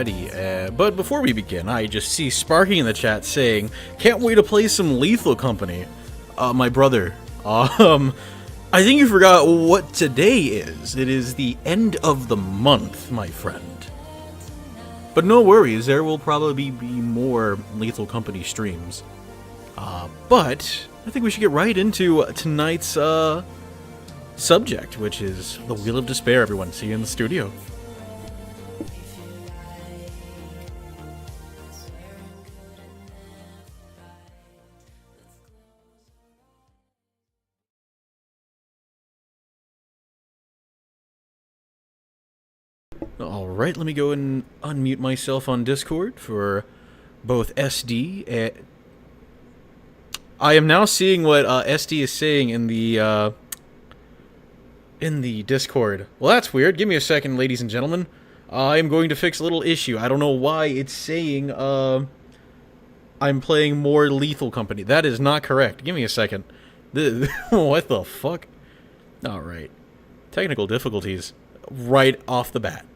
already. But before we begin, I just see Sparky in the chat saying, "Can't wait to play some Lethal Company." My brother. I think you forgot what today is. It is the end of the month, my friend. But no worries, there will probably be more Lethal Company streams. But I think we should get right into tonight's subject, which is the Wheel of Despair, everyone. See you in the studio. Alright, let me go and unmute myself on Discord for both SD and... I am now seeing what SD is saying in the Discord. Well, that's weird. Give me a second, ladies and gentlemen. I am going to fix a little issue. I don't know why it's saying I'm playing more Lethal Company. That is not correct. Give me a second. What the fuck? Alright. Technical difficulties. Right off the bat.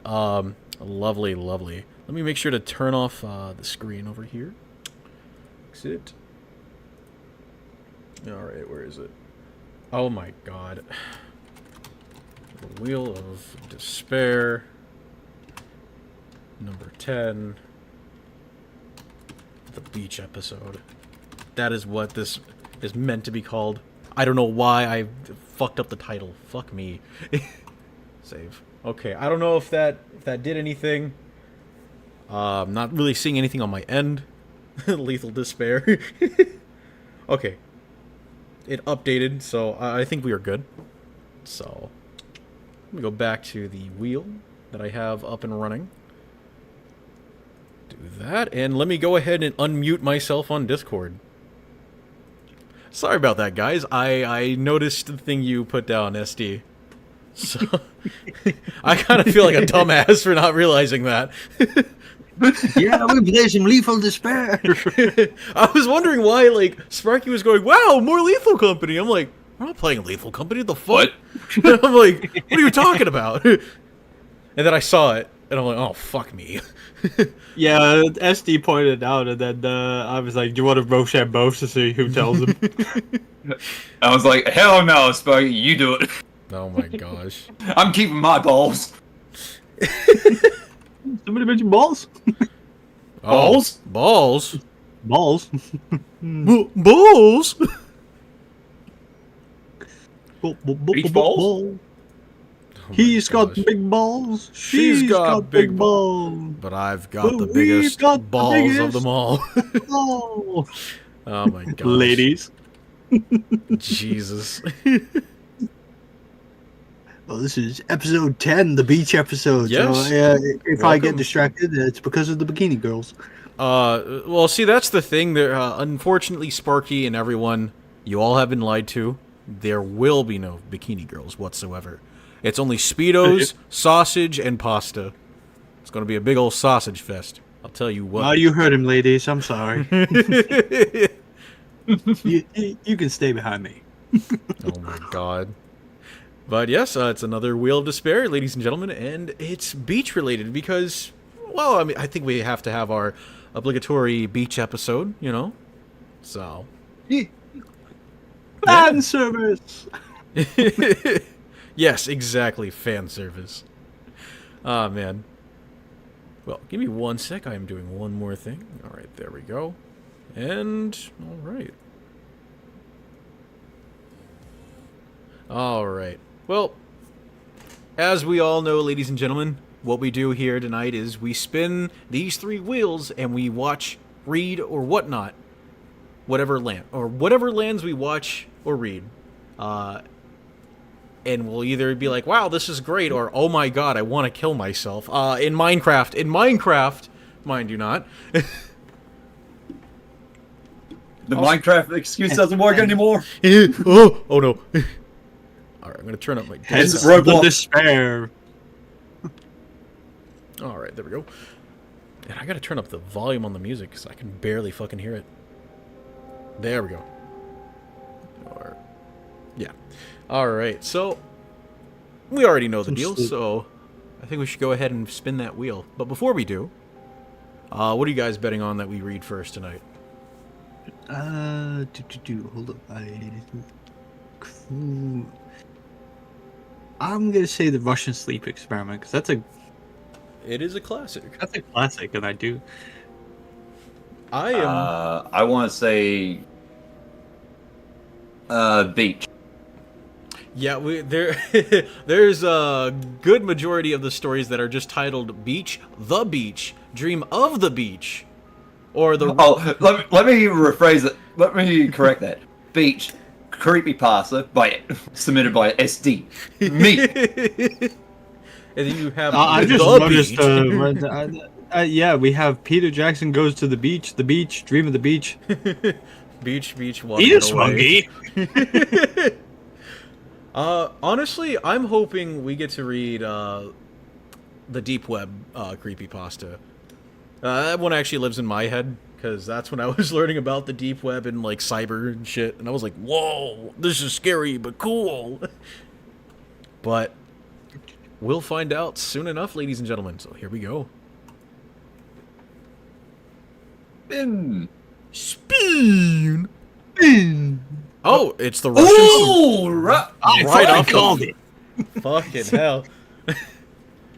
Lovely, lovely. Let me make sure to turn off the screen over here. Exit. Alright, where is it? Oh my god. The Wheel of Despair. Number 10. The beach episode. That is what this is meant to be called. I don't know why I fucked up the title. Fuck me. Save. Okay, I don't know if that did anything. Not really seeing anything on my end. Lethal Despair. Okay. It updated, so I think we are good. So, let me go back to the wheel that I have up and running. Do that, and let me go ahead and unmute myself on Discord. Sorry about that, guys. I noticed the thing you put down, SD. So, I kind of feel like a dumbass for not realizing that. Yeah, we play some Lethal Despair. I was wondering why, like, Sparky was going, "Wow, more Lethal Company." I'm like, "We're not playing Lethal Company, the fuck?" I'm like, "What are you talking about?" And then I saw it, and I'm like, "Oh, fuck me." Yeah, SD pointed out, and then I was like, "Do you want to Rochambeau to see who tells him?" I was like, "Hell no, Sparky, you do it." Oh my gosh. I'm keeping my balls. Somebody mentioned balls? Balls? Balls? Balls? Balls? Beach balls? He's got big balls. She's got big balls. But I've got the We've biggest got the balls biggest of them all. Oh, Oh my gosh. ladies. Jesus. Well, this is episode 10, the beach episode. Yes. So, if I get Welcome. distracted, it's because of the bikini girls. Well, see, that's the thing. There, unfortunately, Sparky and everyone, you all have been lied to. There will be no bikini girls whatsoever. It's only speedos, sausage, and pasta. It's going to be a big old sausage fest. I'll tell you what. Oh, you heard him, ladies. I'm sorry. you can stay behind me. Oh my god. But yes, it's another Wheel of Despair, ladies and gentlemen, and it's beach related because, well, I mean, I think we have to have our obligatory beach episode, you know? So. Fan service! Yes, exactly, fan service. Ah, man. Well, give me one sec, I am doing one more thing. Alright, there we go. And, alright. Alright. Well, as we all know, ladies and gentlemen, what we do here tonight is we spin these three wheels and we watch, read, or whatnot, whatever lands we watch or read. And we'll either be like, "Wow, this is great," or "Oh my god, I want to kill myself." In Minecraft, mind you not. The Minecraft excuse doesn't work anymore. oh no. Alright, I'm gonna turn up my Hence Roblox. the despair. Alright, there we go. And I gotta turn up the volume on the music because I can barely fucking hear it. There we go. Or, yeah. Alright, so we already know the deal, so I think we should go ahead and spin that wheel. But before we do, What are you guys betting on that we read first tonight? Hold up. I'm gonna say the Russian sleep experiment because It is a classic. that's a classic, and I do. I am. I want to say beach. Yeah, there's a good majority of the stories that are just titled "Beach," "The Beach," "Dream of the Beach," or the. Oh, let me rephrase it. Let me correct that. Beach creepypasta submitted by SD. Me. And then you have I just the noticed. beach. Yeah, we have Peter Jackson goes to the beach. The beach, dream of the beach. beach, wanna Eat get a away. monkey. Honestly, I'm hoping we get to read the Deep Web creepypasta. That one actually lives in my head, because that's when I was learning about the Deep Web and, like, cyber and shit, and I was like, whoa, this is scary, but cool. But we'll find out soon enough, ladies and gentlemen, so here we go. Spin! Oh, it's the Russian... Ooh, right off called the... it. Fucking hell.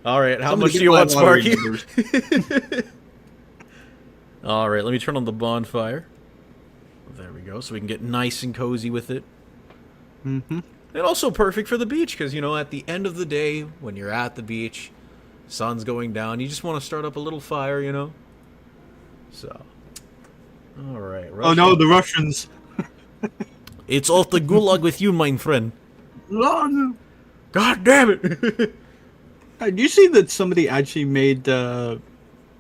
Alright, how Somebody much do get you my want, water Sparky? numbers. Alright, let me turn on the bonfire. There we go, so we can get nice and cozy with it. Mm-hmm. And also perfect for the beach, because, you know, at the end of the day, when you're at the beach, sun's going down, you just want to start up a little fire, you know? So. Alright. Oh no, the Russians. It's off the gulag with you, my friend. Run! God damn it! Did you see that somebody actually made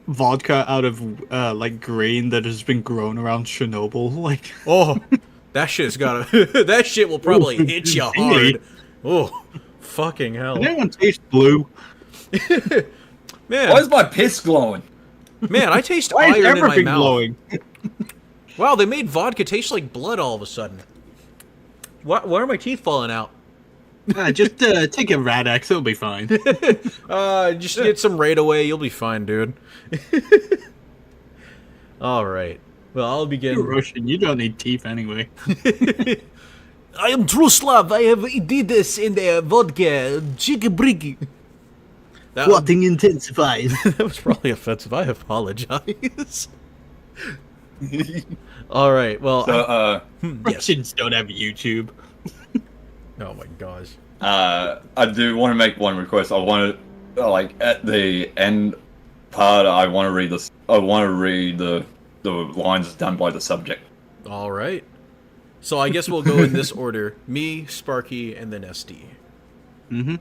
vodka out of like grain that has been grown around Chernobyl? Like, Oh, that shit's gotta... that shit will probably hit you hard. Oh, fucking hell. did anyone taste blue? Man, Why is my piss glowing? man, I taste Why is iron in my everything mouth. glowing? Wow, they made vodka taste like blood all of a sudden. Why are my teeth falling out? Just take a Radex, it'll be fine. Just get some right away, you'll be fine, dude. Alright. Well, I'll begin. You're Russian, you don't need teeth anyway. I am true Slav, I have did this in the vodka, chicky-bricky. Plotting intensifies. That was probably offensive, I apologize. Alright, well... So, yes. Russians don't have YouTube. Oh my gosh. I do want to make one request. I want to, like, at the end part, I want to read this. I want to read the lines done by the subject. Alright. So I guess we'll go in this order. Me, Sparky, and then SD. Mm-hmm.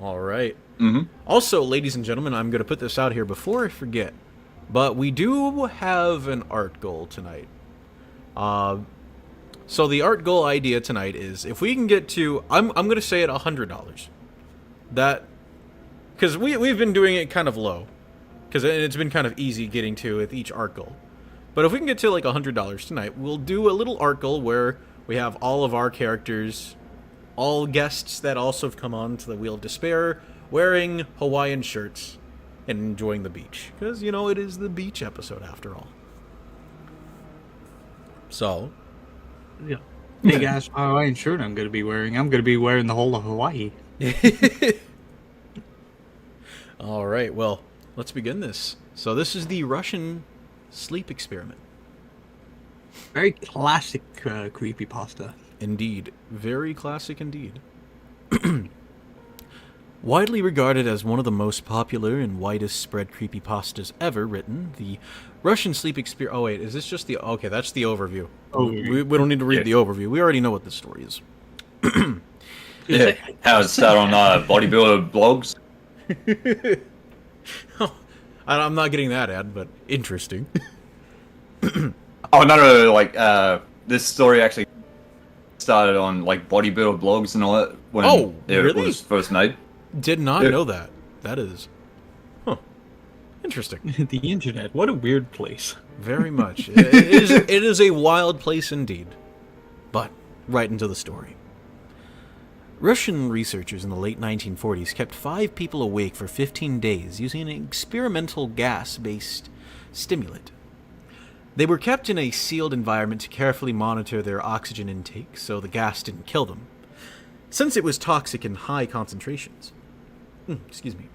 Alright. Mm-hmm. Also, ladies and gentlemen, I'm going to put this out here before I forget. But we do have an art goal tonight. So the art goal idea tonight is if we can get to, I'm going to say it $100. That, because we've been doing it kind of low. Because it's been kind of easy getting to with each art goal. But if we can get to like $100 tonight, we'll do a little art goal where we have all of our characters, all guests that also have come on to the Wheel of Despair, wearing Hawaiian shirts and enjoying the beach. Because, you know, it is the beach episode after all. So. Yeah. Big ass Hawaiian shirt I'm gonna be wearing. I'm gonna be wearing the whole of Hawaii. Alright, well, let's begin this. So this is the Russian sleep experiment. Very classic creepypasta. Indeed. Very classic indeed. Widely regarded as one of the most popular and widest spread creepypastas ever written, the Russian sleep experiment... Oh wait, is this just the... Okay, that's the overview. We don't need to read the overview. We already know what the story is. Yeah, how it started on bodybuilder blogs. I'm not getting that ad, but interesting. Oh no, like this story actually started on like bodybuilder blogs and all that when it was first made. Did not know that. That is... Huh. Interesting. The internet, what a weird place. Very much. It is a wild place indeed. But, right into the story. Russian researchers in the late 1940s kept 5 people awake for 15 days using an experimental gas-based stimulant. They were kept in a sealed environment to carefully monitor their oxygen intake so the gas didn't kill them, since it was toxic in high concentrations. Excuse me.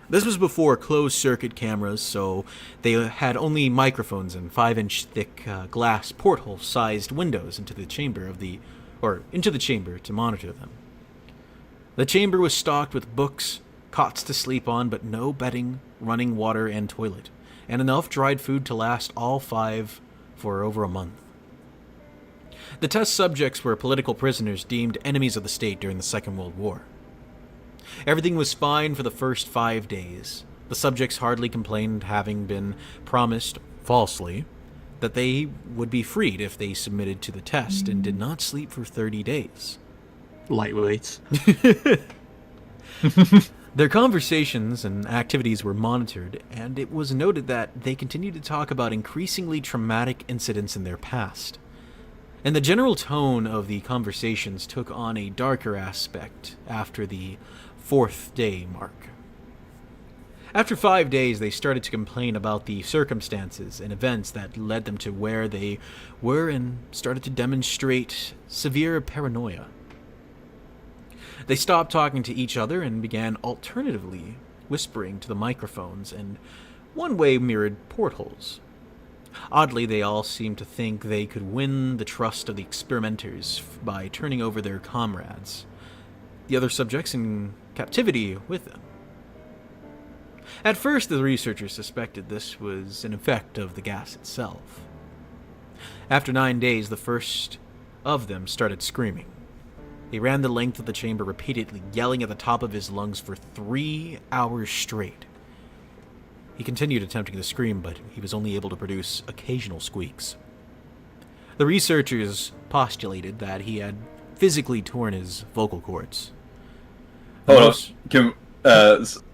This was before closed-circuit cameras, so they had only microphones and 5-inch thick glass porthole-sized windows into the chamber to monitor them. The chamber was stocked with books, cots to sleep on, but no bedding, running water, and toilet, and enough dried food to last all 5 for over a month. The test subjects were political prisoners deemed enemies of the state during the Second World War. Everything was fine for the first 5 days. The subjects hardly complained, having been promised, falsely, that they would be freed if they submitted to the test and did not sleep for 30 days. Lightweights. Their conversations and activities were monitored, and it was noted that they continued to talk about increasingly traumatic incidents in their past. And the general tone of the conversations took on a darker aspect after the 4th day mark. After 5 days, they started to complain about the circumstances and events that led them to where they were and started to demonstrate severe paranoia. They stopped talking to each other and began alternatively whispering to the microphones and one-way mirrored portholes. Oddly, they all seemed to think they could win the trust of the experimenters by turning over their comrades, the other subjects in captivity, with them. At first, the researchers suspected this was an effect of the gas itself. After 9 days, the first of them started screaming. He ran the length of the chamber repeatedly, yelling at the top of his lungs for 3 hours straight. He continued attempting to scream, but he was only able to produce occasional squeaks. The researchers postulated that he had physically torn his vocal cords. Hold on.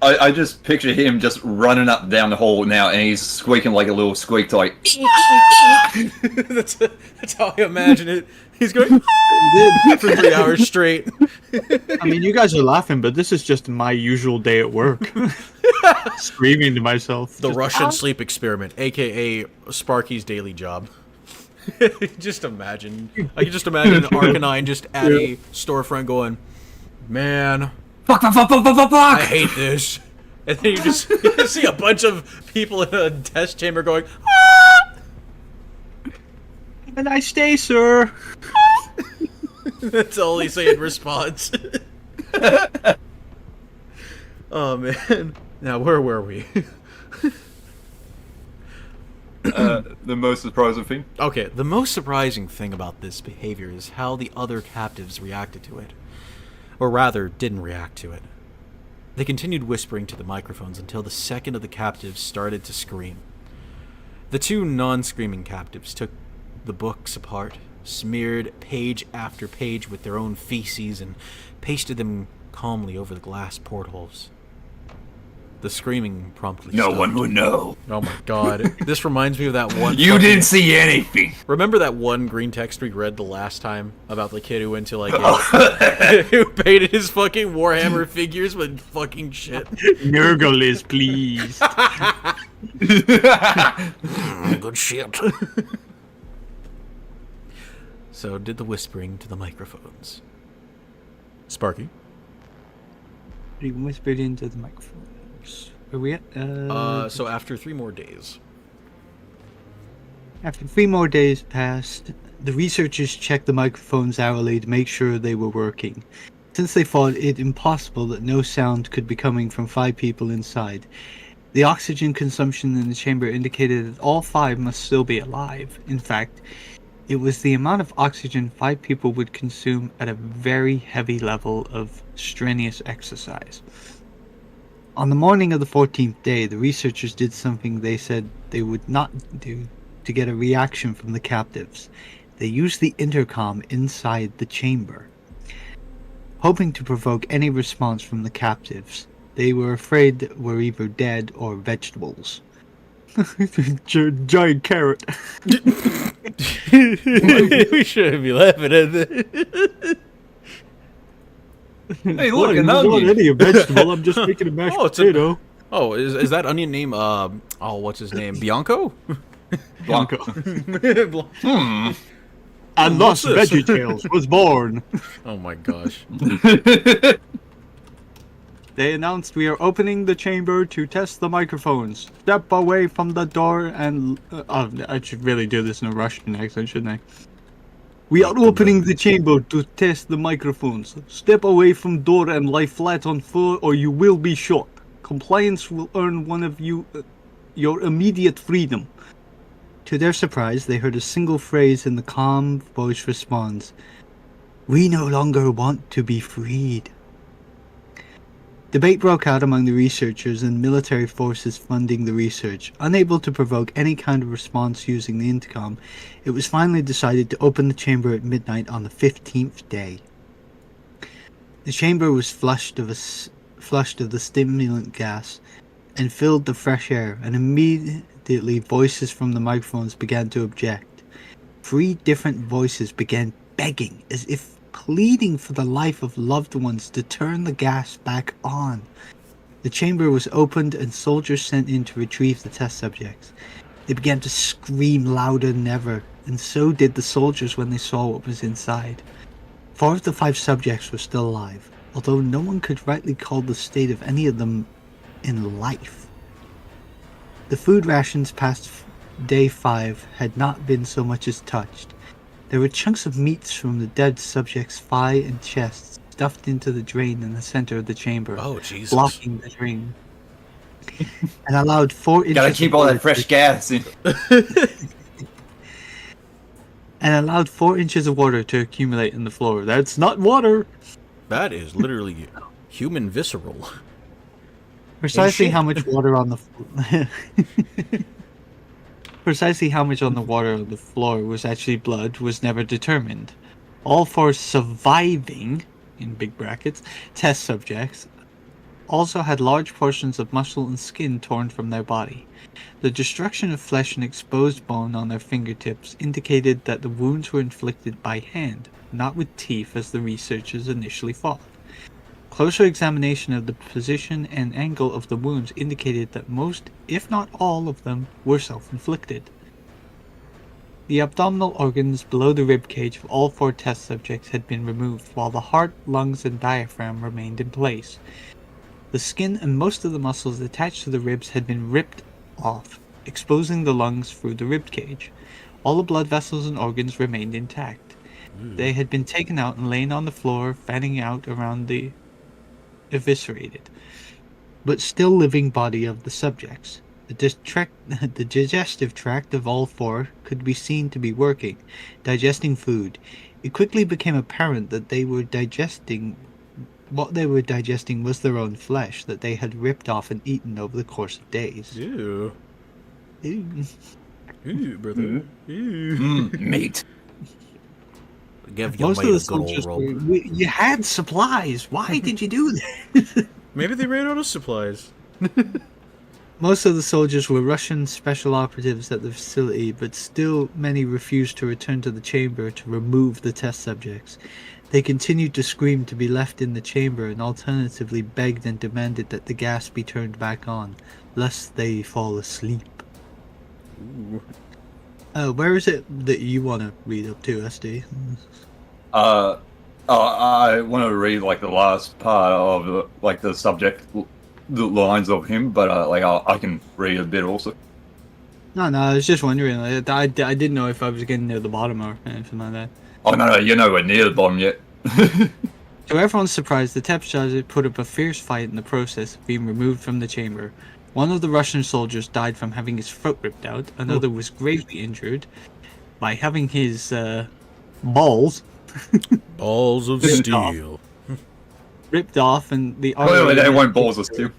I just picture him just running up down the hall now, and he's squeaking like a little squeak toy. That's how I imagine it. He's going for 3 hours straight. I mean, you guys are laughing, but this is just my usual day at work. Screaming to myself. The Russian sleep experiment, a.k.a. Sparky's daily job. Just imagine. I can just imagine Arcanine just at a storefront going, man, Fuck! I hate this. And then you just see a bunch of people in a test chamber going, ah! Have a nice day, sir. That's all he say in response. Oh, man. Now, where were we? The most surprising thing? Okay, the most surprising thing about this behavior is how the other captives reacted to it. Or rather, didn't react to it. They continued whispering to the microphones until the second of the captives started to scream. The 2 non-screaming captives took the books apart, smeared page after page with their own feces, and pasted them calmly over the glass portholes. The screaming promptly stopped. No one would know. Oh my god. This reminds me of that one... You didn't see anything. Remember that one green text we read the last time about the kid who went to, like, who painted his fucking Warhammer figures with fucking shit? Nurgles, please. Good shit. So did the whispering to the microphones. Sparky? He whispered into the microphone. Where we at? So after 3 more days. After 3 more days passed, the researchers checked the microphones hourly to make sure they were working. Since they thought it impossible that no sound could be coming from 5 people inside, the oxygen consumption in the chamber indicated that all 5 must still be alive. In fact, it was the amount of oxygen 5 people would consume at a very heavy level of strenuous exercise. On the morning of the 14th day, the researchers did something they said they would not do to get a reaction from the captives. They used the intercom inside the chamber, hoping to provoke any response from the captives. They were afraid were either dead or vegetables. Giant carrot. We shouldn't be laughing at that. Hey, look, an I'm not onion. any vegetable. I'm just making a mashed potato. Oh, is that onion name? What's his name? Bianco? Blanco. Hmm. And What's thus this? VeggieTales was born. Oh my gosh. They announced we are opening the chamber to test the microphones. Step away from the door and... I should really do this in a Russian accent, shouldn't I? We are opening the chamber to test the microphones. Step away from door and lie flat on floor or you will be shot. Compliance will earn one of you your immediate freedom. To their surprise, they heard a single phrase in the calm voice response. We no longer want to be freed. Debate broke out among the researchers and military forces funding the research. Unable to provoke any kind of response using the intercom, it was finally decided to open the chamber at midnight on the 15th day. The chamber was flushed of the stimulant gas and filled the fresh air, and immediately voices from the microphones began to object. 3 different voices began begging, as if pleading for the life of loved ones, to turn the gas back on. The chamber was opened and soldiers sent in to retrieve the test subjects. They began to scream louder than ever, and so did the soldiers when they saw what was inside. 4 of the 5 subjects were still alive, although no one could rightly call the state of any of them in life. The food rations past day 5 had not been so much as touched. There were chunks of meats from the dead subject's thigh and chest stuffed into the drain in the center of the chamber, Oh Jesus. blocking the drain. And allowed 4 inches Gotta keep of all water that fresh gas in. and allowed 4 inches of water to accumulate in the floor. That's not water. That is literally human visceral. Precisely shit. how much water on the Precisely how much on the water on the floor was actually blood was never determined. All 4 surviving, in big brackets, test subjects also had large portions of muscle and skin torn from their body. The destruction of flesh and exposed bone on their fingertips indicated that the wounds were inflicted by hand, not with teeth as the researchers initially thought. Closer examination of the position and angle of the wounds indicated that most, if not all of them, were self-inflicted. The abdominal organs below the rib cage of all 4 test subjects had been removed, while the heart, lungs, and diaphragm remained in place. The skin and most of the muscles attached to the ribs had been ripped off, exposing the lungs through the rib cage. All the blood vessels and organs remained intact. They had been taken out and lain on the floor, fanning out around the eviscerated, but still living body of the subjects. The digestive tract of all 4 could be seen to be working, digesting food. It quickly became apparent that what they were digesting was their own flesh that they had ripped off and eaten over the course of days. Ew. Ew. Ew, brother. Ew. Meat. Give your Most mate of the a good old soldiers roll. you had supplies. Why did you do that? Maybe they ran out of supplies. Most of the soldiers were Russian special operatives at the facility, but still many refused to return to the chamber to remove the test subjects. They continued to scream to be left in the chamber and alternatively begged and demanded that the gas be turned back on, lest they fall asleep. Ooh. Where is it that you want to read up to, SD? I want to read like the last part of like the subject, the lines of him, but I can read a bit also. No, I was just wondering. I didn't know if I was getting near the bottom or anything like that. Oh no, you're nowhere near the bottom yet. To everyone's surprise, the test subject put up a fierce fight in the process of being removed from the chamber. One of the Russian soldiers died from having his throat ripped out. Another was gravely injured by having his balls Balls of Ripped steel. ripped off, and the Wait, they won't balls of steel.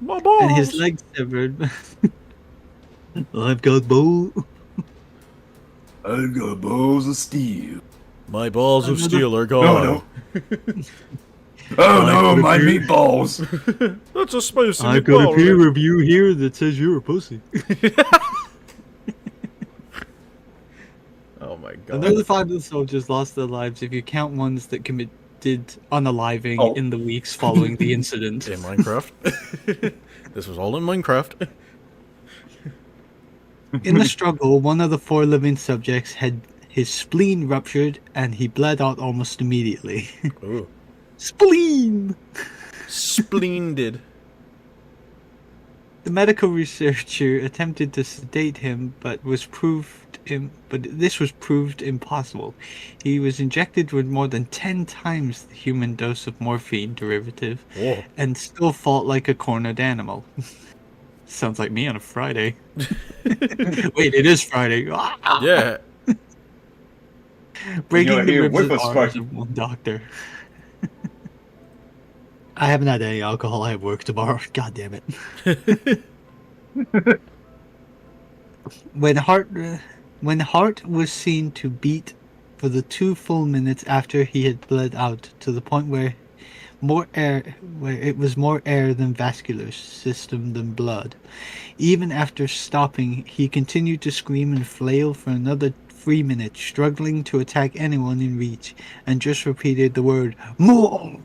My balls. and his legs severed. I've got balls. I've got balls of steel. My balls of Another- steel are gone. No. Oh no, my meatballs! That's a spicy I've got a meatball, peer right? review here that says you're a pussy. Oh my god. Another 5 of the soldiers lost their lives if you count ones that attempted unaliving Oh. in the weeks following the incident. In Minecraft. This was all in Minecraft. In the struggle, one of the 4 living subjects had his spleen ruptured and he bled out almost immediately. Ooh. Spleen! Splendid. The medical researcher attempted to sedate him, but this was proved impossible. He was injected with more than 10 times the human dose of morphine derivative, Whoa. and still fought like a cornered animal. Sounds like me on a Friday. Wait, it is Friday. Ah! Yeah. Breaking You're the here ribs with and us, arms Sparky. of one doctor. I haven't had any alcohol. I have work tomorrow. God damn it. When Hart was seen to beat for the 2 full minutes after he had bled out to the point where it was more air than vascular system than blood. Even after stopping, he continued to scream and flail for another 3 minutes, struggling to attack anyone in reach, and just repeated the word "more"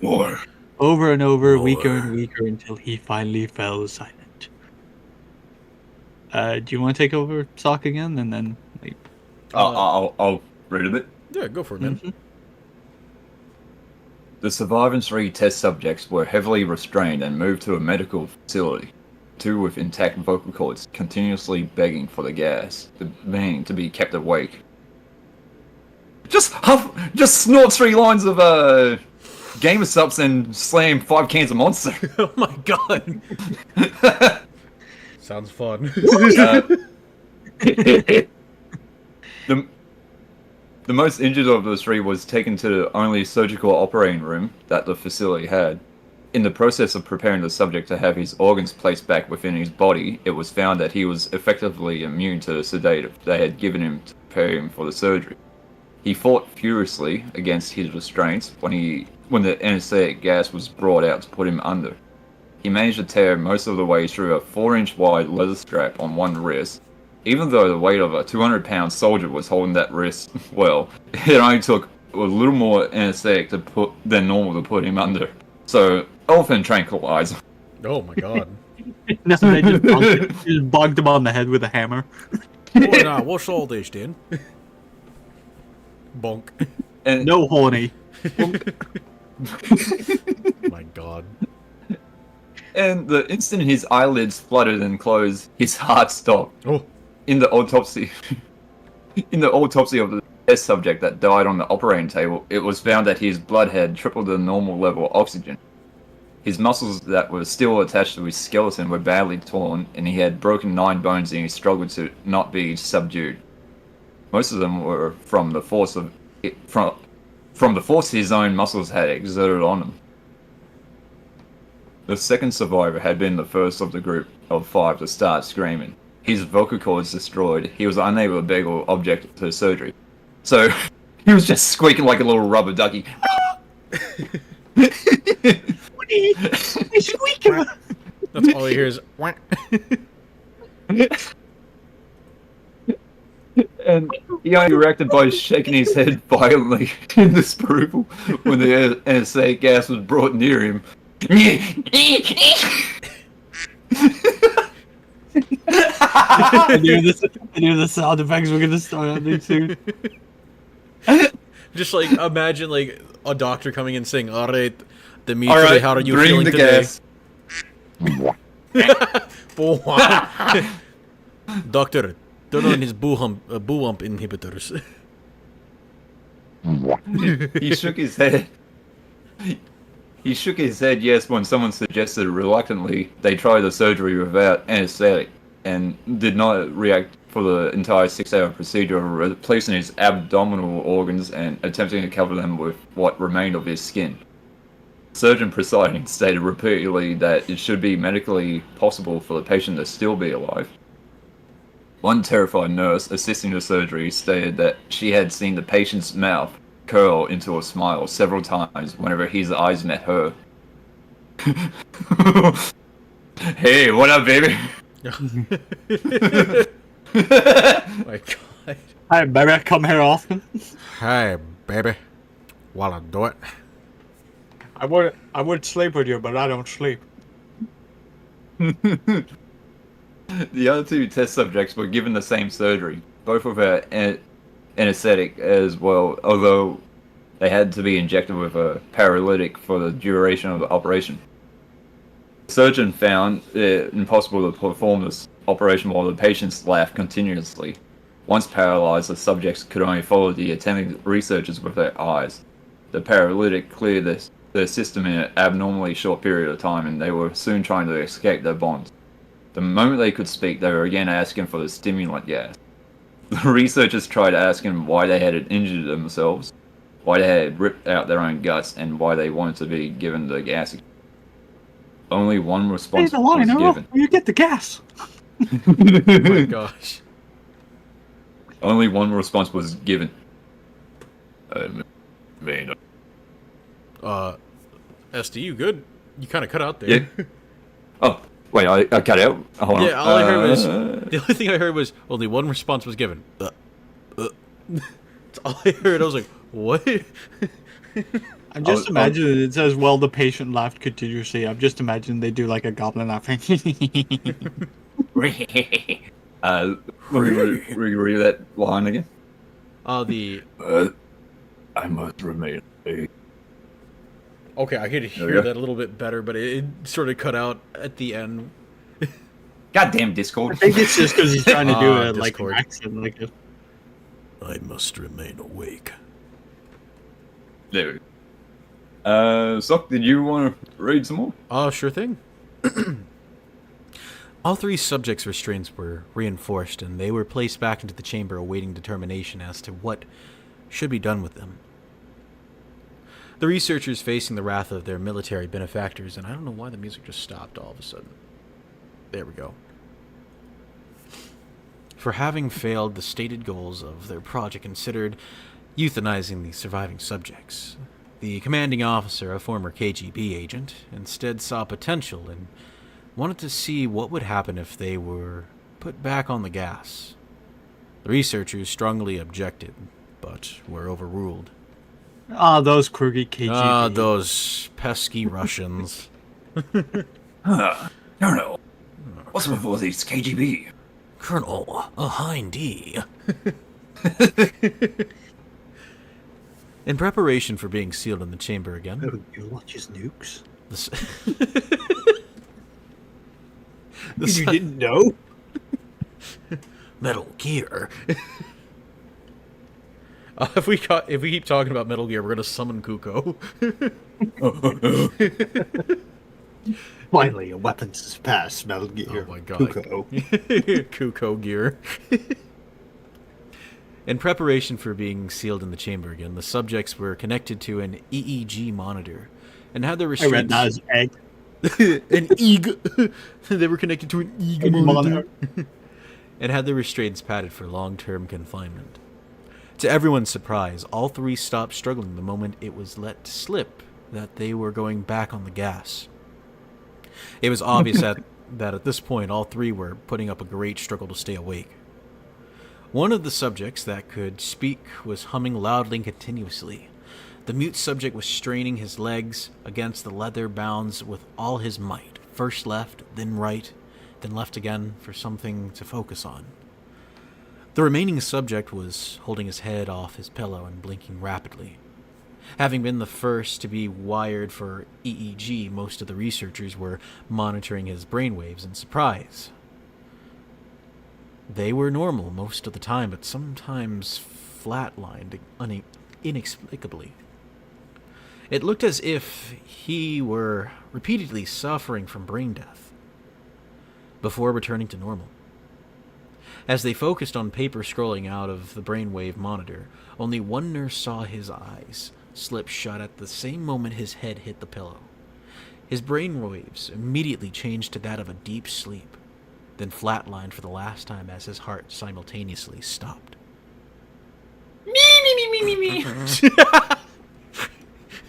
More. over and over, More. weaker and weaker, until he finally fell silent. Do you want to take over Sock again, and then like, I'll read a bit. Yeah, go for it, man. mhm. The surviving 3 test subjects were heavily restrained and moved to a medical facility. 2 with intact vocal cords, continuously begging for the gas, demanding to be kept awake. Just snort 3 lines of gamer subs and slam 5 cans of Monster. Oh my god. Sounds fun. The most injured of the 3 was taken to the only surgical operating room that the facility had. In the process of preparing the subject to have his organs placed back within his body, it was found that he was effectively immune to the sedative they had given him to prepare him for the surgery. He fought furiously against his restraints when the anesthetic gas was brought out to put him under. He managed to tear most of the way through a 4-inch wide leather strap on one wrist. Even though the weight of a 200-pound soldier was holding that wrist well, it only took a little more anesthetic than normal to put him under. So, elephant tranquilizer. Oh my god. No, they just bonked him on the head with a hammer. Oh, nah, what's all this then? Bonk. And No horny. My god. And the instant his eyelids fluttered and closed, his heart stopped. Oh. In the autopsy of the test subject that died on the operating table, it was found that his blood had tripled the normal level of oxygen. His muscles that were still attached to his skeleton were badly torn, and he had broken 9 bones and he struggled to not be subdued. Most of them were from the force his own muscles had exerted on him. The second survivor had been the first of the group of 5 to start screaming. His vocal cords destroyed, he was unable to beg or object to surgery. So, he was just squeaking like a little rubber ducky. Squeaker! That's all he hears. Whack. And he only reacted by shaking his head violently in disapproval when the anesthetic gas was brought near him. I knew the sound effects were gonna start happening soon. Just like imagine like a doctor coming in saying, "Alright, Dimitri, Alright, how are you bring feeling the today?" gas. Doctor, turn on his boo-hump inhibitors. He shook his head. He shook his head yes when someone suggested reluctantly they try the surgery without anesthetic, and did not react for the entire 6-hour procedure of replacing his abdominal organs and attempting to cover them with what remained of his skin. Surgeon presiding stated repeatedly that it should be medically possible for the patient to still be alive. One terrified nurse assisting the surgery stated that she had seen the patient's mouth curl into a smile several times whenever his eyes met her. Hey, what up, baby? My god. Hi, baby, come here often. Hi, baby. while I do it. I would sleep with you, but I don't sleep. The other two test subjects were given the same surgery, both with an anesthetic as well, although they had to be injected with a paralytic for the duration of the operation. The surgeon found it impossible to perform this operation while the patients laughed continuously. Once paralyzed, the subjects could only follow the attending researchers with their eyes. The paralytic cleared their system in an abnormally short period of time, and they were soon trying to escape their bonds. The moment they could speak, they were again asking for the stimulant gas. The researchers tried asking why they had injured themselves, why they had ripped out their own guts, and why they wanted to be given the gas. Only one response was given. You get the gas. Oh my gosh. Only one response was given. Venom. SD, you good? You kind of cut out there. Yeah. Oh, wait, I cut out? Hold on. Yeah, all I heard was... The only thing I heard was only one response was given. That's all I heard. I was like, what? I'm just imagining it says, well, the patient laughed continuously. I'm just imagining they do like a goblin laughing. Read that line again? I must remain awake. Okay, I could hear that a little bit better, but it sort of cut out at the end. Goddamn Discord. I think it's just because he's trying to do it like an Discord. accent. Like a... I must remain awake. There we go. Sock, did you want to read some more? Sure thing. All three subjects' restraints were reinforced, and they were placed back into the chamber awaiting determination as to what should be done with them. The researchers facing the wrath of their military benefactors, and I don't know why the music just stopped all of a sudden. There we go. For having failed the stated goals of their project considered euthanizing the surviving subjects. The commanding officer, a former KGB agent, instead saw potential and wanted to see what would happen if they were put back on the gas. The researchers strongly objected, but were overruled. Those crooked KGB. Those pesky Russians. Colonel, what's with all these KGB? Colonel, a hindy. In preparation for being sealed in the chamber again... Oh, you watch his nukes? You didn't know? Metal Gear. If we keep talking about Metal Gear, we're gonna summon Kuko. Finally, a weapons has passed Metal Gear. Oh my god. Kuko. Kuko Gear. In preparation for being sealed in the chamber again, the subjects were connected to an EEG monitor and had their restraints... I read that as egg. An EEG. They were connected to an EEG monitor. And had their restraints padded for long-term confinement. To everyone's surprise, all three stopped struggling the moment it was let slip that they were going back on the gas. It was obvious that at this point, all three were putting up a great struggle to stay awake. One of the subjects that could speak was humming loudly and continuously. The mute subject was straining his legs against the leather bounds with all his might, first left, then right, then left again for something to focus on. The remaining subject was holding his head off his pillow and blinking rapidly. Having been the first to be wired for EEG, most of the researchers were monitoring his brainwaves in surprise. They were normal most of the time, but sometimes flatlined inexplicably. It looked as if he were repeatedly suffering from brain death before returning to normal. As they focused on paper scrolling out of the brainwave monitor, only one nurse saw his eyes slip shut at the same moment his head hit the pillow. His brainwaves immediately changed to that of a deep sleep, then flatlined for the last time as his heart simultaneously stopped. Me.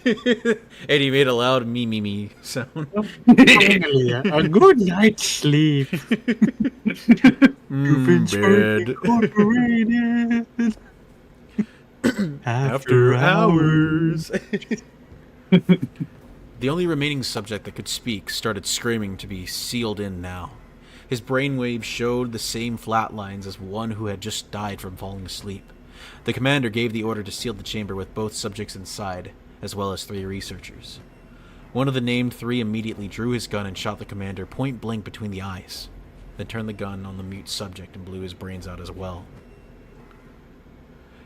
And he made a loud me sound. Finally, a good night's sleep. You've been Bed. incorporated. After hours. The only remaining subject that could speak started screaming to be sealed in now. His brainwaves showed the same flat lines as one who had just died from falling asleep. The commander gave the order to seal the chamber with both subjects inside, as well as 3 researchers. One of the named 3 immediately drew his gun and shot the commander point blank between the eyes, then turned the gun on the mute subject and blew his brains out as well.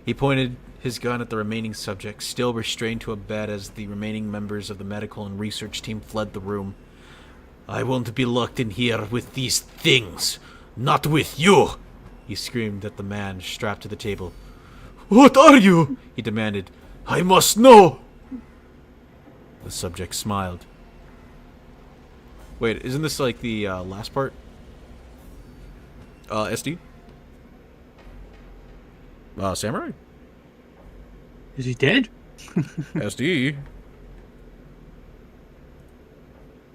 He pointed his gun at the remaining subject, still restrained to a bed as the remaining members of the medical and research team fled the room. "I won't be locked in here with these things. Not with you!" he screamed at the man strapped to the table. "What are you?" he demanded. "I must know!" The subject smiled. Wait, isn't this like the last part? SD? Samurai? Is he dead? SD?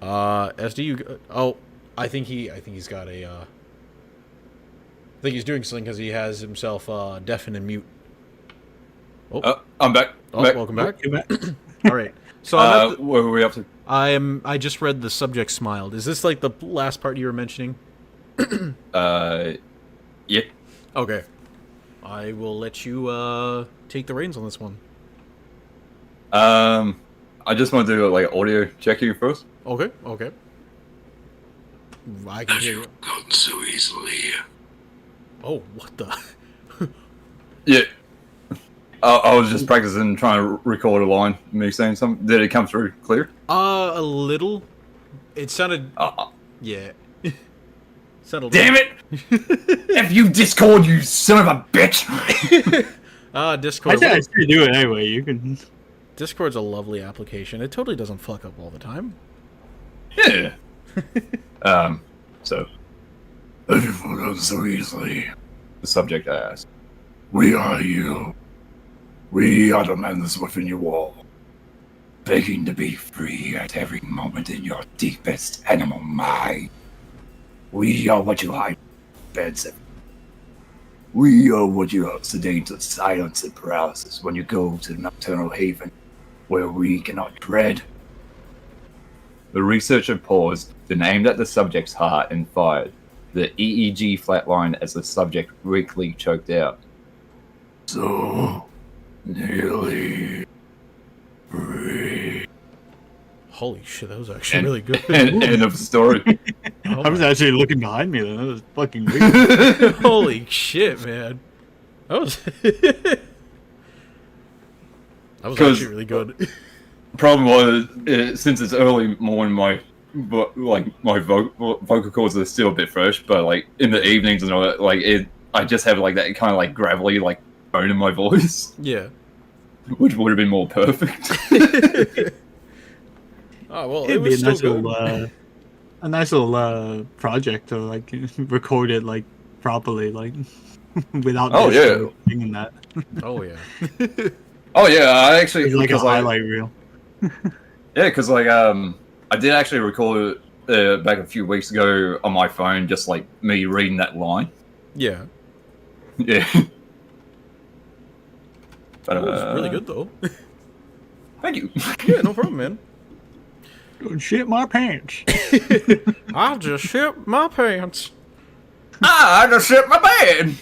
SD, you... Oh, I think he's got a, I think he's doing something because he has himself, deafen and mute. Oh, I'm back. Oh, back. welcome back. You're back. Alright. So, I'm at the, what were we up to? I just read the subject smiled. Is this like the last part you were mentioning? Yeah. Okay. I will let you, take the reins on this one. I just want to do like audio checking first. Okay, okay. I can hear you. Not so easily. Oh, what the? Yeah. I was just practicing trying to record a line, me saying something. Did it come through clear? A little. It sounded. Yeah. Sounded. Damn it! F you, Discord, you son of a bitch! Discord. I said I should do it anyway. You can. Discord's a lovely application. It totally doesn't fuck up all the time. Yeah. So I didn't fall down so easily. the subject asked. We are you. We are the men that's within your wall, begging to be free at every moment in your deepest animal mind. We are what you hide in beds. We are what you sedate to silence and paralysis when you go to the nocturnal haven, where we cannot tread. The researcher paused, then aimed at the subject's heart and fired. The EEG flatlined as the subject weakly choked out. So, nearly free. Holy shit, that was actually really good. End of story. Oh I was my- actually looking behind me. Then that was fucking weird. Holy shit, man. That was. That was 'Cause- actually really good. Problem was, since it's early morning, my vocal cords are still a bit fresh, but like in the evenings and all that, I just have like that kind of like gravelly like tone in my voice, Yeah. which would have been more perfect. Oh well, it It'd be was a nice still little, good. a nice little project to like record it like properly, like without. Oh, just yeah. singing that. Oh yeah. Oh yeah, I actually It's like a because like highlight reel. yeah, because like I did actually record it back a few weeks ago on my phone, just like me reading that line. Yeah. Yeah. But, It was really good though. Thank you. Yeah, no problem, man. Don't shit my pants. I just shit my pants. I just shit my bed.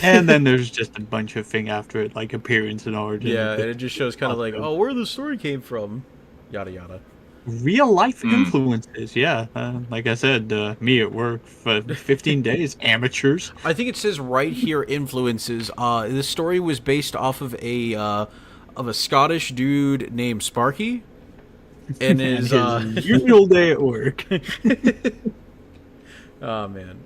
And then there's just a bunch of thing after it, like appearance and origin. Yeah, and it just shows kind of like, Awesome. oh, where the story came from, yada yada. Real life Mm. influences, yeah. Like I said, me at work for 15 days, amateurs. I think it says right here influences. This story was based off of a Scottish dude named Sparky, and his usual day at work. oh man.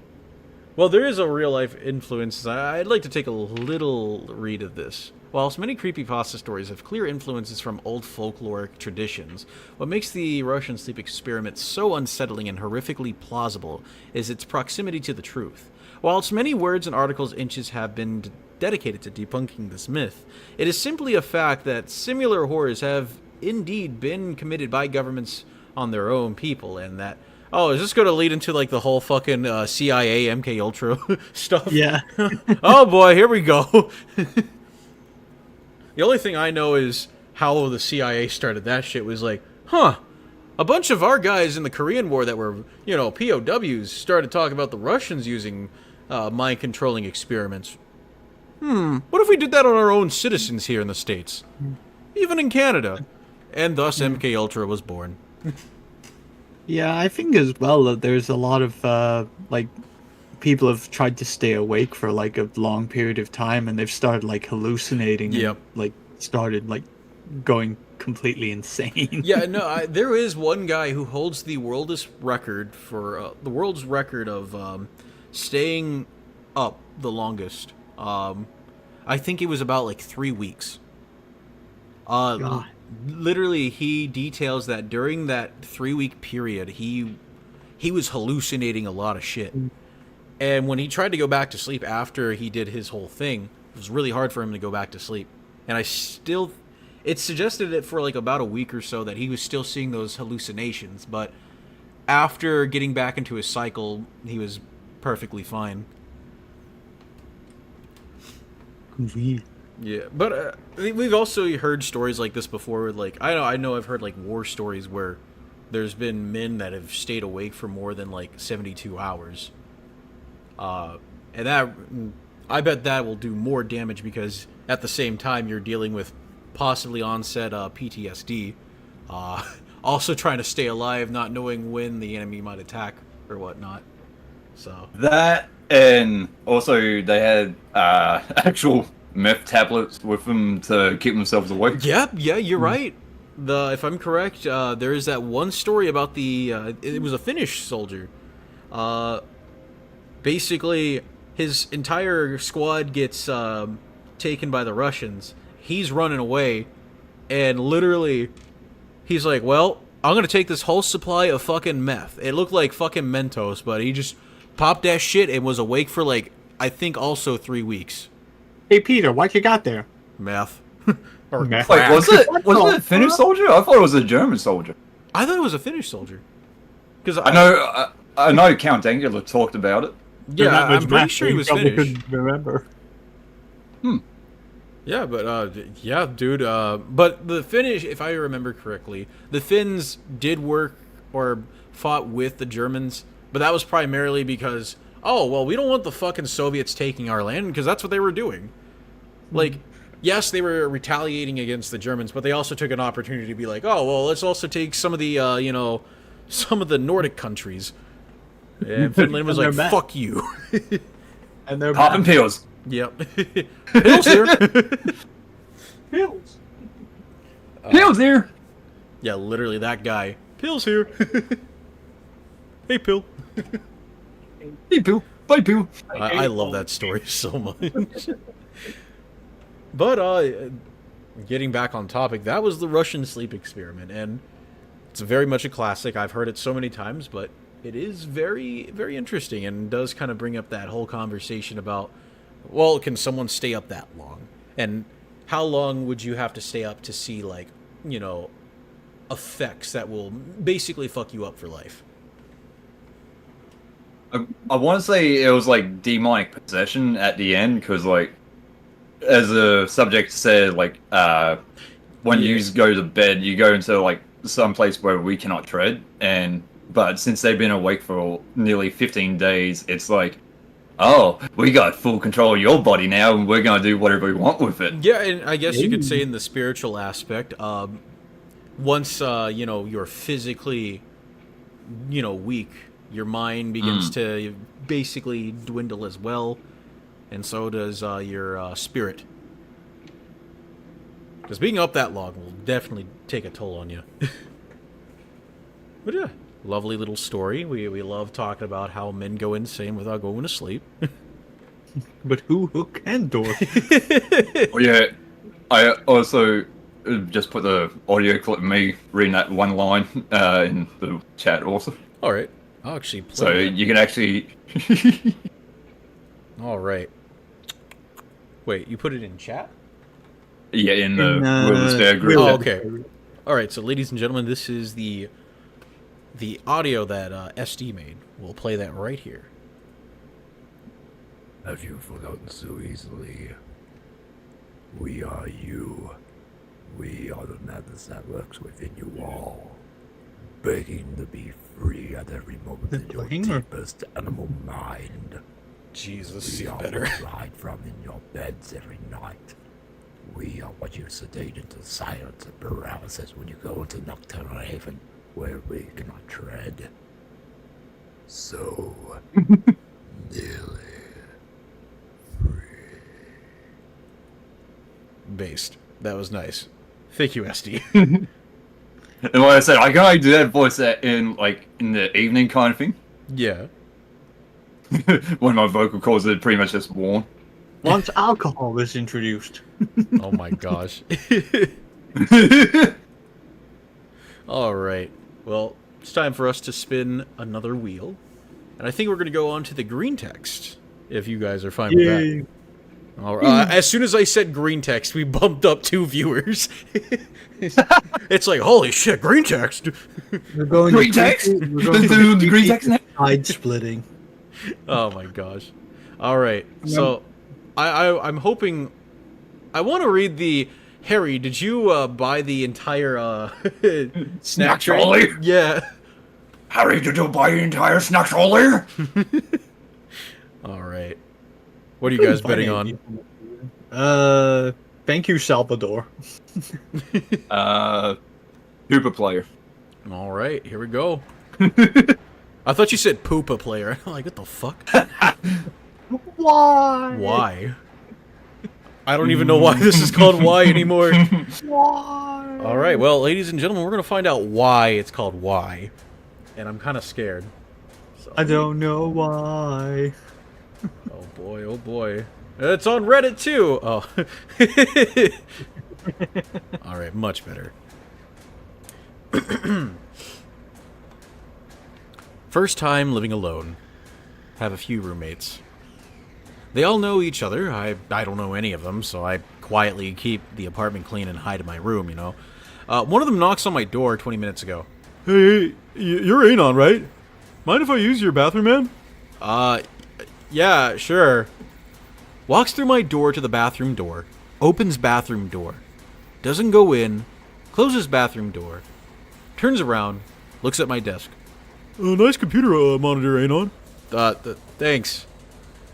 Well, there is a real life influence. I'd like to take a little read of this. Whilst many creepypasta stories have clear influences from old folkloric traditions, what makes the Russian sleep experiment so unsettling and horrifically plausible is its proximity to the truth. Whilst many words and articles inches have been dedicated to debunking this myth, it is simply a fact that similar horrors have indeed been committed by governments on their own people, and that oh, is this going to lead into like the whole fucking CIA MK Ultra stuff? Yeah. Oh boy, here we go. The only thing I know is how the CIA started that shit was like, huh, a bunch of our guys in the Korean War that were, POWs started talking about the Russians using mind-controlling experiments. What if we did that on our own citizens here in the States? Even in Canada. And thus MK Ultra was born. Yeah, I think as well that there's a lot of people have tried to stay awake for like a long period of time, and they've started like hallucinating. Yep. And, started going completely insane. Yeah, no, there is one guy who holds the world's record for of staying up the longest. I think it was about like 3 weeks. God. Literally, he details that during that 3-week period, he was hallucinating a lot of shit. And when he tried to go back to sleep after he did his whole thing, it was really hard for him to go back to sleep. And it suggested it for like about a week or so that he was still seeing those hallucinations, but after getting back into his cycle, he was perfectly fine. Yeah, but we've also heard stories like this before. Like I know I've heard like war stories where there's been men that have stayed awake for more than like 72 hours. And that, I bet that will do more damage because at the same time you're dealing with possibly onset PTSD. Also trying to stay alive, not knowing when the enemy might attack or whatnot. So that, and also they had actual meth tablets with them to keep themselves awake. Yeah, you're right. If I'm correct, there is that one story about it was a Finnish soldier. Basically, his entire squad gets taken by the Russians. He's running away, and literally, he's like, well, I'm gonna take this whole supply of fucking meth. It looked like fucking Mentos, but he just popped that shit and was awake for like, I think also 3 weeks. Hey Peter, what you got there? Meth. Or meth. Wait, was it a Finnish soldier? I thought it was a German soldier. I thought it was a Finnish soldier. Because I know Count Angela talked about it. Yeah, I'm pretty sure he was Finnish. Couldn't remember. Yeah, but yeah, dude. But the Finnish, if I remember correctly, the Finns did work or fought with the Germans, but that was primarily because, oh well, we don't want the fucking Soviets taking our land because that's what they were doing. Like, yes, they were retaliating against the Germans, but they also took an opportunity to be like, oh well, let's also take some of the some of the Nordic countries. And Finland was like, fuck you. And they're Popping pills. Yep. Pills here. pills. Pills here. Yeah, literally that guy. Pills here. Hey, Pill. Hey, Pill. Bye, Pill. I love that story so much. But, getting back on topic, that was the Russian sleep experiment, and it's very much a classic. I've heard it so many times, but it is very, very interesting and does kind of bring up that whole conversation about, well, can someone stay up that long? And how long would you have to stay up to see, like, effects that will basically fuck you up for life? I want to say it was like demonic possession at the end, because like, as the subject said, like, when you go to bed, you go into like some place where we cannot tread, but since they've been awake for nearly 15 days, it's like, oh, we got full control of your body now, and we're gonna do whatever we want with it. Yeah, and I guess you could say in the spiritual aspect, once you're physically, weak, your mind begins to basically dwindle as well, and so does your spirit. Because being up that long will definitely take a toll on you. But yeah, lovely little story. We love talking about how men go insane without going to sleep. But who can do Oh, yeah, I also just put the audio clip of me reading that one line in the chat also. All right, I'll actually play So that. you can actually... All right. Wait, you put it in chat? Yeah, in the Wilderness Bear group. Oh, okay. All right, so ladies and gentlemen, this is the audio that SD made. We'll play that right here. Have you forgotten so easily? We are you. We are the madness that lurks within you all, begging to be free at every moment in your Playing or- deepest animal mind. Jesus, We are better. what you hide from in your beds every night. We are what you sedate into silence and paralysis when you go into nocturnal haven, where we cannot tread. So, nearly Based. That was nice. Thank you, SD. And like I said, I can only do that voice in the evening kind of thing. Yeah. When my vocal cords are pretty much just worn. Once alcohol is introduced. Oh my gosh. Alright. Well, it's time for us to spin another wheel. And I think we're going to go on to the green text, if you guys are fine with that. All right. As soon as I said green text, we bumped up 2 viewers. It's like, holy shit, green text! We're going Green to text? We're going The green text now? side splitting. Oh my gosh. Alright, so I'm hoping... I want to read the... Harry, did you buy the entire snack tray? trolley? Yeah. Harry, did you buy the entire snack trolley? Alright. What are you guys betting on? Thank you, Salvador. Hooper player. Alright, here we go. I thought you said poopa player. I'm like, what the fuck? Why? Why? I don't even know why this is called why anymore. Why? Alright, well, ladies and gentlemen, we're going to find out why it's called why. And I'm kind of scared. So, I don't know why. oh boy, oh boy. It's on Reddit too! Oh. Alright, much better. First time living alone. Have a few roommates. They all know each other. I don't know any of them, so I quietly keep the apartment clean and hide in my room, you know. One of them knocks on my door 20 minutes ago. Hey, you're Anon, right? Mind if I use your bathroom, man? Yeah, sure. Walks through my door to the bathroom door. Opens bathroom door. Doesn't go in. Closes bathroom door. Turns around. Looks at my desk. Nice computer monitor, Anon. Thanks.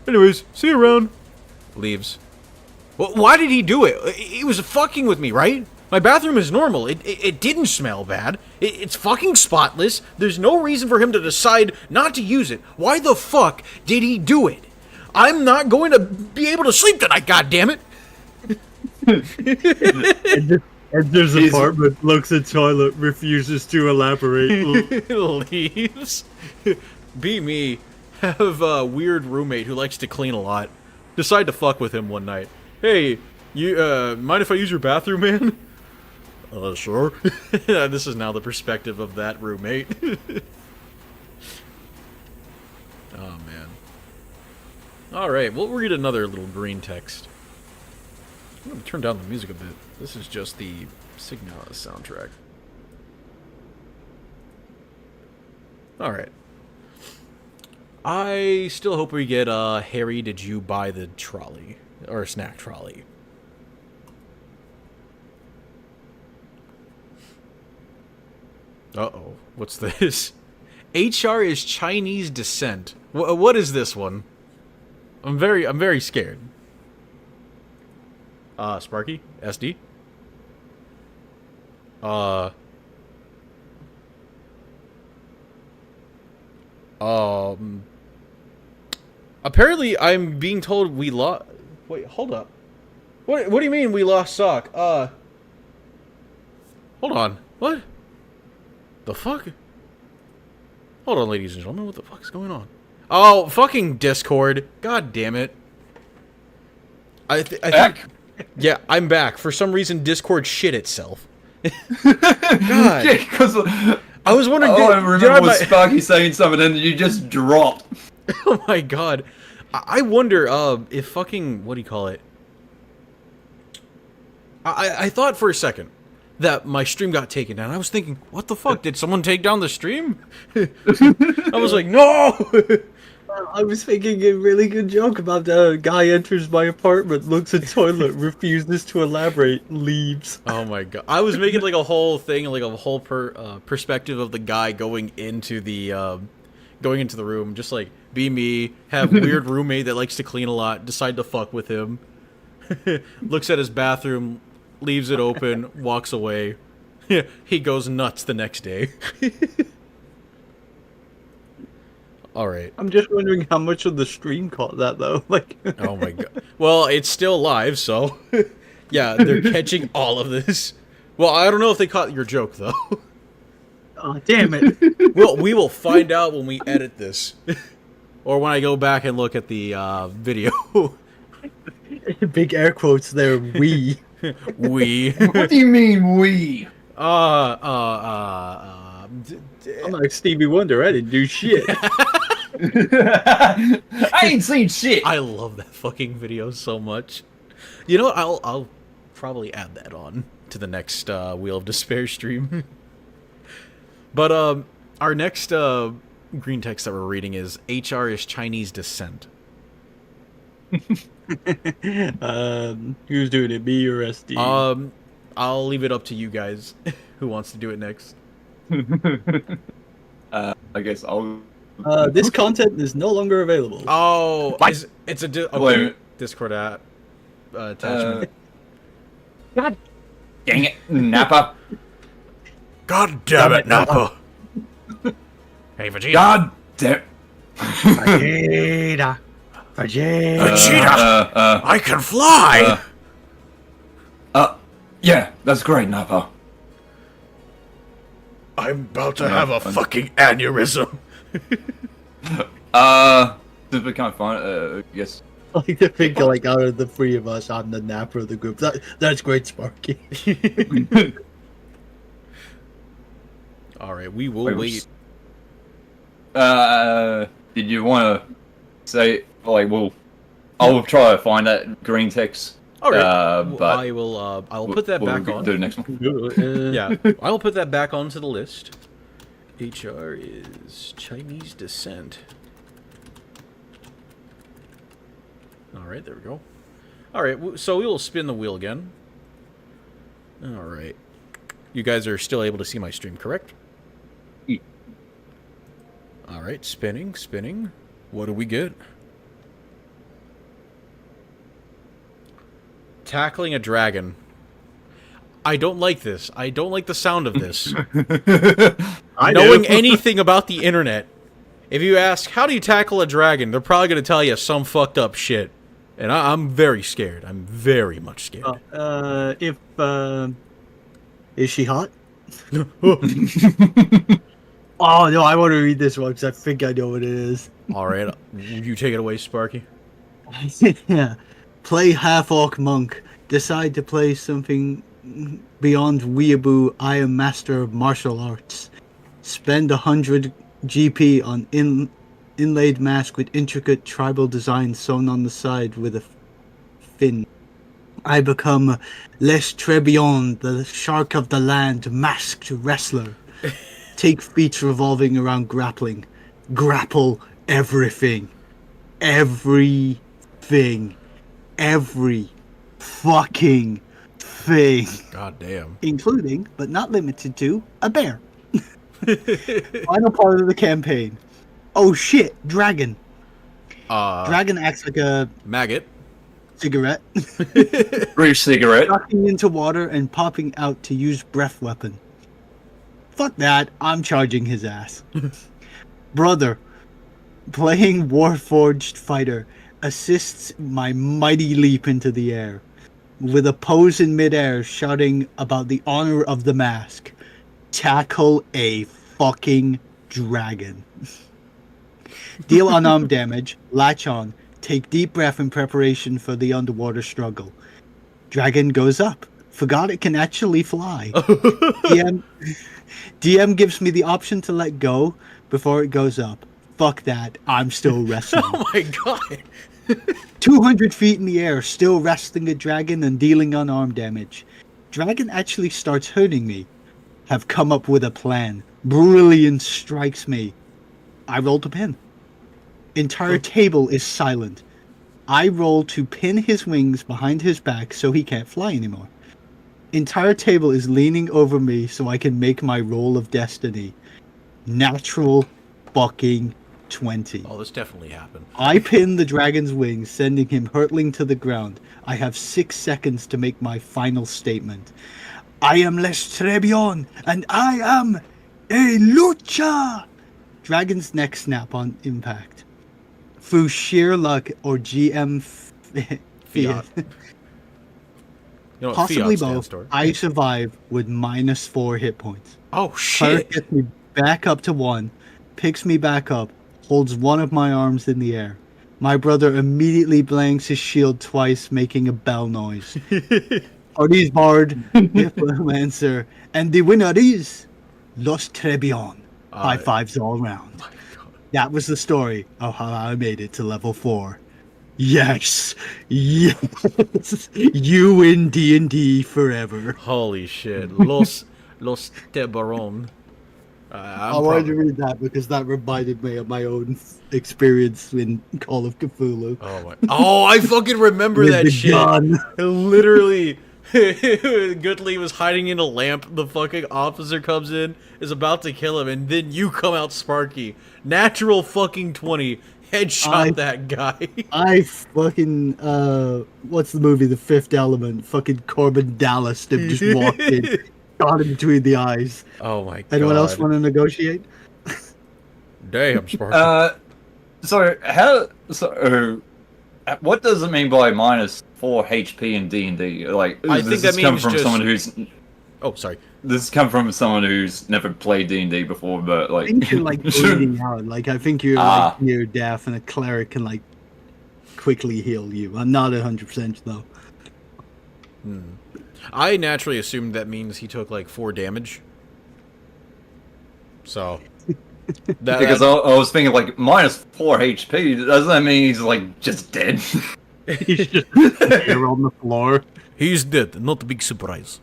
Anyways, see you around. Leaves. Well, why did he do it? He was fucking with me, right? My bathroom is normal. It didn't smell bad. It's fucking spotless. There's no reason for him to decide not to use it. Why the fuck did he do it? I'm not going to be able to sleep tonight, goddammit! Enters apartment, looks at toilet, refuses to elaborate. Leaves. Be me. Have a weird roommate who likes to clean a lot. Decide to fuck with him one night. Hey, you, mind if I use your bathroom, man? Sure. This is now the perspective of that roommate. Oh, man. Alright, we'll read another little green text. I'm gonna turn down the music a bit. This is just the Signal soundtrack. Alright. I still hope we get, Harry, did you buy the trolley? Or snack trolley? Uh-oh. What's this? HR is Chinese descent. What is this one? I'm very scared. Sparky? SD? Apparently I'm being told we lost... Wait, hold up. What do you mean we lost sock? Hold on. What? The fuck? Hold on, ladies and gentlemen. What the fuck is going on? Oh, fucking Discord. God damn it. I think... Yeah, I'm back. For some reason, Discord shit itself. God. Yeah, because I was wondering... I remember was Sparky saying something and you just dropped. Oh my god. I wonder, if fucking... What do you call it? I thought for a second that my stream got taken down. I was thinking, what the fuck? Did someone take down the stream? I was like, no! I was thinking a really good joke about the guy enters my apartment, looks at toilet, refuses to elaborate, leaves. Oh my god! I was making like a whole thing, like a whole perspective of the guy going into the room, just like be me, have weird roommate that likes to clean a lot, decide to fuck with him, looks at his bathroom, leaves it open, walks away. He goes nuts the next day. All right. I'm just wondering how much of the stream caught that though. Like, Oh my god. Well, it's still live, so yeah, they're catching all of this. Well, I don't know if they caught your joke though. oh damn it! Well, we will find out when we edit this, or when I go back and look at the video. Big air quotes there. We. We. What do you mean we? I'm like Stevie Wonder. I didn't do shit. I ain't seen shit. I love that fucking video so much. You know what? I'll probably add that on to the next Wheel of Despair stream. But our next green text that we're reading is HR is Chinese descent. Who's doing it? Me or SD? I'll leave it up to you guys. Who wants to do it next? I guess I'll. This content is no longer available. Oh, What? it's a Wait. Discord attachment. God dang it, Nappa! God damn it, Nappa! Hey, Vegeta. God damn. Vegeta. Vegeta. Vegeta! I can fly! Yeah, that's great, Nappa. I'm about to have a fucking aneurysm. Since we can't find it, I guess. I like to think like out of the three of us, I'm the napper of the group. That's great, Sparky. All right, we will wait. Did you want to say like I'll try to find that green text. All right, but I will put that back on. Do the next one. Yeah, I will put that back onto the list. HR is Chinese descent. All right, there we go. All right, so we will spin the wheel again. All right. You guys are still able to see my stream, correct? Yeah. All right, spinning, spinning. What do we get? Tackling a dragon. I don't like this. I don't like the sound of this. Knowing anything about the internet, if you ask, how do you tackle a dragon, they're probably going to tell you some fucked up shit. And I'm very scared. I'm very much scared. Is she hot? Oh, no, I want to read this one because I think I know what it is. All right. You take it away, Sparky. Yeah. Play half-orc monk. Decide to play something beyond weeaboo. I am master of martial arts. Spend 100 GP on inlaid mask with intricate tribal design sewn on the side with a fin. I become Les Trebion, the shark of the land, masked wrestler. Take feats revolving around grappling. Grapple everything. Everything. Every fucking thing. God damn. Including, but not limited to, a bear. Final part of the campaign. Oh shit, dragon. Dragon acts like a maggot. Cigarette. Brief cigarette. Sucking into water and popping out to use breath weapon. Fuck that, I'm charging his ass. Brother, playing Warforged fighter, assists my mighty leap into the air. With a pose in midair, shouting about the honor of the mask. Tackle a fucking dragon. Deal unarmed damage, latch on, take deep breath in preparation for the underwater struggle. Dragon goes up. Forgot it can actually fly. DM gives me the option to let go before it goes up. Fuck that, I'm still wrestling. Oh my god. 200 feet in the air, still wrestling a dragon and dealing unarmed damage. Dragon actually starts hurting me. Have come up with a plan. Brilliance strikes me. I rolled a pin. Entire table is silent. I roll to pin his wings behind his back so he can't fly anymore. Entire table is leaning over me so I can make my roll of destiny. Natural fucking 20. Oh, this definitely happened. I pin the dragon's wings, sending him hurtling to the ground. I have 6 seconds to make my final statement. I am Les Trebion, and I am a lucha! Dragon's neck snap on impact. Through sheer luck or GM Fiat. Fiat. You know what Possibly Fiat stands both. for. I survive with -4 hit points. Oh, Cleric shit. gets me back up to 1, picks me back up, holds one of my arms in the air. My brother immediately blanks his shield twice, making a bell noise. Party's Bard, Diplomancer, and the winner is Los Trebion. High fives all around. That was the story of how I made it to level 4. Yes! Yes! You win D&D forever. Holy shit. Los Tebaron. I wanted to read that because that reminded me of my own experience in Call of Cthulhu. Oh my! Oh, I fucking remember With that the shit. gun. Literally, Goodley was hiding in a lamp. The fucking officer comes in, is about to kill him, and then you come out, Sparky. Natural fucking 20, headshot that guy. I fucking what's the movie? The Fifth Element. Fucking Corbin Dallas just walked in, got him between the eyes. Oh my god! Anyone else want to negotiate? Damn, Sparky. What does it mean by -4 HP in D&D? Like, I think that come means from just- someone who's Oh, sorry. this has come from someone who's never played D&D before, but I like, think you're like bleeding out. Like I think you're like near death, and a cleric can like quickly heal you. I'm not 100% though. I naturally assumed that means he took like 4 damage. So. because I was thinking like -4 HP. Doesn't that mean he's like just dead? He's just here on the floor. He's dead. Not a big surprise.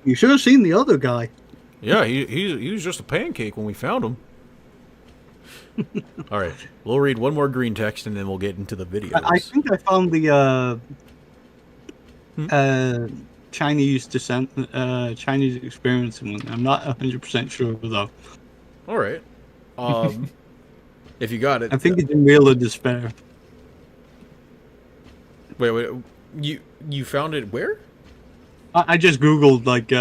You should have seen the other guy. Yeah, he was just a pancake when we found him. All right, we'll read one more green text and then we'll get into the videos. I think I found the Chinese descent, Chinese experience one. I'm not 100% sure though. All right. If you got it. I think it's in Wheel of Despair. Wait. You found it where? I just googled like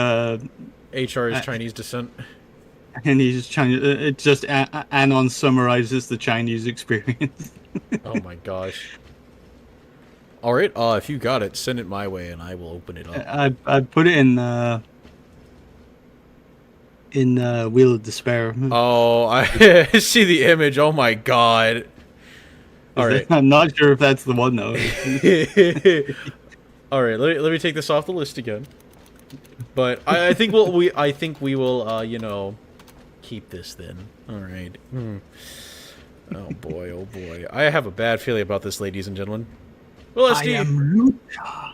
HR is Chinese descent. and he's Chinese. It's just Anon summarizes the Chinese experience. Oh my gosh. All right. If you got it, send it my way and I will open it up. I put it in Wheel of Despair. Oh, I see the image. Oh my god. All right. I'm not sure if that's the one though. All right. Let me take this off the list again. But I think we will you know, keep this then. All right. Oh boy. I have a bad feeling about this, ladies and gentlemen. Well, I am Lucha.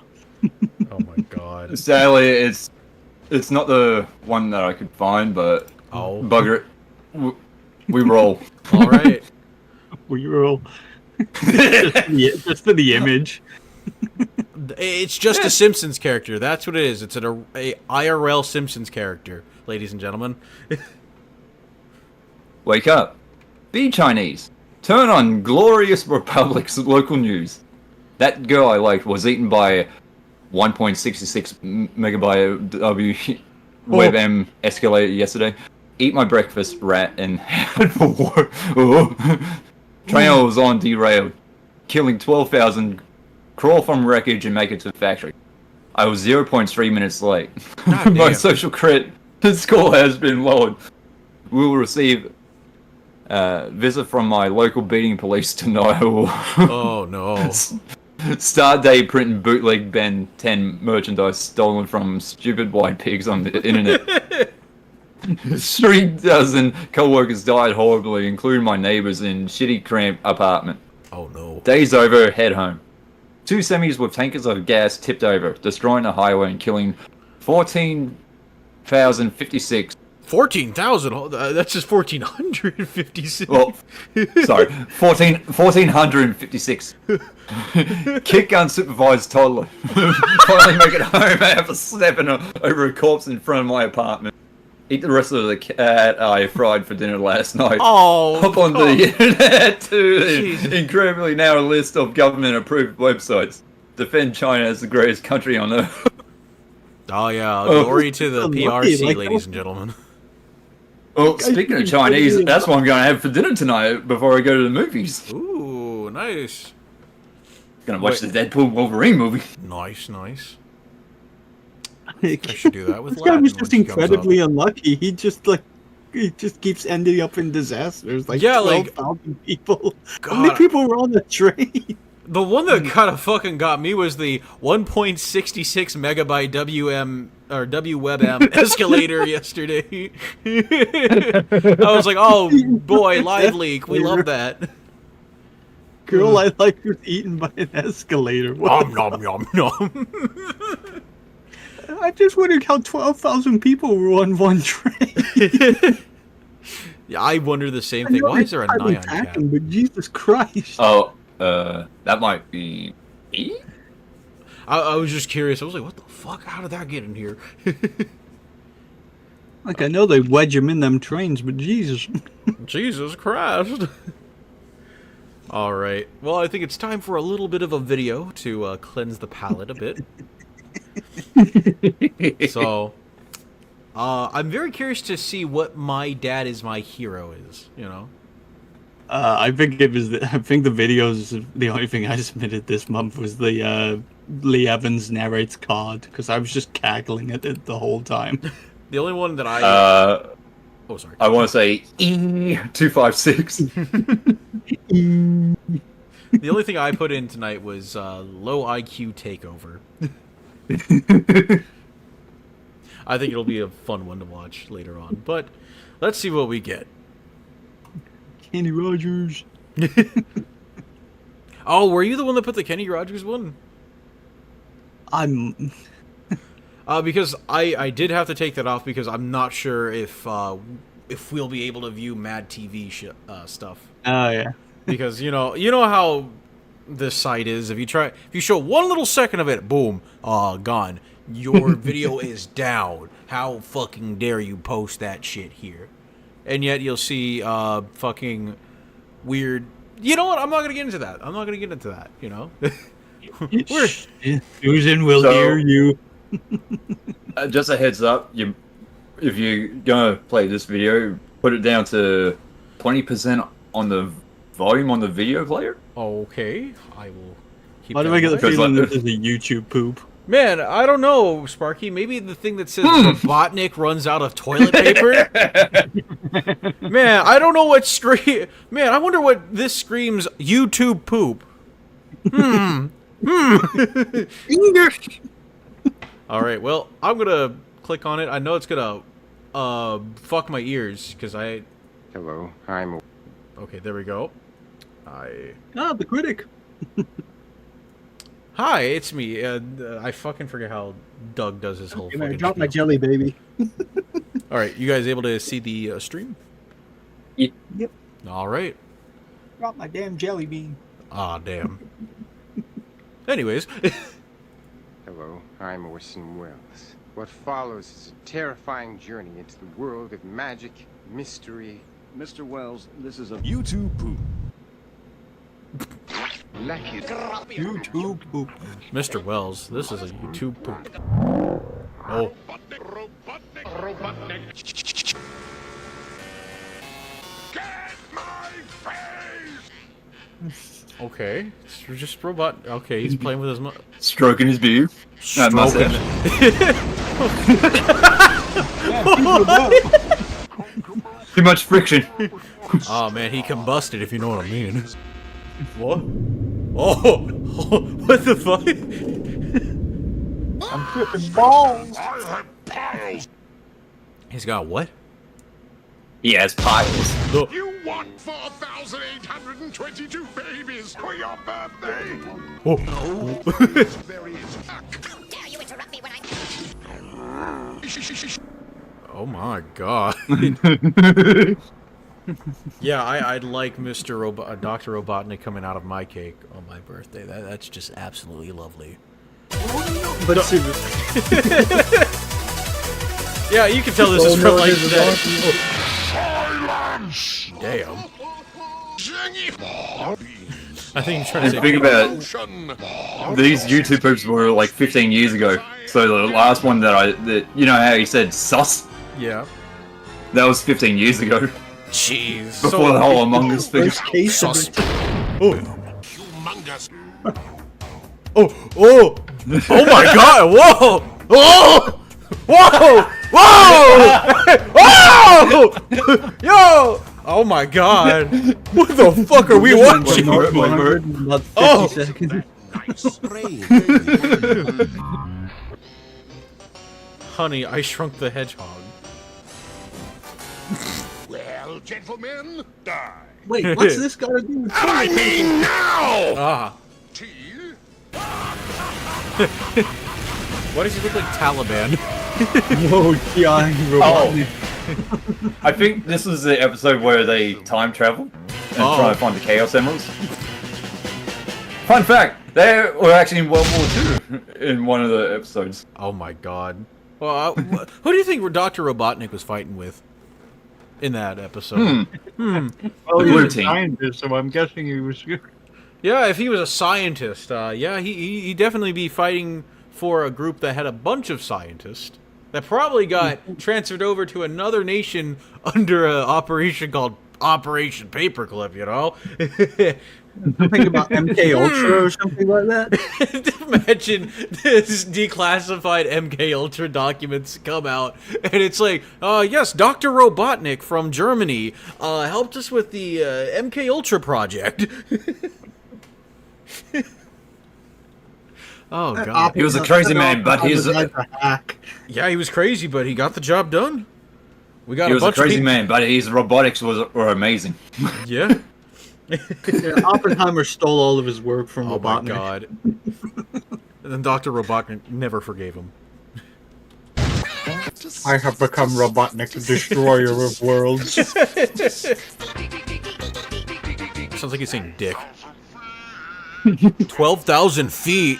Oh my god. Sadly, it's not the one that I could find, but Oh. bugger it. We roll. All right. We roll. just for the image. It's just a Simpsons character. That's what it is. It's a IRL Simpsons character, ladies and gentlemen. Wake up. Be Chinese. Turn on Glorious Republic's local news. That girl I liked was eaten by 1.66 megabyte W WebM escalator yesterday. Eat my breakfast, rat, and head for war. Train was on derailed. Killing 12,000. Crawl from wreckage and make it to the factory. I was 0.3 minutes late. God My damn. social credit score has been lowered. We will receive visit from my local beating police tonight. Oh no. Start day printing bootleg Ben 10 merchandise stolen from stupid white pigs on the internet. 3 dozen co-workers died horribly, including my neighbors in shitty cramped apartment. Oh no. Days over, head home. 2 semis with tankers of gas tipped over, destroying the highway and killing 14,056 14,000? That's just 1,456. Well, sorry, 1,456. Kick unsupervised toddler. Finally make it home after stepping over a corpse in front of my apartment. Eat the rest of the cat I fried for dinner last night. Oh, Hop on the internet to the incredibly narrow list of government-approved websites. Defend China as the greatest country on earth. Oh yeah, glory to the PRC, like, ladies and gentlemen. Well, speaking of Chinese, that's what I'm going to have for dinner tonight before I go to the movies. Ooh, nice. Gonna watch the Deadpool Wolverine movie. Nice. I should do that with This guy Latin was when just he comes incredibly up. unlucky. He just keeps ending up in disasters. Like Yeah, like- 12,000 people. How God. many people were on the train? The one that kind of fucking got me was the 1.66 megabyte WWM escalator yesterday. I was like, oh boy, live leak. We love that. Girl I like was eaten by an escalator. What Nom nom nom nom. I just wondered how 12,000 people were on one train. Yeah, I wonder the same thing. Why is there a Probably Nyan cat? happened, but Jesus Christ. Oh, that might be me? I was just curious. I was like, what the fuck? How did that get in here? Like, I know they wedge them in them trains, but Jesus. Jesus Christ. All right. Well, I think it's time for a little bit of a video to cleanse the palate a bit. So, I'm very curious to see what my dad is my hero is, you know? I think the videos, the only thing I submitted this month was the Lee Evans narrates card, because I was just cackling at it the whole time. The only one that I... oh, sorry. I want to say E256. The only thing I put in tonight was low IQ takeover. I think it'll be a fun one to watch later on, but let's see what we get. Kenny Rogers. Oh, were you the one that put the Kenny Rogers one? I'm... Because I did have to take that off because I'm not sure if we'll be able to view Mad TV stuff. Oh, yeah. Because you know how this site is. If you show one little second of it, boom, gone. Your video is down. How fucking dare you post that shit here? And yet you'll see fucking weird. You know what? I'm not gonna get into that. You know. Susan will So- hear you. Just a heads up, if you're gonna play this video, put it down to 20% on the volume on the video player. Okay, I will. Keep Why do that I get in the mind. Because, feeling like, this is a YouTube poop? Man, I don't know, Sparky. Maybe the thing that says Robotnik runs out of toilet paper. Man, I don't know what scream. Man, I wonder what this screams. YouTube poop. All right. Well, I'm gonna click on it. I know it's gonna fuck my ears because I. Hello, I'm... Okay, there we go. Ah, the critic. Hi, it's me. I fucking forget how Doug does his whole. I fucking dropped my spiel. jelly, baby. All right, you guys able to see the stream? Yep. All right. Drop my damn jelly bean. Ah, damn. Anyways, Hello, I'm Orson Welles. What follows is a terrifying journey into the world of magic, mystery, Mr. Wells, this is a YouTube poop. lucky. YouTube poop. Mr. Wells, this is a YouTube poop. Oh, okay. It's just robot. Okay, he's playing with his. Stroking his beard. Stroking. Too much friction. Oh man, he combusted, if you know what I mean. What? Oh, what the fuck? I'm tripping balls. He's got what? He has piles. You want 4,822 babies for your birthday? Oh. There is. Dare you interrupt me when I'm... Oh my god. Yeah, I'd like Dr. Robotnik coming out of my cake on my birthday. That's just absolutely lovely. But seriously, Yeah, you can tell this is from like that. Silence! Damn. Zingy! I think you're trying to say. Think about it. These YouTube poops were like 15 years ago. So the last one that you know how he said sus? Yeah. That was 15 years ago. Jeez. Before the whole Among Us thing. first case of Sus. it. Oh. Humongous. Oh. Oh. Oh my god. Whoa. Whoa. Whoa. Whoa. Whoa. Yo. Oh my god. What the fuck are we watching? About 50 Oh. seconds. Honey, I Shrunk the Hedgehog. Well, gentlemen, die. Wait, what's this got to do with I mean now! Ah. Tea? Why does he look like Taliban? Whoa, yeah, Robotnik. I think this was the episode where they time travel and try to find the Chaos Emeralds. Fun fact, they were actually in World War II in one of the episodes. Oh my god. Well, who do you think Dr. Robotnik was fighting with in that episode? Well, The he blue was a team. scientist, so I'm guessing he was good. Yeah, if he was a scientist, yeah, he'd definitely be fighting for a group that had a bunch of scientists that probably got transferred over to another nation under an operation called Operation Paperclip, you know? Think about MK Ultra or something like that. Imagine this declassified MK Ultra documents come out, and it's like, yes, Dr. Robotnik from Germany helped us with the MK Ultra project. Oh god. He was a crazy man, but he's a hack. Yeah, he was crazy, but he got the job done. We got he was a bunch crazy of man, but his robotics were amazing. Yeah. Yeah, Oppenheimer stole all of his work from Oh my Robotnik. god. And then Dr. Robotnik never forgave him. I have become Robotnik, the destroyer of worlds. Sounds like he's saying dick. 12,000 feet.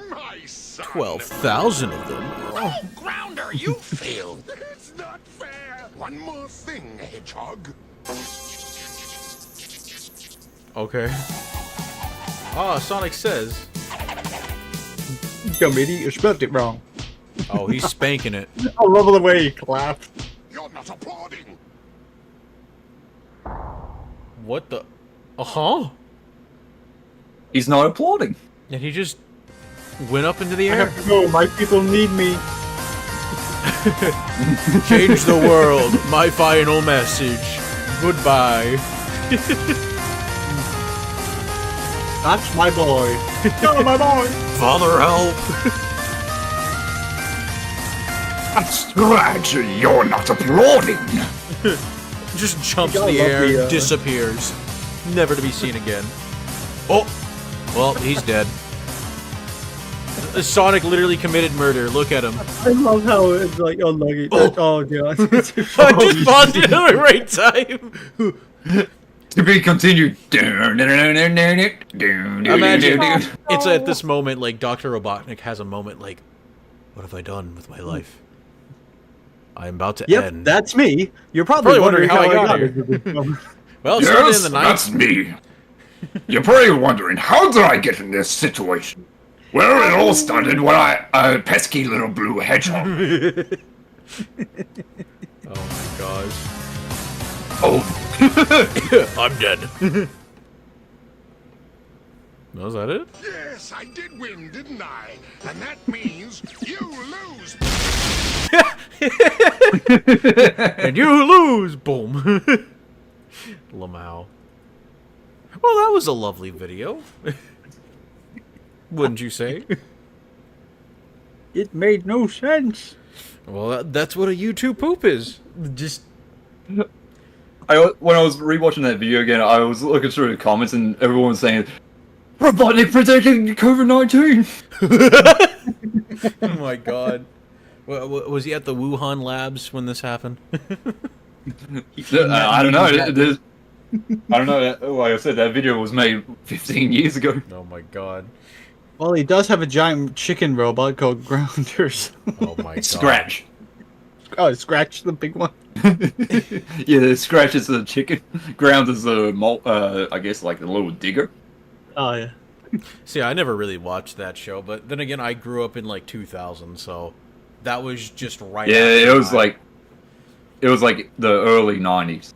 My son. 12,000 of them. Oh, Grounder, you failed. It's not fair. One more thing, Hedgehog. Okay. Sonic says. Dumb idiot, you spelled it wrong. Oh, he's spanking it. I love the way he clapped. You're not applauding. What the? Uh-huh. He's not applauding. And he just went up into the I air. have to go, my people need me. Change the world. My final message. Goodbye. That's my boy. No, my boy. Father, help. I'm glad you're not applauding. Just jumps in gotta the love air, the, disappears. Never to be seen again. Oh! Well, he's dead. Sonic literally committed murder. Look at him. I love how it's like, oh, lucky. Oh. Oh, God. I just paused it at the right time. To be continued. Imagine it's at this moment like Dr. Robotnik has a moment like, what have I done with my life? I am about to Yep, end. that's me. You're probably wondering how I got here. it. Well, it started Yes, in the 90s. that's me. You're probably wondering, how did I get in this situation? Well, it all started when a pesky little blue hedgehog. Oh my gosh. Oh, I'm dead. Was that it? Yes, I did win, didn't I? And that means you lose. And you lose! Boom. Lamau. Well, that was a lovely video. Wouldn't you say? It made no sense. Well, that's what a YouTube poop is. Just... When I was rewatching that video again, I was looking through the comments and everyone was saying, Robotnik predicting COVID-19! Oh my god. Was he at the Wuhan labs when this happened? I don't know. I don't know. Like I said, that video was made 15 years ago. Oh my god. Well, he does have a giant chicken robot called Grounders. Oh my god. Scratch. Oh, Scratch the big one. Yeah, Scratch is the chicken. Ground is the I guess like the little digger. Oh yeah. See, I never really watched that show, but then again, I grew up in like 2000, so that was just right. Yeah, after it was like the early 90s.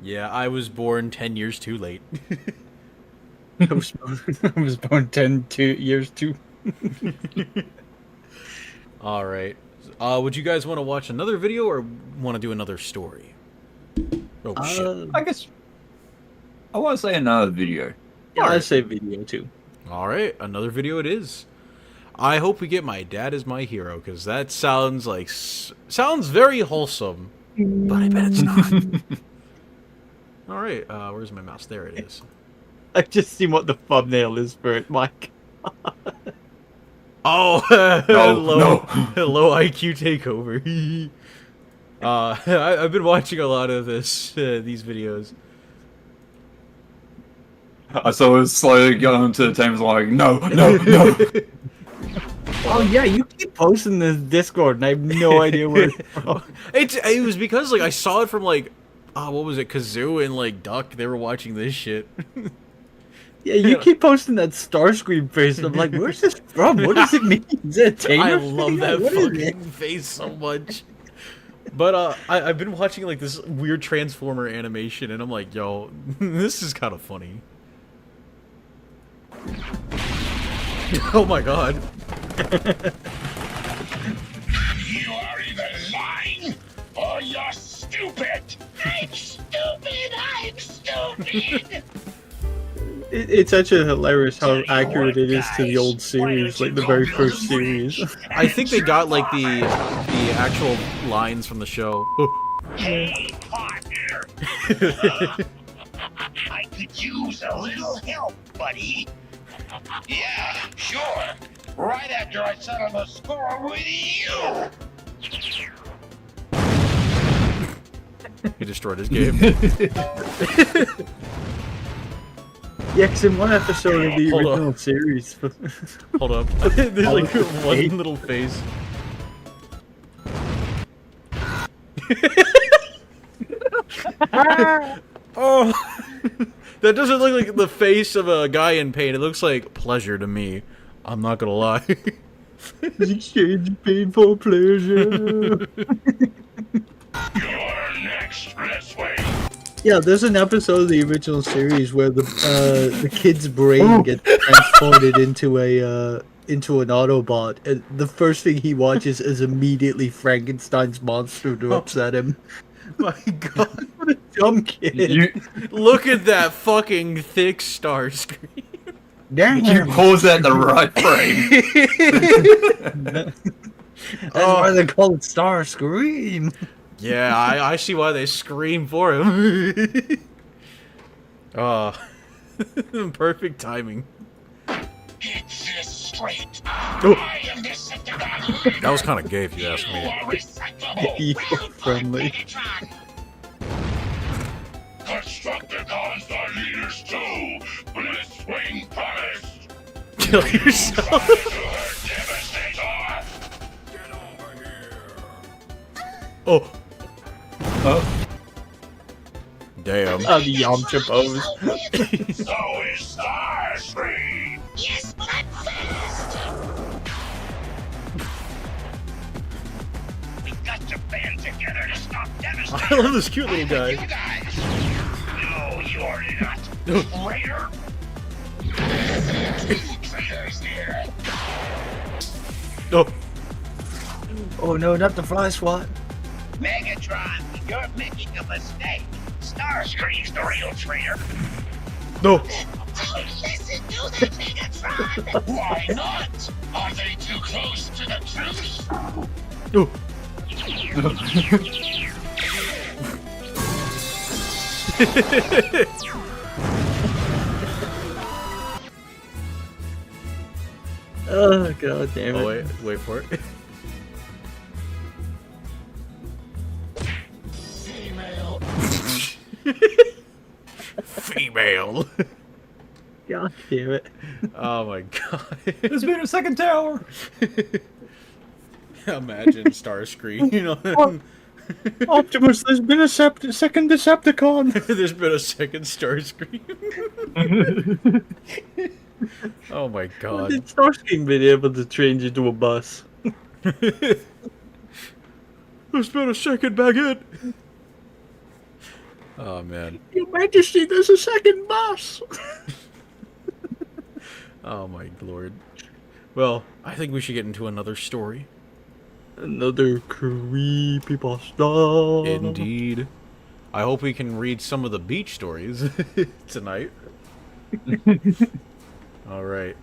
Yeah, I was born 10 years too late. I was born 10 years too. All right. Would you guys want to watch another video or want to do another story? Oh shit! I guess I want to say another video. Yeah, I say video too. All right, another video it is. I hope we get My Dad Is My Hero, because that sounds very wholesome, but I bet it's not. All right, where's my mouse? There it is. I just seen what the thumbnail is for it, Mike. Oh, hello IQ takeover. I've been watching a lot of these videos. I saw it slowly going to the table like, no. Oh yeah, you keep posting this Discord, and I have no idea where it's from. It was because like I saw it from like, what was it? Kazoo and like Duck. They were watching this shit. Yeah, you keep posting that Starscream face, and I'm like, where's this from? What does it mean? Is it a Tamer? I love that What is fucking face so much. But I've been watching like this weird Transformer animation, and I'm like, yo, this is kind of funny. Oh my god. You are either lying or you're stupid. I'm stupid. It's actually hilarious how accurate it is to the old series, like the very first series. I think they got like the actual lines from the show. Hey, partner. I could use a little help, buddy. Yeah, sure. Right after I settle the score with you. He destroyed his game. Yeah, because in one episode of the Hold original on. series... Hold up. There's like one little face. Oh, that doesn't look like the face of a guy in pain. It looks like pleasure to me. I'm not gonna lie. Exchange pain for pleasure. You're next, this way. Yeah, there's an episode of the original series where the kid's brain gets transported into an Autobot, and the first thing he watches is immediately Frankenstein's monster to upset him. My god. What a dumb kid. Look at that fucking thick star screen. You pause that in the right frame. That's why they call it Starscream. Yeah, I see why they scream for him. Perfect timing. Get this straight. Oh. I am the Decepticon. That was kind of gay if you ask You me. are recyclable. Eco-friendly. Constructicons are leaders too. Blitzwing punished. Kill yourself. Devastator. Get over here. Oh. Oh. Damn. Oh, the Yamcha pose. So is Starscream. Yes, but I'm fast. We've got to band together to stop Devastator. I love this cute little guy. You guys. No, you're not. Traitor. Traitors here. Oh. Oh no, not the fly swat. Megatron, you're making a mistake. Starscream's the real traitor. No. Don't listen to the Megatron. Why not? Are they too close to the truth? No. Oh god damn it. Oh wait for it. Female. God damn it. Oh my god. There's been a second tower. Imagine Starscream, you know. Optimus, there's been a second Decepticon. There's been a second Starscream. Oh my How god. did Starscream be able to change into a bus? There's been a second baguette. Oh man. Your Majesty, there's a second bus. Oh my lord. Well, I think we should get into another story. Another creepy pasta. Indeed. I hope we can read some of the beach stories tonight. Alright.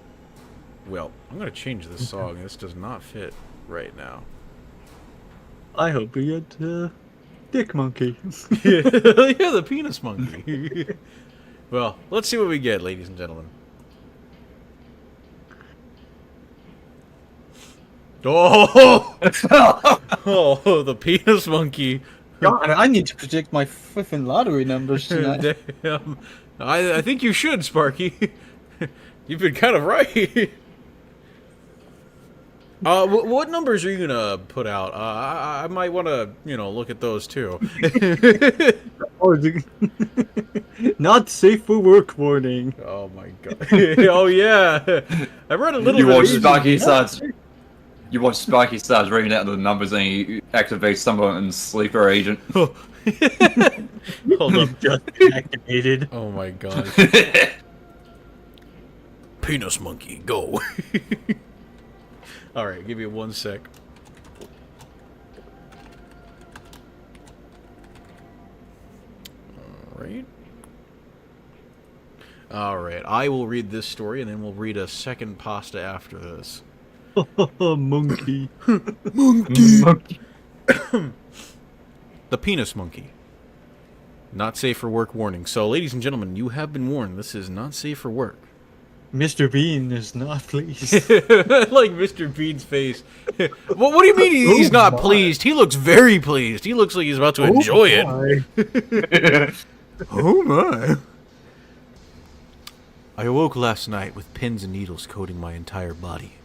Well, I'm gonna change this song. This does not fit right now. I hope we get Dick Monkey. Yeah, the penis monkey. Well, let's see what we get, ladies and gentlemen. Oh! Oh, the penis monkey. God, I need to predict my flipping lottery numbers tonight. Damn. I think you should, Sparky. You've been kind of right. What numbers are you gonna put out? I might want to, look at those too. Not safe for work warning. Oh my god. Oh yeah. I read a little You bit. watch of Sparky starts. You watch Sparky starts reading out the numbers and he activates someone's sleeper agent. Hold up. Just activated. Oh my god. Penis monkey, go. Alright, give me 1 sec. Alright. Alright, I will read this story and then we'll read a second pasta after this. Monkey. Monkey! The penis monkey. Not safe for work warning. So, ladies and gentlemen, you have been warned. This is not safe for work. Mr. Bean is not pleased. Like Mr. Bean's face. Well, what do you mean he's not pleased? He looks very pleased. He looks like he's about to enjoy it. Oh my. I awoke last night with pins and needles coating my entire body.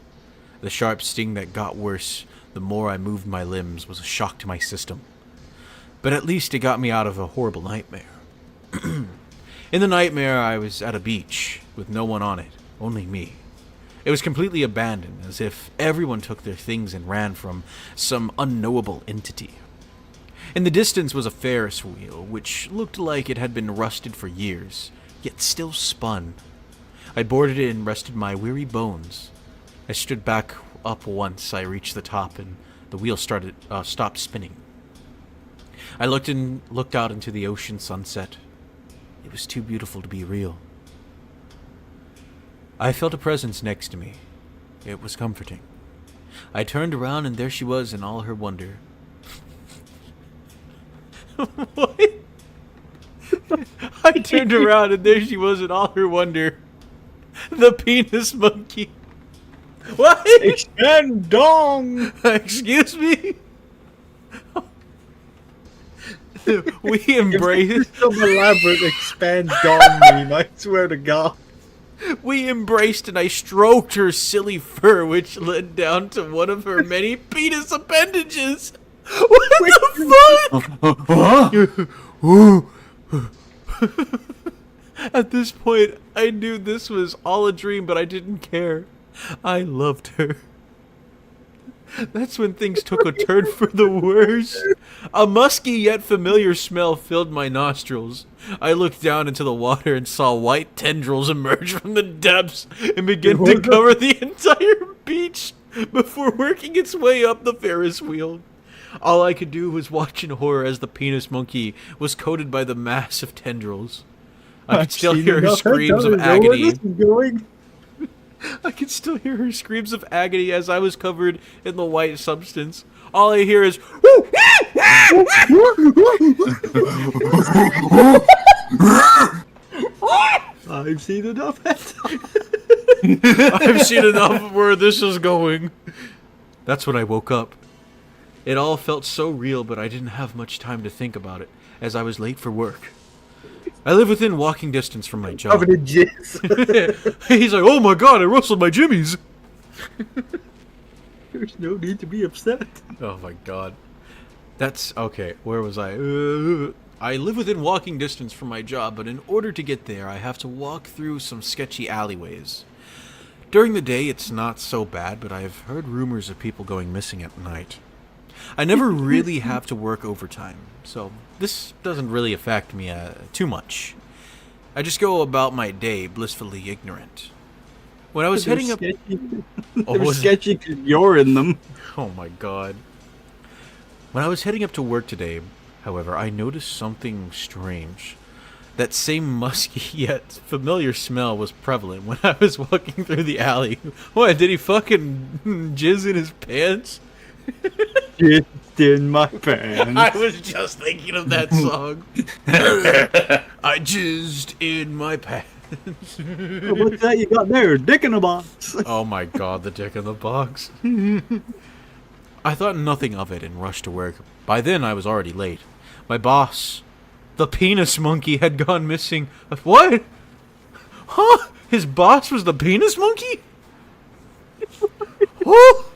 The sharp sting that got worse the more I moved my limbs was a shock to my system. But at least it got me out of a horrible nightmare. In the nightmare, I was at a beach with no one on it, only me. It was completely abandoned, as if everyone took their things and ran from some unknowable entity. In the distance was a Ferris wheel, which looked like it had been rusted for years, yet still spun. I boarded it and rested my weary bones. I stood back up once I reached the top, and the wheel stopped spinning. I looked out into the ocean sunset. It was too beautiful to be real. I felt a presence next to me. It was comforting. I turned around and there she was in all her wonder. What? I turned around and there she was in all her wonder. The penis monkey. What? Expand dong! Excuse me? We embrace. Some elaborate expand dong meme, I swear to God. We embraced and I stroked her silly fur, which led down to one of her many penis appendages. What the fuck? At this point, I knew this was all a dream, but I didn't care. I loved her. That's when things took a turn for the worse. A musky yet familiar smell filled my nostrils. I looked down into the water and saw white tendrils emerge from the depths and begin to cover the entire beach before working its way up the Ferris wheel. All I could do was watch in horror as the penis monkey was coated by the mass of tendrils. I could still hear her screams of agony. I could still hear her screams of agony as I was covered in the white substance. All I hear is I've seen enough. I've seen enough of where this is going. That's when I woke up. It all felt so real, but I didn't have much time to think about it, as I was late for work. I live within walking distance from my job. Covered in jizz. He's like, oh my god, I rustled my jimmies. There's no need to be upset. Oh my god. That's okay. Where was I? I live within walking distance from my job, but in order to get there, I have to walk through some sketchy alleyways. During the day, it's not so bad, but I've heard rumors of people going missing at night. I never really have to work overtime, so this doesn't really affect me too much. I just go about my day blissfully ignorant. When I was heading up... They're sketchy because you're in them. Oh my god. When I was heading up to work today, however, I noticed something strange. That same musky yet familiar smell was prevalent when I was walking through the alley. What, did he fucking jizz in his pants? Jizzed in my pants. I was just thinking of that song. I jizzed in my pants. What's that you got there? Dick in a box. Oh my god, the dick in the box. I thought nothing of it and rushed to work. By then, I was already late. My boss, the penis monkey, had gone missing. What? Huh? His boss was the penis monkey? Oh!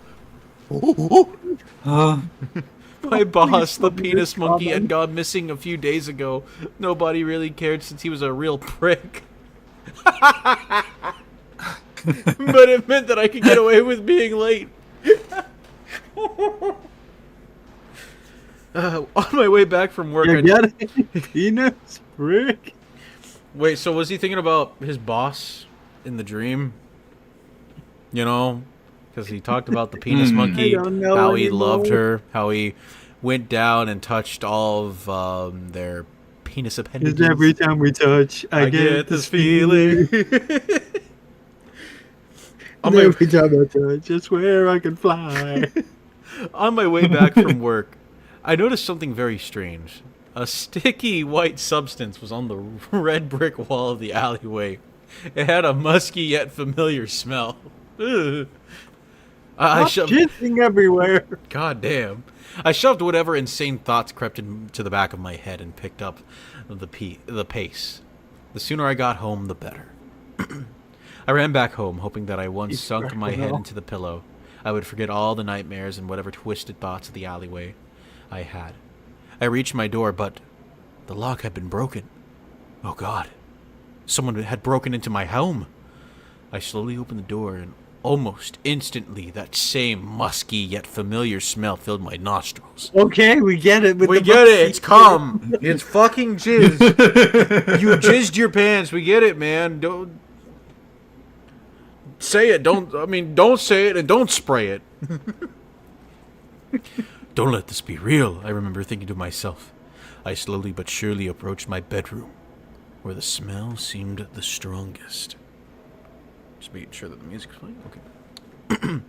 My boss, the penis monkey, had gone missing a few days ago. Nobody really cared since he was a real prick. But it meant that I could get away with being late. On my way back from work, You get it? Penis prick. Wait, so was he thinking about his boss in the dream? You know, because he talked about the penis monkey, I don't know how he anymore. loved her, how he went down and touched all of their penis appendages. Because every time we touch, I get this feeling. And every time I touch, I swear I can fly. On my way back from work, I noticed something very strange. A sticky white substance was on the red brick wall of the alleyway. It had a musky yet familiar smell. Ugh. I shoved... jizzing everywhere. God damn. I shoved whatever insane thoughts crept into the back of my head and picked up the pace. The sooner I got home, the better. I ran back home, hoping that I once sunk my head into the pillow, I would forget all the nightmares and whatever twisted thoughts of the alleyway I had. I reached my door, but the lock had been broken. Oh God. Someone had broken into my home. I slowly opened the door, and almost instantly that same musky yet familiar smell filled my nostrils. Okay, we get it. We get it. It's cum. It's fucking jizz. You jizzed your pants. We get it, man. Don't say it. Don't say it and don't spray it. Don't let this be real, I remember thinking to myself. I slowly but surely approached my bedroom, where the smell seemed the strongest. Just making sure that the music's playing. Okay.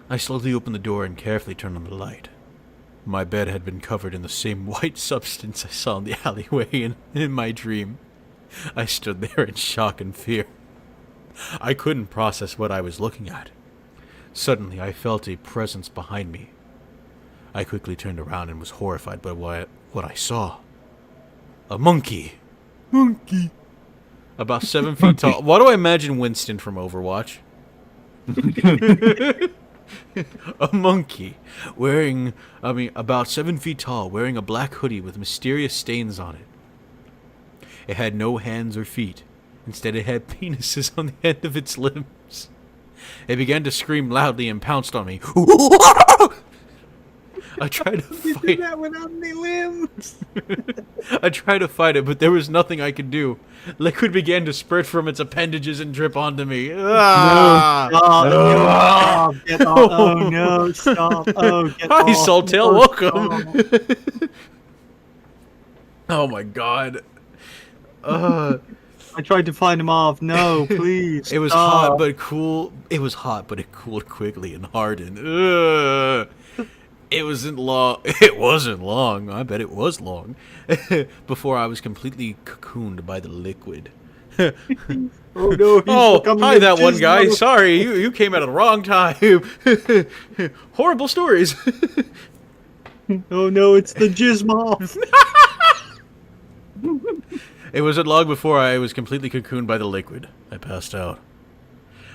I slowly opened the door and carefully turned on the light. My bed had been covered in the same white substance I saw in the alleyway in my dream. I stood there in shock and fear. I couldn't process what I was looking at. Suddenly, I felt a presence behind me. I quickly turned around and was horrified by what I saw. A monkey. Monkey. About 7 feet tall. Why do I imagine Winston from Overwatch? A monkey, about 7 feet tall, wearing a black hoodie with mysterious stains on it. It had no hands or feet. Instead, it had penises on the end of its limbs. It began to scream loudly and pounced on me. I tried to fight it. that without any limbs. I tried to fight it, but there was nothing I could do. Liquid began to spurt from its appendages and drip onto me. Ah! No, stop. Get off. Oh no, stop. Oh, get Hi, off. Saltail, Oh, welcome. stop. Oh my god. I tried to find him off. No, please. It was stop. hot but cool. It was hot, but it cooled quickly and hardened. Ugh. It wasn't long. It wasn't long. I bet it was long. Before I was completely cocooned by the liquid. Oh no! He's Oh, becoming hi, a that one jizz guy. model. Sorry, you came at the wrong time. Horrible stories. Oh no! It's the jizz moth. It wasn't long before I was completely cocooned by the liquid. I passed out.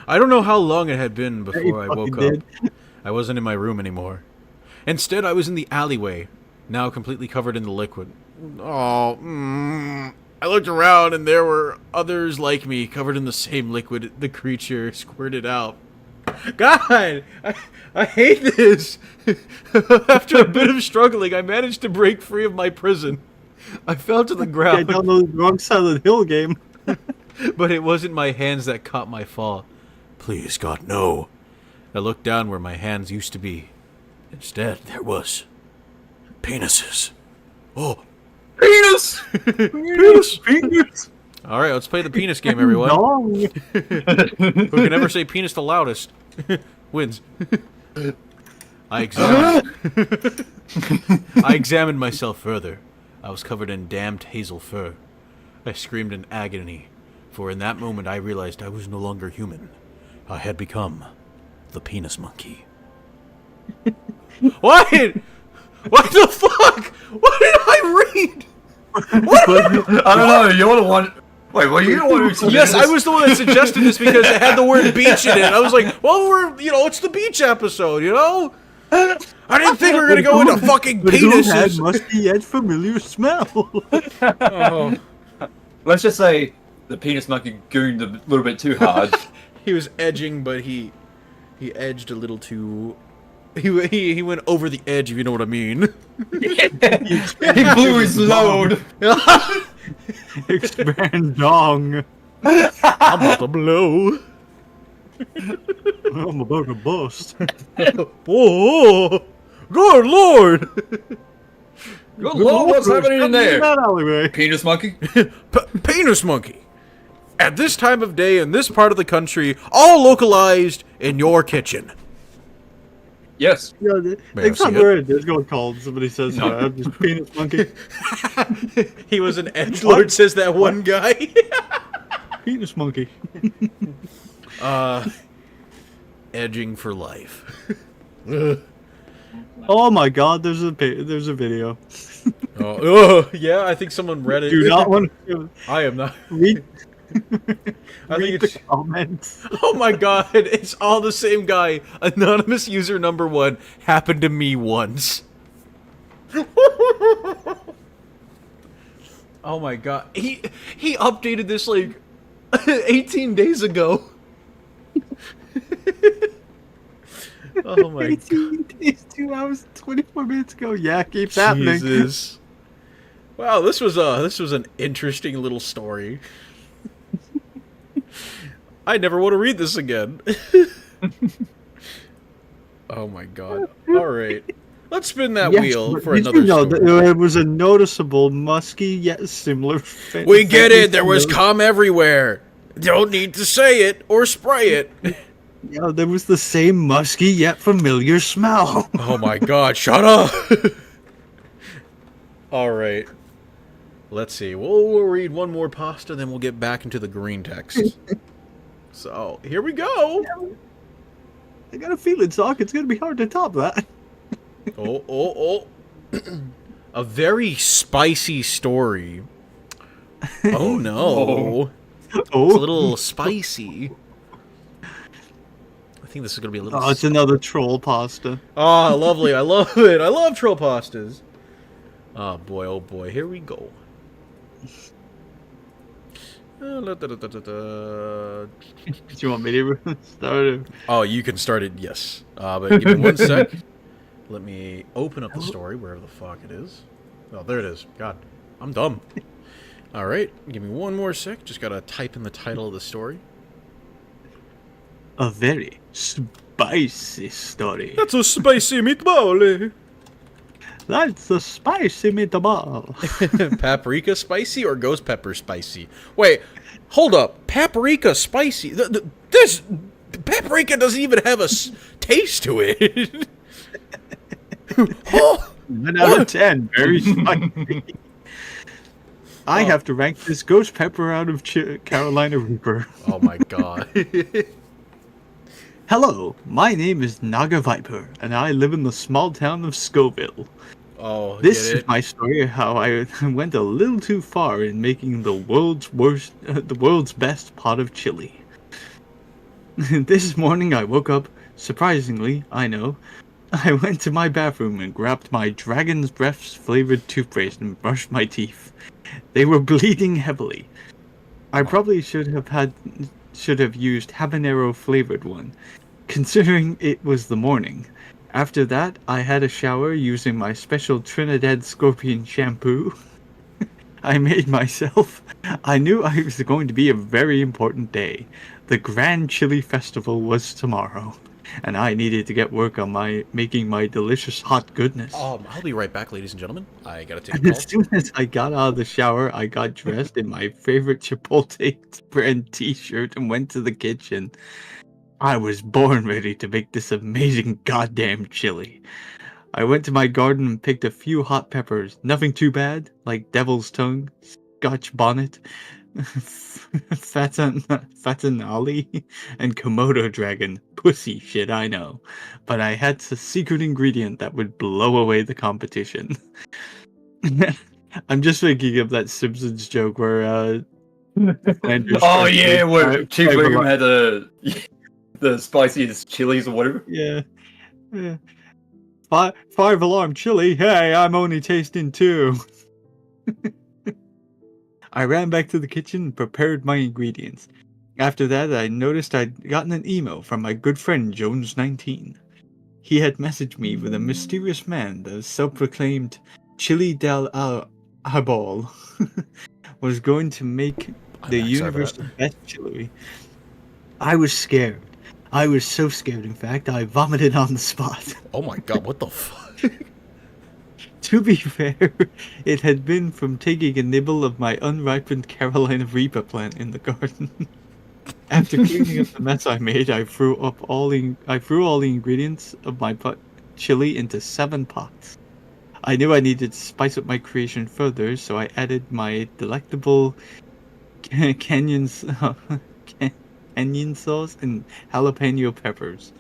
I don't know how long it had been before I woke up. I wasn't in my room anymore. Instead, I was in the alleyway, now completely covered in the liquid. Oh, I looked around and there were others like me, covered in the same liquid the creature squirted out. God, I hate this. After a bit of struggling, I managed to break free of my prison. I fell to the ground. I downloaded the wrong Silent Hill game. But it wasn't my hands that caught my fall. Please, God, no. I looked down where my hands used to be. Instead, there was penises. Oh, Penis! penis! All right, let's play the penis game, everyone. Who can ever say penis the loudest wins. I examined myself further. I was covered in damned hazel fur. I screamed in agony, for in that moment I realized I was no longer human. I had become the penis monkey. What? What the fuck? What did I read? I don't know, you're the one... Wait, were you the one who suggested Yes, this? I was the one that suggested this because it had the word beach in it. I was like, well, it's the beach episode, you know? I didn't think we were going to go into fucking penises. Musky yet familiar smell. Oh. Let's just say the penis monkey gooned a little bit too hard. He was edging, but he edged a little too... He went over the edge, if you know what I mean. He blew his load. Expand dong. I'm about to blow. I'm about to bust. Whoa! Good lord! Good lord, what's happening in there? That alleyway. Penis monkey? Penis monkey. At this time of day in this part of the country, all localized in your kitchen. Yes. Yeah, May I it's not see where it is going called. Somebody says, No. I'm just penis monkey. He was an edgelord, says that one guy. Penis monkey. Edging for life. Oh my god, there's a video. Yeah, I think someone read it. Do not want to I am not. read, I read think it's. the comments. Oh my god, it's all the same guy. Anonymous user number 1 happened to me once. Oh my god. He updated this like 18 days ago. Oh my 18 days, 2 hours, 24 minutes ago. Yeah, keeps happening. Jesus. Wow, this was an interesting little story. I never want to read this again. Oh my god. Alright. Let's spin that wheel for did another you know story. that it was a noticeable, musky, yet similar... We get it! There was cum everywhere! Don't need to say it or spray it! Yeah, there was the same musky, yet familiar smell. Oh my god, shut up! Alright. Let's see. We'll read one more pasta, then we'll get back into the green text. So, here we go! I got a feeling, Sock, it's gonna be hard to top that. Oh. A very spicy story. Oh no. It's a little spicy. I think this is gonna be a little... Oh, it's another troll pasta. Oh, lovely. I love it. I love troll pastas. Oh boy, here we go. Do you want me to start it? Oh, you can start it, yes. But give me one sec. Let me open up the story, wherever the fuck it is. Oh, there it is. God, I'm dumb. Alright, give me one more sec. Just gotta type in the title of the story. A very spicy story. That's a spicy meatball. That's a spicy meatball. Paprika spicy or ghost pepper spicy? Wait, hold up. Paprika spicy? This paprika doesn't even have a taste to it. Oh, 9 out of 10. Very spicy. I have to rank this ghost pepper out of Carolina Reaper. oh my god. Hello, my name is Naga Viper, and I live in the small town of Scoville. Oh, This get is it? my story of how I went a little too far in making the world's best pot of chili. This morning I woke up, surprisingly, I know. I went to my bathroom and grabbed my Dragon's Breath flavored toothpaste and brushed my teeth. They were bleeding heavily. I probably should have used habanero flavored one, considering it was the morning. After that, I had a shower using my special Trinidad Scorpion shampoo. I made myself. I knew I was going to be a very important day. The Grand Chili Festival was tomorrow, and I needed to get work on making my delicious hot goodness. I'll be right back, ladies and gentlemen. I gotta take a And call. as soon as I got out of the shower, I got dressed in my favorite Chipotle brand t-shirt and went to the kitchen. I was born ready to make this amazing goddamn chili. I went to my garden and picked a few hot peppers. Nothing too bad, like devil's tongue, Scotch bonnet, fatanali, and Komodo dragon. Pussy shit, I know. But I had a secret ingredient that would blow away the competition. I'm just thinking of that Simpsons joke where Flanders Oh tries to yeah, where five- Chief five Wiggum alive- had the spiciest chilies or whatever. Yeah. Yeah. Five alarm chili. Hey, I'm only tasting 2. I ran back to the kitchen and prepared my ingredients. After that, I noticed I'd gotten an email from my good friend Jones19. He had messaged me with a mysterious man, the self-proclaimed Chili del Arbol, was going to make I'm the back, sorry about universe's that. best chili. I was scared. I was so scared, in fact, I vomited on the spot. Oh my god, what the fuck? To be fair, it had been from taking a nibble of my unripened Carolina Reaper plant in the garden. After cleaning up the mess I made, I threw all the ingredients of my chili into 7 pots. I knew I needed to spice up my creation further, so I added my delectable canyon sauce and jalapeno peppers,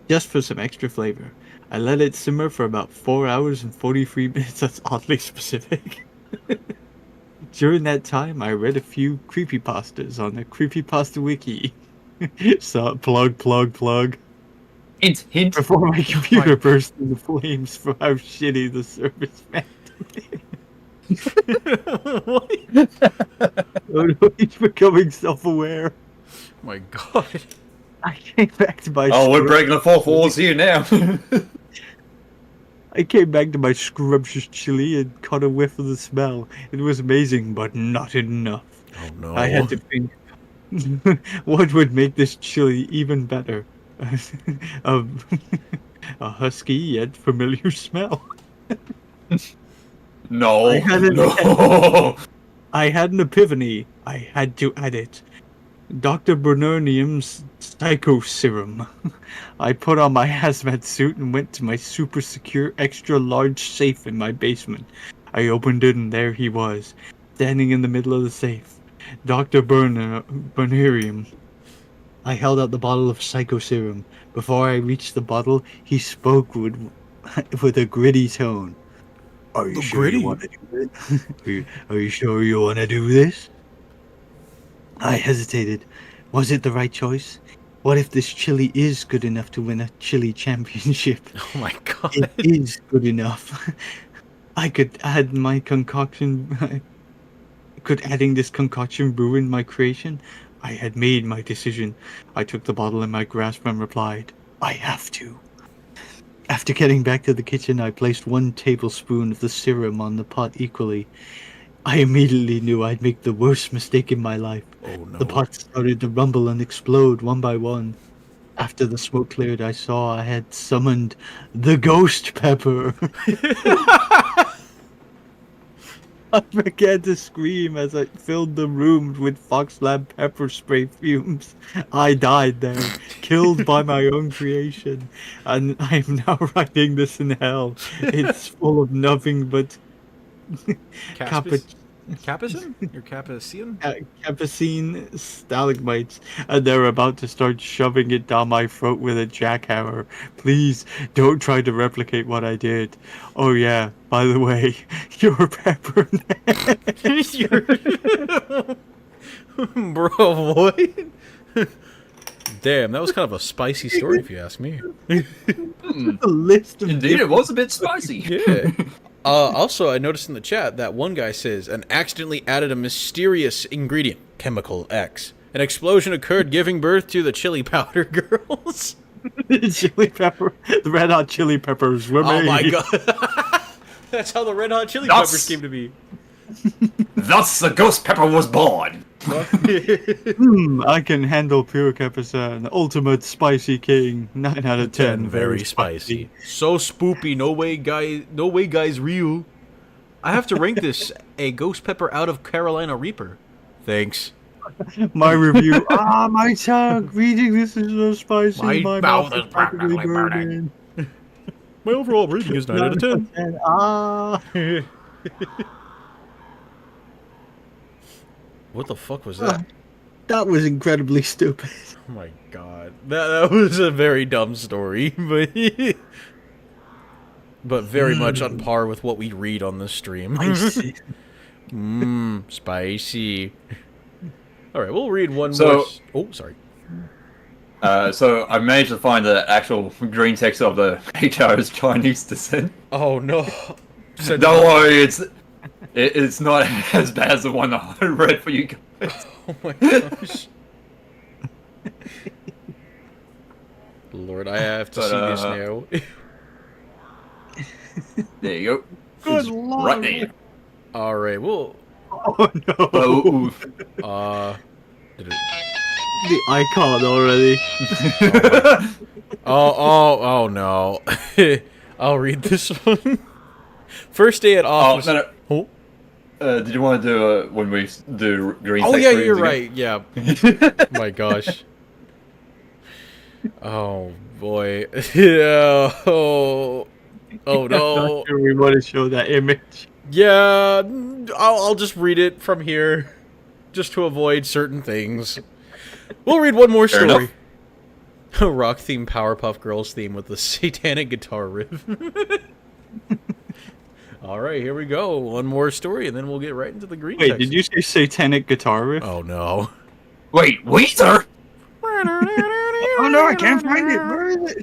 just for some extra flavor. I let it simmer for about 4 hours and 43 minutes. That's oddly specific. During that time, I read a few creepypastas on the Creepypasta Wiki. So, plug. Hint, hint. Before my computer burst into flames for how shitty the service meant. Oh no, he's becoming self-aware. My god. I came back to my Oh, we're breaking the fourth walls here now. I came back to my scrumptious chili and caught a whiff of the smell. It was amazing, but not enough. Oh no. I had to think, what would make this chili even better? a husky yet familiar smell. No, I had an- no. I had an epiphany. I had to add it. Dr. Bernonium's Psycho Serum. I put on my hazmat suit and went to my super secure extra large safe in my basement. I opened it and there he was, standing in the middle of the safe. Dr. Bernarium. I held out the bottle of Psycho Serum. Before I reached the bottle, he spoke with a gritty tone. Are you sure Gritty? you want to do this? Are you sure you want to do this? I hesitated. Was it the right choice? What if this chili is good enough to win a chili championship? Oh my god. It is good enough. I could add my concoction. Could adding this concoction ruin my creation? I had made my decision. I took the bottle in my grasp and replied, I have to. After getting back to the kitchen, I placed 1 tablespoon of the serum on the pot equally. I immediately knew I'd make the worst mistake in my life. Oh no. The pots started to rumble and explode one by one. After the smoke cleared, I saw I had summoned the ghost pepper. I began to scream as I filled the room with Fox Lab pepper spray fumes. I died there, killed by my own creation, and I'm now writing this in hell. It's full of nothing but Caspis? Capucin? You're Capucin? Capucine stalagmites, and they're about to start shoving it down my throat with a jackhammer. Please don't try to replicate what I did. Oh yeah, by the way, you're pepper. Bro, what? Damn, that was kind of a spicy story if you ask me. A list of Indeed, it was a bit spicy. Yeah. Also, I noticed in the chat that one guy says, and accidentally added a mysterious ingredient, chemical X. An explosion occurred giving birth to the chili powder girls. chili pepper, the red hot chili peppers were made. Oh my god. That's how the red hot chili peppers came to be. Thus, the ghost pepper was born. I can handle pure Capucin, ultimate spicy king. 9 out of 10, Very spicy. So spoopy, no way guys real. I have to rank this a ghost pepper out of Carolina Reaper. Thanks. My review. My tongue. Reading this is so spicy. My mouth is practically burning. My overall rating is 9 out of 10. What the fuck was that? That was incredibly stupid. Oh my god. That was a very dumb story, but very much on par with what we read on the stream. Spicy. Spicy. Alright, we'll read one more. Oh, sorry. So I managed to find the actual green text of the HR is Chinese descent. Oh no. Don't worry, it's not as bad as the one I read for you guys. Oh my gosh. Lord, I have to see this now. There you go. Good It's lord. right there. Alright, well. Oh no. Did it... The icon already. Oh no. I'll read this one. First day at office. Oh, no. Did you want to do when we do green text? Oh yeah, readings you're again? right. Yeah. My gosh. Oh boy. Yeah. Oh no. Not sure we want to show that image. Yeah. I'll just read it from here, just to avoid certain things. We'll read one more Fair story. A rock themed Powerpuff Girls theme with the satanic guitar riff. Alright, here we go. One more story, and then we'll get right into the green Wait, text. did you say satanic guitar riff? Oh, no. Wait, Weezer? Oh no, I can't find it. Where is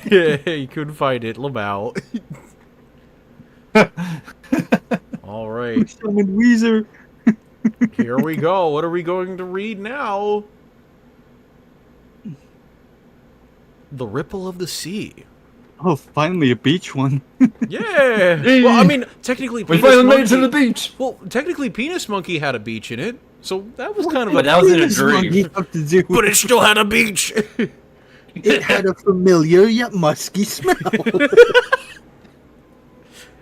it? You couldn't find it. Lamau. Alright, Summoned Weezer. here we go. What are we going to read now? The Ripple of the Sea. Oh, finally a beach one. Yeah! Well, I mean, technically... We Penis finally made it to Monkey- the beach! Well, technically, Penis Monkey had a beach in it, so that was kind of But a... that was in a What does monkey dream. have to do? But it still had a beach! It had a familiar yet musky smell.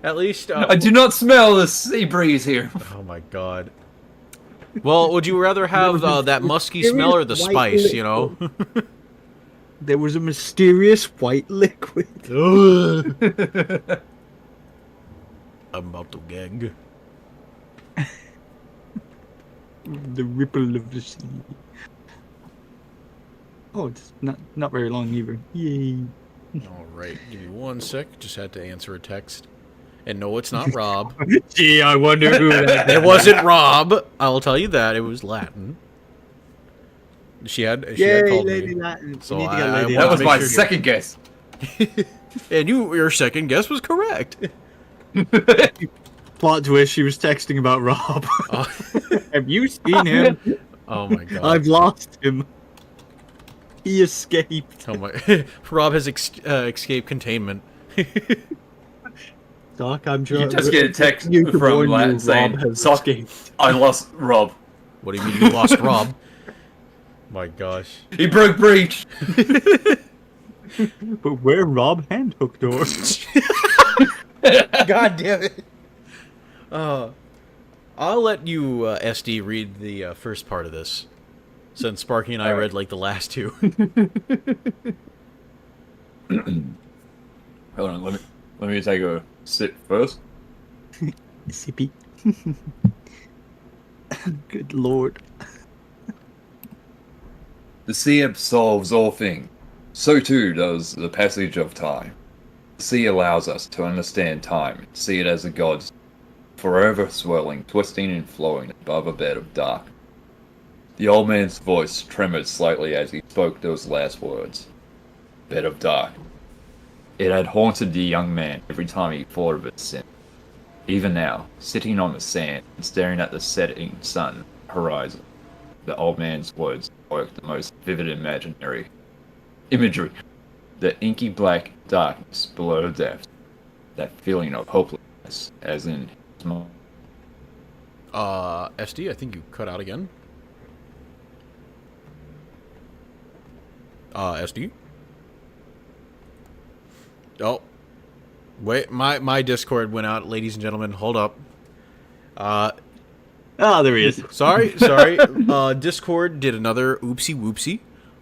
At least... I do not smell the sea breeze here. Oh my god. Well, would you rather have that musky smell or the spice, you know? There was a mysterious white liquid. I'm about to gag. The ripple of the sea. Oh, it's not very long either. Yay. Alright, give me 1 sec. Just had to answer a text. And no, it's not Rob. Gee, I wonder who that It wasn't Rob. I'll tell you that. It was Latin. She had Yay, called Lady me. Latin. So We need to I get Lady want That was to my make sure- second guess. And your second guess was correct. Plot twist, she was texting about Rob. Oh, Have you seen him? oh my god. I've lost him. He escaped. Oh my. Rob has escaped containment. Doc, I'm You trying. just get a text You can warn from you, Latin Rob saying, has "Sock, escaped." I lost Rob. What do you mean you lost Rob? My gosh. He broke breach." But where Rob handhook doors? God damn it. I'll let you, SD, read the first part of this. Since Sparky and I read, like, the last two. Hold on, let me take a sip first. Sippy. Good lord. The sea absolves all things. So too does the passage of time. The sea allows us to understand time and see it as a god's forever swirling, twisting and flowing above a bed of dark. The old man's voice trembled slightly as he spoke those last words. Bed of dark. It had haunted the young man every time he thought of its sin. Even now, sitting on the sand and staring at the setting sun horizon, the old man's words evoked the most vivid imagery. The inky black darkness below the depths, that feeling of hopelessness, as in his mind. SD, I think you cut out again. SD? Oh. Wait, my Discord went out, ladies and gentlemen. Hold up. There he is. Sorry. Discord did another oopsie whoopsie.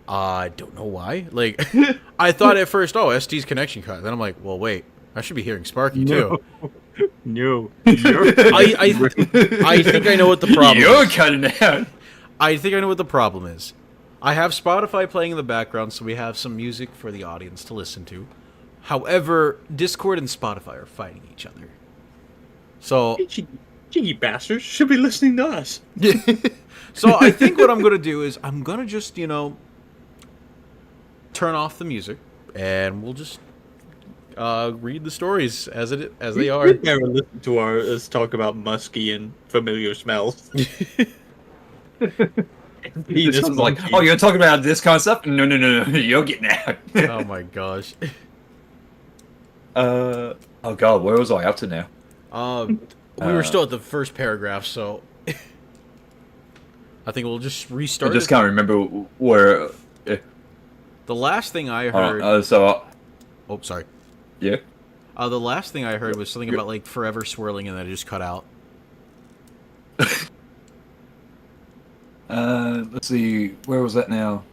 I don't know why. Like, I thought at first, SD's connection cut. Then I'm like, well, wait. I should be hearing Sparky, too. No. I think I know what the problem You're is. cutting out! I think I know what the problem is. I have Spotify playing in the background, so we have some music for the audience to listen to. However, Discord and Spotify are fighting each other. So, Cheeky bastards should be listening to us. so I think what I'm going to do is I'm going to just, turn off the music, and we'll just read the stories as they are. Never listen to us talk about musky and familiar smells. This one's like, oh, you're talking about this kind of stuff? No, you're getting out. Oh my gosh. Oh god, where was I up to now? We were still at the first paragraph, so I think we'll just restart. I just can't remember where. The last thing I heard. Oh, sorry. Yeah. The last thing I heard was something about like forever swirling, and then it just cut out. Let's see, where was that now?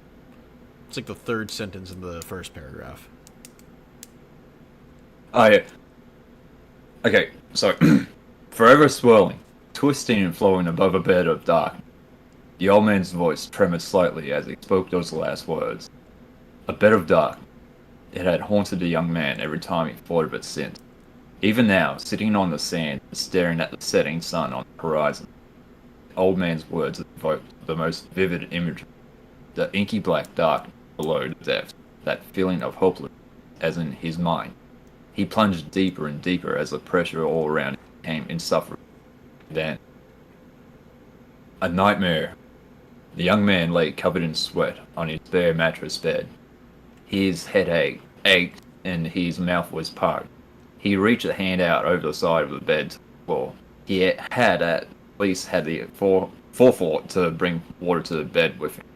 It's like the third sentence in the first paragraph. Oh, yeah. Okay, so, forever swirling, twisting and flowing above a bed of dark. The old man's voice trembled slightly as he spoke those last words. A bed of dark. It had haunted the young man every time he thought of its sin. Even now, sitting on the sand, staring at the setting sun on the horizon, the old man's words evoked the most vivid imagery. The inky black dark below the depths, that feeling of hopelessness, as in his mind. He plunged deeper and deeper as the pressure all around him became insufferable. Then, a nightmare. The young man lay covered in sweat on his bare mattress bed. His head ached, and his mouth was parched. He reached a hand out over the side of the bed to the floor. He had at least had the forethought to bring water to the bed with him.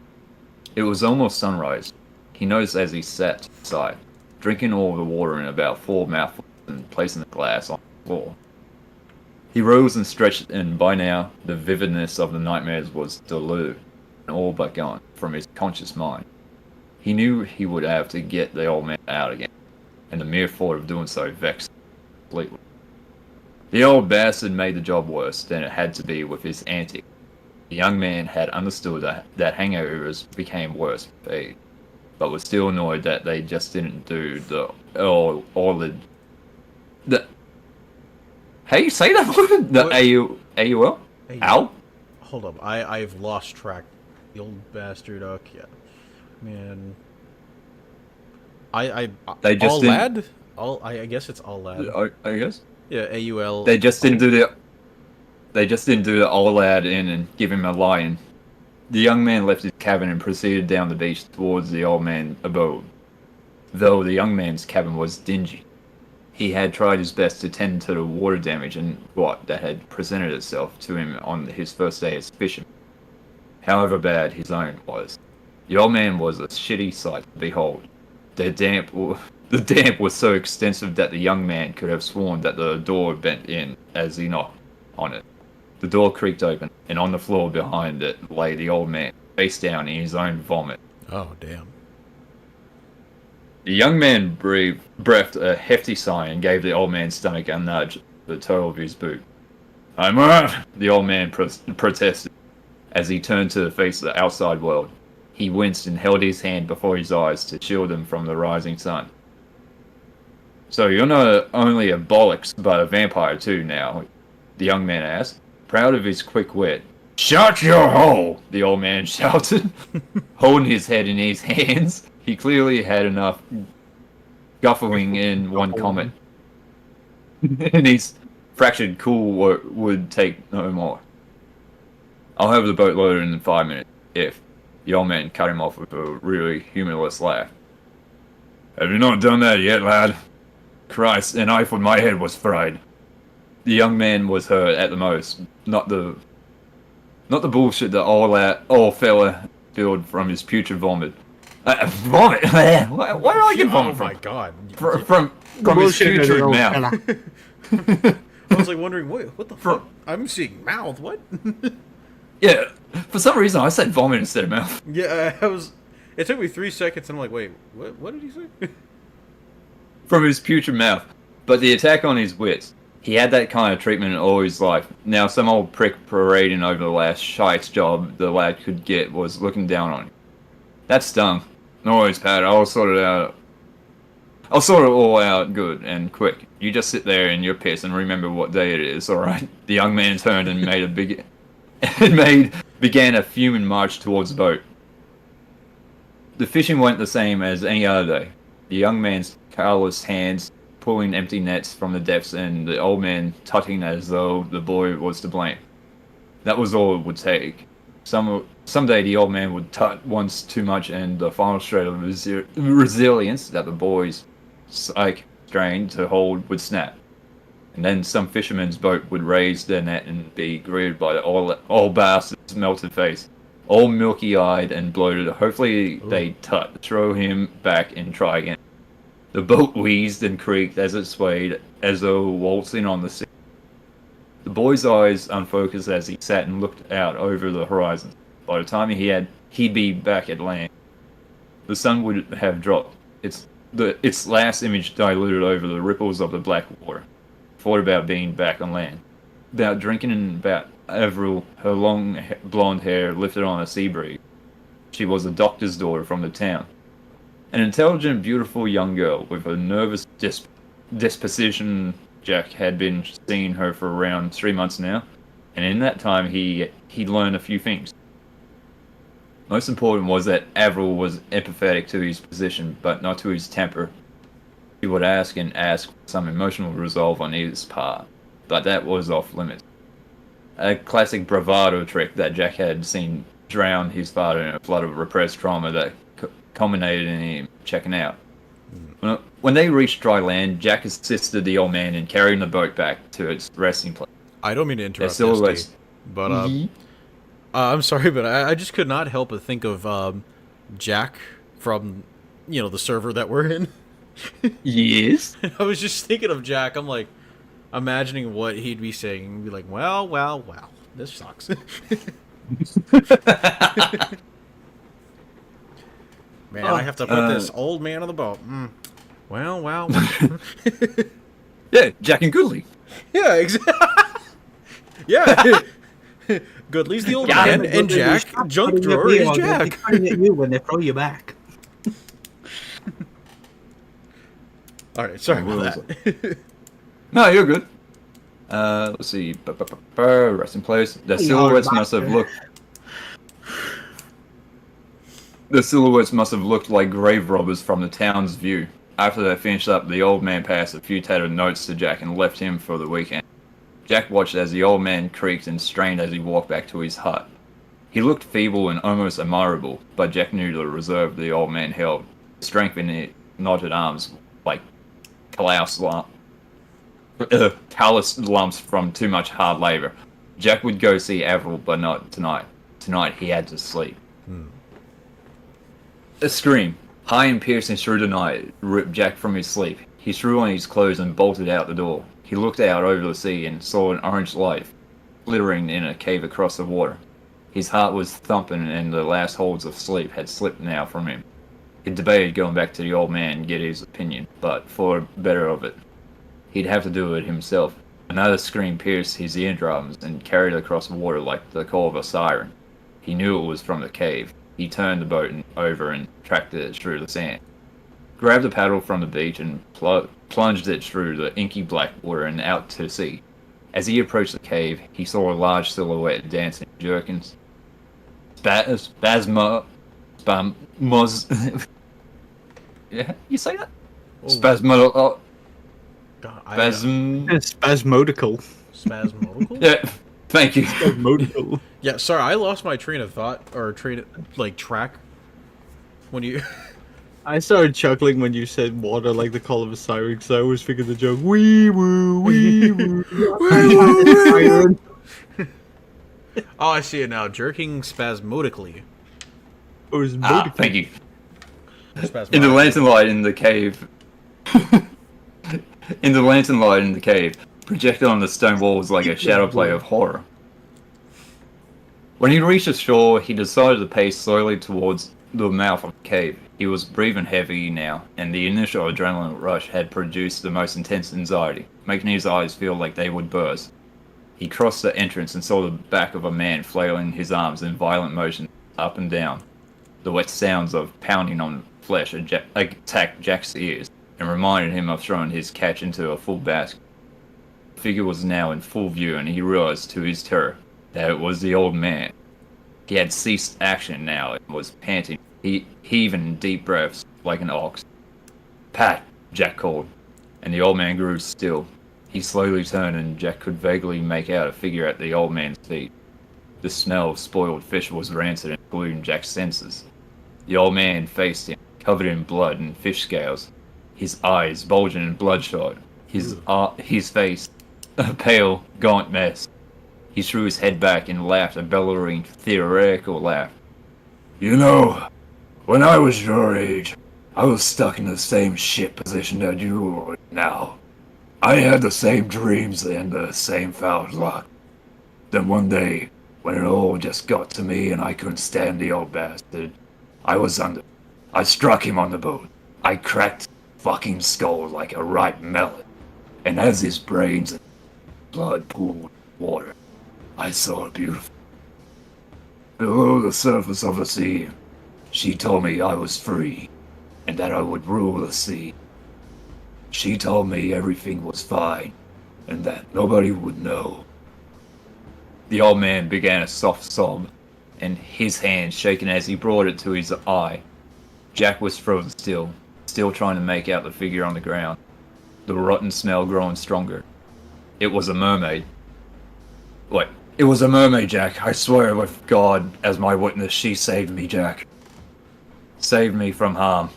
It was almost sunrise. He noticed as he sat to the side, drinking all the water in about 4 mouthfuls and placing the glass on the floor. He rose and stretched, and by now, the vividness of the nightmares was diluted and all but gone from his conscious mind. He knew he would have to get the old man out again, and the mere thought of doing so vexed him completely. The old bastard made the job worse than it had to be with his antics. The young man had understood that hangovers became worse with age, but was still annoyed that they just didn't do the how you say that word? The AUL? Ow? Hold up, I've lost track. The old bastard. Okay, man. They just all didn't- lad. I guess it's all lad. I guess. Yeah, AUL. They just didn't do the all lad in and give him a lion. The young man left his cabin and proceeded down the beach towards the old man's abode. Though the young man's cabin was dingy, he had tried his best to tend to the water damage and that had presented itself to him on his first day as fisherman. However bad his own was, the old man was a shitty sight to behold. The damp was so extensive that the young man could have sworn that the door bent in as he knocked on it. The door creaked open, and on the floor behind it lay the old man, face down in his own vomit. Oh, damn. The young man breathed a hefty sigh and gave the old man's stomach a nudge with the toe of his boot. I'm out, the old man protested as he turned to face the outside world. He winced and held his hand before his eyes to shield him from the rising sun. So you're not only a bollocks, but a vampire too now, the young man asked, proud of his quick wit. Shut your hole, the old man shouted, holding his head in his hands. He clearly had enough guffawing in one comment. And his fractured cool would take no more. I'll have the boat loaded in 5 minutes, if. The old man cut him off with a really humorless laugh. Have you not done that yet, lad? Christ, an eye for my head was fried. The young man was hurt at the most, not the bullshit that old fella spilled from his putrid vomit. Vomit? Where do I get vomit from? Oh my god. From his putrid mouth. I was like wondering, what the fuck? I'm seeing mouth, what? Yeah, for some reason I said vomit instead of mouth. Yeah, it took me 3 seconds and I'm like, wait, what did he say? From his putrid mouth. But the attack on his wits. He had that kind of treatment all his life. Now some old prick parading over the last shite job the lad could get was looking down on him. That stung. No worries, Pat, I'll sort it all out good and quick. You just sit there in your piss and remember what day it is, alright? The young man turned and began a fuming march towards the boat. The fishing went the same as any other day. The young man's calloused hands pulling empty nets from the depths and the old man tutting as though the boy was to blame. That was all it would take. Someday the old man would tut once too much and the final shred of resilience that the boy's psyche strained to hold would snap. And then some fisherman's boat would raise their net and be greeted by the old bastard's melted face. All milky-eyed and bloated. Hopefully they'd throw him back and try again. The boat wheezed and creaked as it swayed, as though waltzing on the sea. The boy's eyes unfocused as he sat and looked out over the horizon. By the time he'd be back at land, the sun would have dropped. Its last image diluted over the ripples of the black water. Thought about being back on land, about drinking, and about Avril, her long blonde hair lifted on a sea breeze. She was a doctor's daughter from the town. An intelligent, beautiful young girl with a nervous disposition. Jack had been seeing her for around 3 months now, and in that time he'd learned a few things. Most important was that Avril was empathetic to his position, but not to his temper. He would ask and ask for some emotional resolve on his part, but that was off limits. A classic bravado trick that Jack had seen drown his father in a flood of repressed trauma that culminated in him checking out. When they reached dry land, Jack assisted the old man in carrying the boat back to its resting place. I don't mean to interrupt, Steve, but I'm sorry, but I just could not help but think of Jack from, the server that we're in. Yes. I was just thinking of Jack. I'm like, imagining what he'd be saying. He'd be like, well, this sucks. Man, I have to put this old man on the boat. Well. Yeah, Jack and Goodley. Yeah, exactly. Yeah. Goodley's the old man, and Jack, junk drawer is Jack. They're pointing at you when they throw you back. Alright, sorry about that. No, you're good. Let's see. Rest in place. The silhouettes must have looked like grave robbers from the town's view. After they finished up, the old man passed a few tattered notes to Jack and left him for the weekend. Jack watched as the old man creaked and strained as he walked back to his hut. He looked feeble and almost admirable, but Jack knew the reserve the old man held. Strength in his knotted arms, like calloused lumps from too much hard labor. Jack would go see Avril, but not tonight. Tonight he had to sleep. A scream, high and piercing through the night, ripped Jack from his sleep. He threw on his clothes and bolted out the door. He looked out over the sea and saw an orange light glittering in a cave across the water. His heart was thumping and the last holds of sleep had slipped now from him. He debated going back to the old man and get his opinion, but for better of it, he'd have to do it himself. Another scream pierced his eardrums and carried across water like the call of a siren. He knew it was from the cave. He turned the boat over and tracked it through the sand. Grabbed a paddle from the beach and plunged it through the inky black water and out to sea. As he approached the cave, he saw a large silhouette dancing in jerkins. Yeah, you say that? Oh, Spasmodical. God, Spasmodical. Spasmodical? Yeah, thank you. Spasmodical. Yeah, sorry, I lost my train of thought, or track, when you... I started chuckling when you said water like the call of a siren, because I always figured the joke, wee woo, wee woo. Oh, I see it now. Jerking spasmodically. Thank you. Spasmodically. In the lantern light in the cave. Projected on the stone wall was like a shadow play of horror. When he reached the shore, he decided to pace slowly towards the mouth of the cave. He was breathing heavy now, and the initial adrenaline rush had produced the most intense anxiety, making his eyes feel like they would burst. He crossed the entrance and saw the back of a man flailing his arms in violent motion up and down. The wet sounds of pounding on flesh attacked Jack's ears and reminded him of throwing his catch into a full basket. The figure was now in full view, and he realized to his terror that it was the old man. He had ceased action now and was panting, heaving in deep breaths like an ox. "Pat!" Jack called, and the old man grew still. He slowly turned, and Jack could vaguely make out a figure at the old man's feet. The smell of spoiled fish was rancid and polluting Jack's senses. The old man faced him, covered in blood and fish scales, his eyes bulging and bloodshot, his face a pale, gaunt mess. He threw his head back and laughed a bellowing, theoretical laugh. You know, when I was your age, I was stuck in the same shit position that you are in now. I had the same dreams and the same foul luck. Then one day, when it all just got to me and I couldn't stand the old bastard, I was under. I struck him on the boat. I cracked his fucking skull like a ripe melon. And as his brains and blood pooled water, I saw a beautiful. Below the surface of the sea, she told me I was free, and that I would rule the sea. She told me everything was fine, and that nobody would know. The old man began a soft sob, and his hand shaking as he brought it to his eye. Jack was frozen still trying to make out the figure on the ground, the rotten smell growing stronger. It was a mermaid. Wait, it was a mermaid, Jack. I swear with God as my witness, she saved me, Jack. Saved me from harm.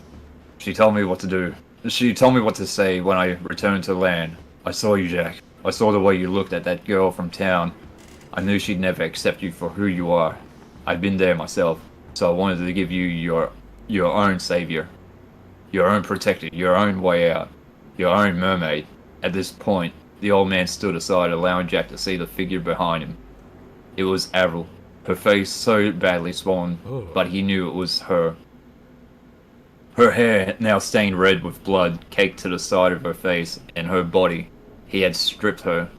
She told me what to do. She told me what to say when I returned to land. I saw you, Jack. I saw the way you looked at that girl from town. I knew she'd never accept you for who you are. I'd been there myself, so I wanted to give you your own savior. Your own protector, your own way out. Your own mermaid. At this point, the old man stood aside, allowing Jack to see the figure behind him. It was Avril, her face so badly swollen, but he knew it was her. Her hair, now stained red with blood, caked to the side of her face and her body. He had stripped her,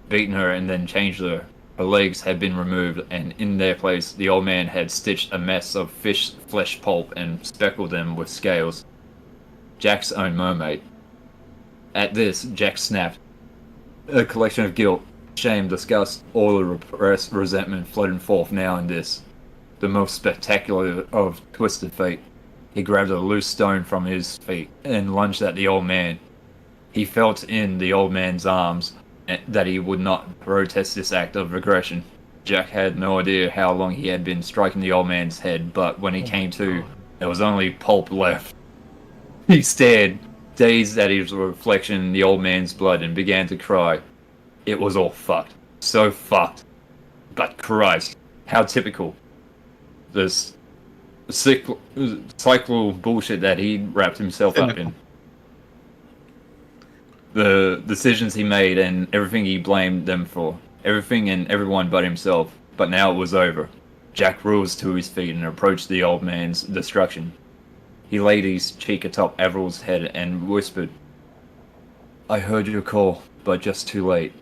beaten her, and then changed her. Her legs had been removed, and in their place, the old man had stitched a mess of fish flesh pulp and speckled them with scales. Jack's own mermaid. At this, Jack snapped. A collection of guilt, shame, disgust, all the repressed resentment flooding forth now in this, the most spectacular of twisted fate. He grabbed a loose stone from his feet and lunged at the old man. He felt in the old man's arms that he would not protest this act of aggression. Jack had no idea how long he had been striking the old man's head, but when he came to, there was only pulp left. He stared, dazed at his reflection in the old man's blood, and began to cry. It was all fucked. So fucked. But Christ, how typical. This cyclical bullshit that he wrapped himself up in. The decisions he made and everything he blamed them for. Everything and everyone but himself. But now it was over. Jack rose to his feet and approached the old man's destruction. He laid his cheek atop Avril's head and whispered, I heard your call, but just too late.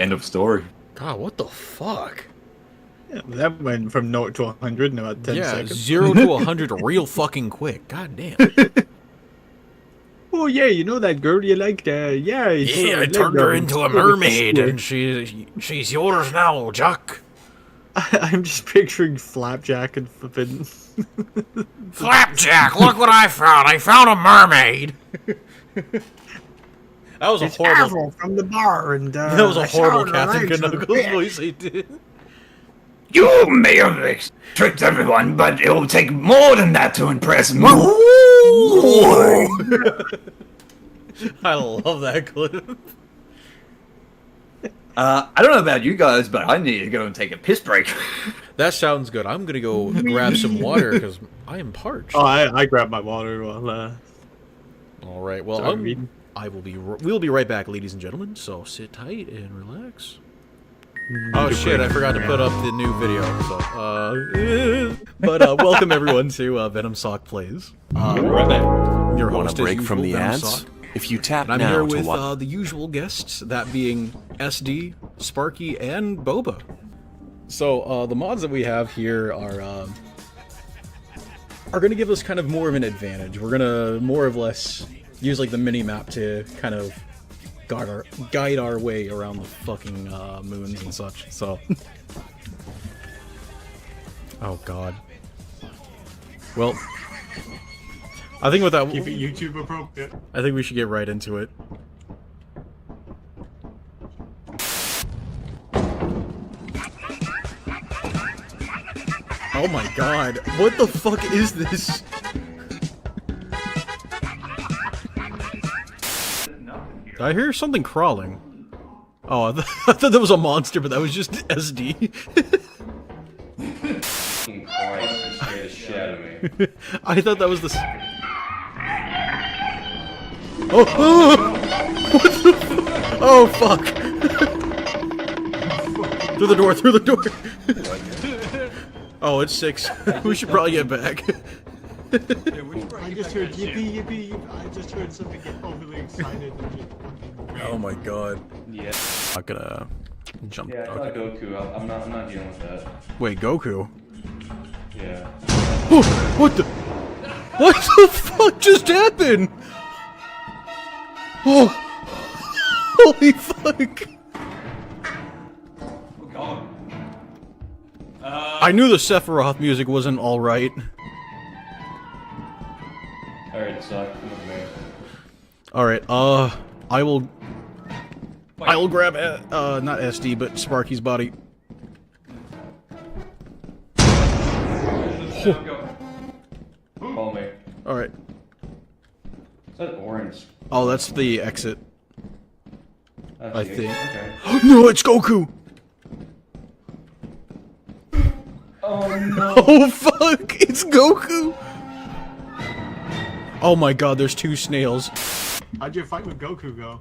End of story. God, what the fuck? Yeah, that went from 0 to 100 in about 10 Yeah, seconds. 0 to 100 real fucking quick. God damn. Oh yeah, you know that girl you liked? Yeah, Yeah, I turned her into a mermaid, and she's yours now, Jack. I'm just picturing Flapjack and flipping. Flapjack, look what I found! I found a mermaid! That was a It's horrible... Avril from the bar, and That was a I horrible saw her Captain legs on the Knuckles bed. voice he did. You may have tricked everyone, but it will take more than that to impress me. I love that clip. I don't know about you guys, but I need to go and take a piss break. That sounds good. I'm gonna go grab some water, because I am parched. Oh, I grabbed my water while. Alright, well, Sorry, reading. we'll be right back, ladies and gentlemen, so sit tight and relax. Oh shit, I forgot to put up the new video, so, but, welcome everyone to, Venom Sock Plays. Right back. Your Want host a break as from usual, the Venom ads? Sock. If you tap And I'm now here to with, watch. the usual guests, that being SD, Sparky, and Boba. So, the mods that we have here are gonna give us kind of more of an advantage. We're gonna more or less use, like, the mini-map to kind of guide our way around the fucking, moons and such, so... Oh, God. Well... I think with that... Keep it YouTube appropriate. I think we should get right into it. Oh my god, what the fuck is this? I hear something crawling. Oh, I thought that was a monster, but that was just SD. I thought that was the... Oh, what the oh, fuck. Through the door, through the door. Oh, it's 6. We should probably get back. I just heard yippee yippee yippee. I just heard something get overly excited and just fucking. Oh my god. Yeah, Not gonna jump. yeah, I thought Okay. Goku. I'm not dealing with that. Wait, Goku? Yeah. Oh, what the? What the fuck just happened? Oh, holy fuck! Oh, I knew the Sephiroth music wasn't all right. Alright, so come with me. All right, I will grab not SD but Sparky's body. Follow me. All right. Is that orange? Oh, that's the exit. That's I the- think. Okay. No, it's Goku. Oh no. Oh fuck! It's Goku. Oh my god, there's 2 snails. How'd your fight with Goku go?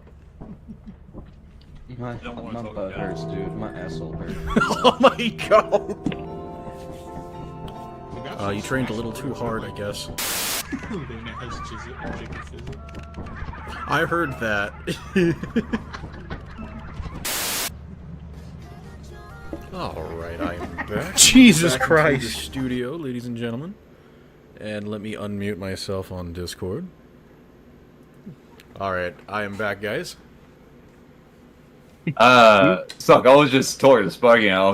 My butt hurts, dude. My asshole hurts. Oh my god. You trained a little too hard, I guess. I heard that. Alright, I am back. Jesus Christ. Studio, ladies and gentlemen. And let me unmute myself on Discord. Alright, I am back, guys. Suck, I was just talking to Sparky and I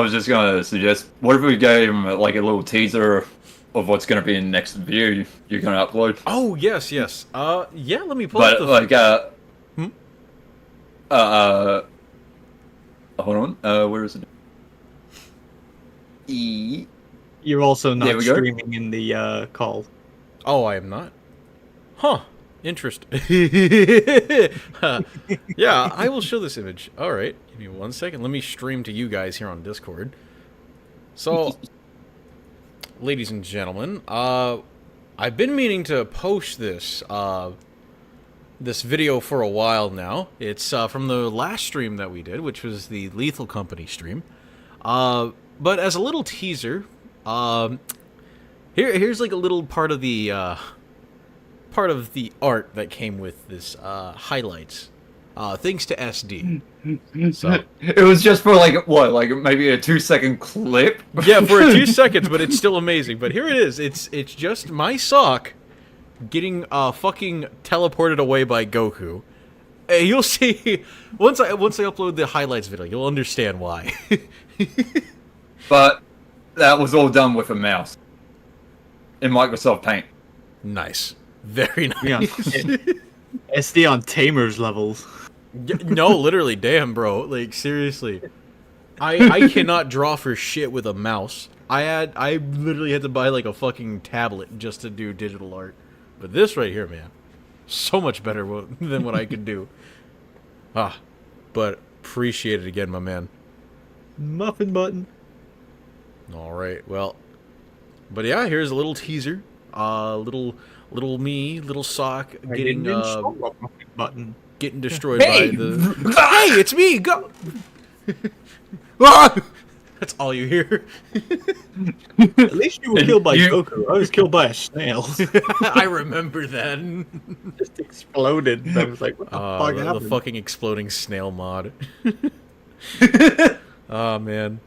was just gonna suggest, what if we gave him like a little teaser of what's gonna be in the next video you're gonna upload? Oh, yes, yes. Yeah, let me pull But up the... like, Hmm? hold on, where is it? You're also There not we go. streaming in the call. Oh, I am not? Huh. Interesting. Yeah, I will show this image. Alright, give me 1 second. Let me stream to you guys here on Discord. So, ladies and gentlemen, I've been meaning to post this, this video for a while now. It's from the last stream that we did, which was the Lethal Company stream. But as a little teaser, here's like a little part of the art that came with this highlights. thanks to SD. So It was just for like what, like maybe a 2-second clip. yeah, for 2 seconds, but it's still amazing. But here it is. It's just my sock getting fucking teleported away by Goku. Hey, you'll see once I upload the highlights video, you'll understand why. But that was all done with a mouse in Microsoft Paint. Nice, very nice. Yeah. SD on Tamer's levels. No, literally, damn, bro. Like seriously, I cannot draw for shit with a mouse. I literally had to buy like a fucking tablet just to do digital art. But this right here, man, so much better than what I could do. But appreciate it again, my man. Muffin button. All right, well, but yeah, here's a little teaser. Little sock getting button. getting destroyed by the. Hey, it's me. Go. That's all you hear. At least you were killed by Goku. I was killed by a snail. I remember that. Just exploded. I was like, what the fuck happened? The fucking exploding snail mod. Oh, man.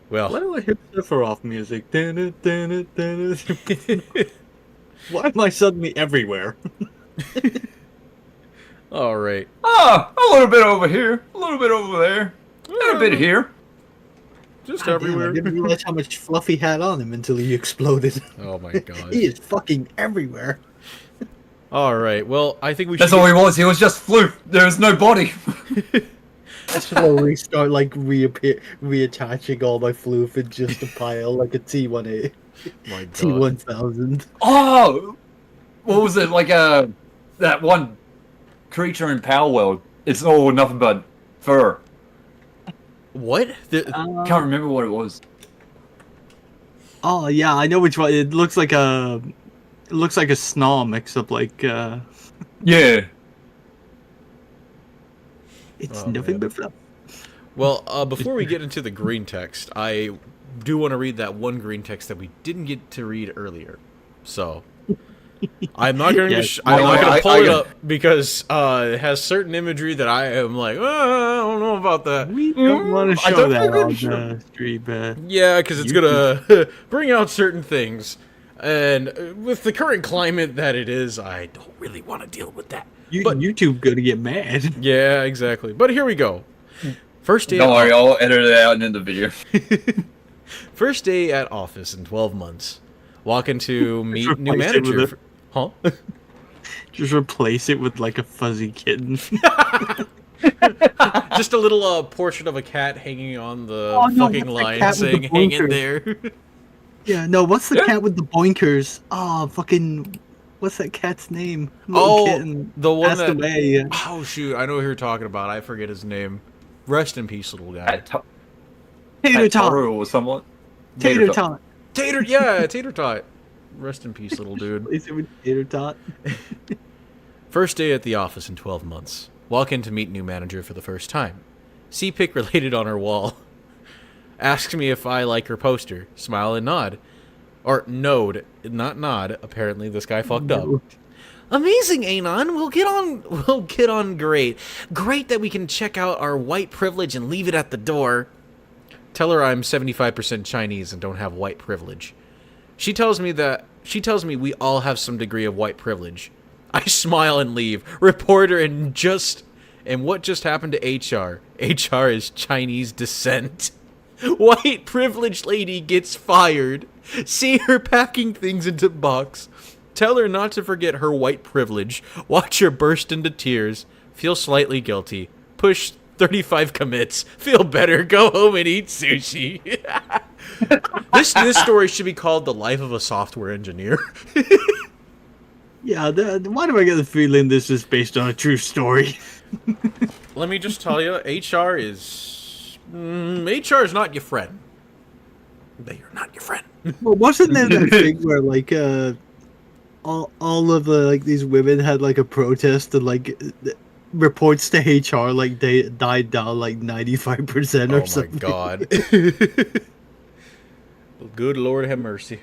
Well. Why do I hear Sephiroth music? Why am I suddenly everywhere? All right. A little bit over here, a little bit over there, and a bit here. Just God everywhere. Damn, I didn't realize how much fluff he had on him until he exploded. Oh my god. He is fucking everywhere. All right. Well, I think we should. That's all he was. He was just floof. There was no body. I slowly start like reattaching all my floof in just a pile like a T1A, My god. T1000. Oh, what was it like? That one creature in Power World. It's all nothing but fur. What? Can't remember what it was. Oh yeah, I know which one. It looks like a snaw mix up like. Yeah. It's Oh, nothing man. but fluff. Well, before we get into the green text, I do want to read that one green text that we didn't get to read earlier. So I'm not going Yes. to. I'm not going to pull it I- up because it has certain imagery that I am like, I don't know about that. We don't want to I show don't that think we on should. the stream. Yeah, because it's gonna bring out certain things, and with the current climate that it is, I don't really want to deal with that. But- YouTube gonna get mad. Yeah, exactly. But here we go. First day. Don't at worry, I'll edit it out in the video. First day at office in 12 months. Walking to meet new replace it with manager. Huh? Just replace it with like a fuzzy kitten. Just a little portrait of a cat hanging on the Oh, no, fucking that's the line cat with saying, the hang in bunker." there. Yeah, no, what's the cat with the boinkers? Oh, fucking, what's that cat's name? Little Oh, kitten the one passed that. away. Oh, shoot. I know who you're talking about. I forget his name. Rest in peace, little guy. Tater tot. Toru or somewhat. Tater tot. Tater Tot. Rest in peace, little dude. Replace it with tater tot. First day at the office in 12 months. Walk in to meet new manager for the first time. See pic related on her wall. Asks me if I like her poster. Smile and nod. Or node, not nod. Apparently this guy fucked up. Amazing, Anon. We'll get on great. Great that we can check out our white privilege and leave it at the door. Tell her I'm 75% Chinese and don't have white privilege. She tells me we all have some degree of white privilege. I smile and leave. Reporter and what just happened to HR? HR is Chinese descent. White privileged lady gets fired. See her packing things into box. Tell her not to forget her white privilege. Watch her burst into tears. Feel slightly guilty. Push 35 commits. Feel better. Go home and eat sushi. This story should be called The Life of a Software Engineer. Yeah, why do I get the feeling this is based on a true story? Let me just tell you, HR is not your friend. They are not your friend. Well, wasn't there that thing where like all of the like these women had like a protest and like reports to HR like they died down like 95% or Oh my something? god. Good Lord have mercy.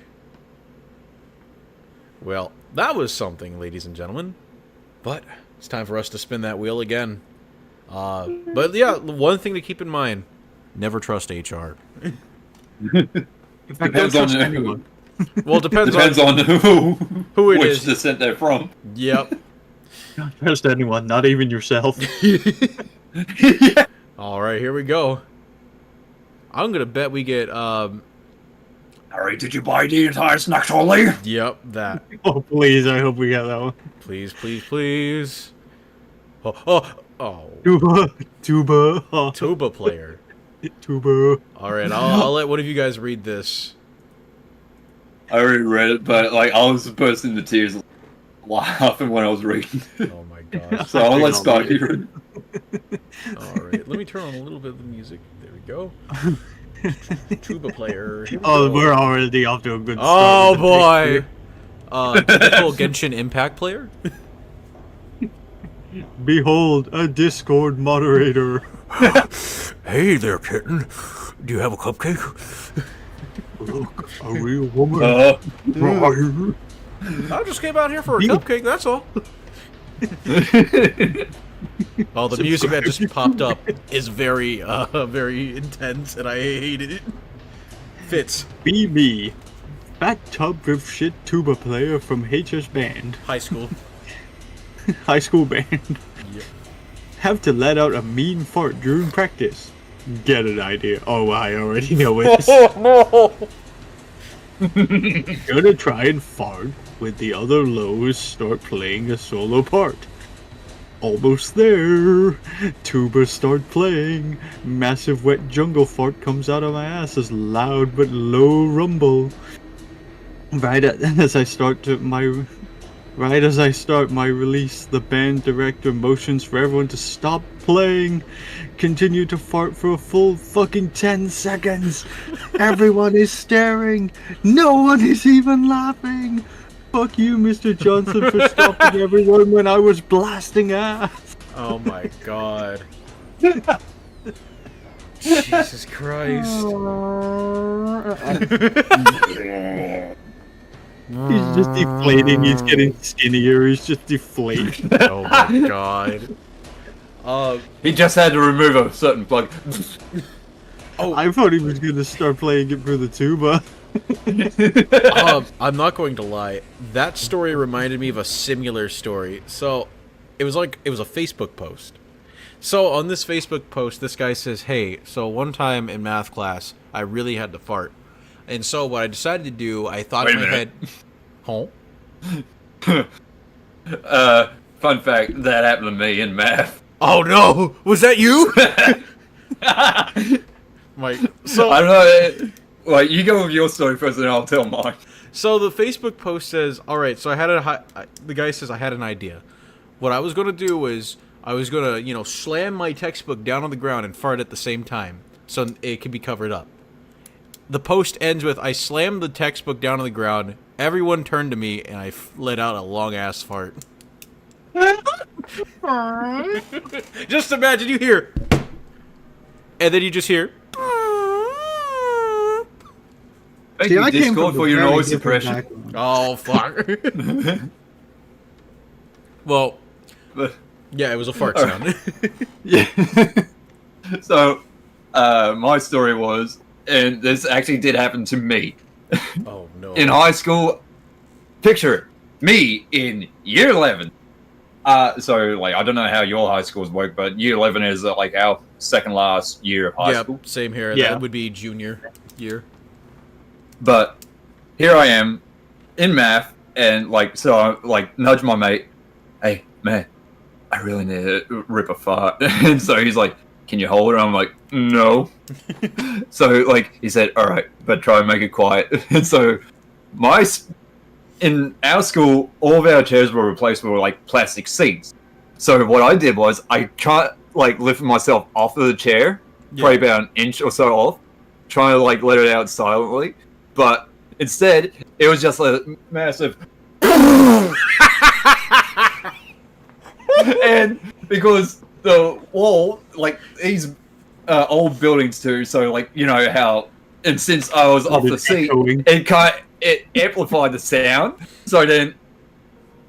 Well, that was something, ladies and gentlemen. But It's time for us to spin that wheel again. But yeah, one thing to keep in mind: never trust HR. In fact, don't Depends on trust who. anyone. Well, it depends on who it which is. descent they're from. Yep. Don't trust anyone, not even yourself. Yeah. All right, here we go. I'm gonna bet we get Harry, did you buy the entire snack trolley? Yep, that. Oh, please, I hope we get that one. Please, please, please. Oh. Tuba. Tuba player. Tuba. All right, I'll let one of you guys read this. I already read it, but like I was bursting into tears laughing when I was reading. Oh my gosh. So I'll let Sparky read. All right, let me turn on a little bit of the music. There we go. Tuba player. Here we Oh, go. we're already off to a good Oh start. boy. Typical Genshin Impact player. Behold, a Discord moderator. Hey there, kitten. Do you have a cupcake? Look, a real woman. I just came out here for a cupcake. That's all. Oh, the music that just popped up is very, very intense, and I hate it. Fits. Be me. Fat tub with shit tuba player from HS Band. High school. High school band. Yep. Have to let out a mean fart during practice. Get an idea. Oh, I already know this. Oh no! Gonna try and fart with the other lows start playing a solo part. Almost there. Tuba start playing. Massive wet jungle fart comes out of my ass as loud but low rumble. Right as I start my release, the band director motions for everyone to stop playing. Continue to fart for a full fucking 10 seconds. Everyone is staring. No one is even laughing. Fuck you, Mr. Johnson, for stopping everyone when I was blasting ass. Oh my god. Jesus Christ. He's just deflating. He's getting skinnier. He's just deflating. Oh my god. He just had to remove a certain plug. I thought he was gonna start playing it through the tuba. I'm not going to lie. That story reminded me of a similar story. So, it was a Facebook post. So, on this Facebook post, this guy says, hey, so one time in math class, I really had to fart. And so, what I decided to do, I thought in my head... Huh? Fun fact, that happened to me in math. Oh no! Was that you? So I don't know. Like, you go with your story first, and I'll tell mine. So the Facebook post says, "All right." So the guy says I had an idea. What I was gonna do was I was gonna slam my textbook down on the ground and fart at the same time, so it could be covered up. The post ends with I slammed the textbook down on the ground. Everyone turned to me, and I let out a long ass fart. Just imagine you hear, and then you just hear. Thank you, Discord, for your noise suppression. Oh fuck. Well, yeah, it was a fart sound. Yeah. So, my story was, and this actually did happen to me. Oh no. In high school, picture it, me in year 11. So, like, I don't know how your high schools work, but year 11 is like our second last year of high school. Same here. Yeah. That would be junior year. But here I am in math, and like, so I like nudge my mate, hey man, I really need to rip a fart. And so he's like, can you hold it? I'm like, no. So like he said, all right, but try and make it quiet. And so in our school, all of our chairs were replaced with like plastic seats. So what I did was I tried like lifting myself off of the chair, probably about an inch or so off, trying to like let it out silently. But instead, it was just a massive... And because the wall, like, these old buildings too, so, like, you know how... And since I was off the seat, it amplified the sound. So then,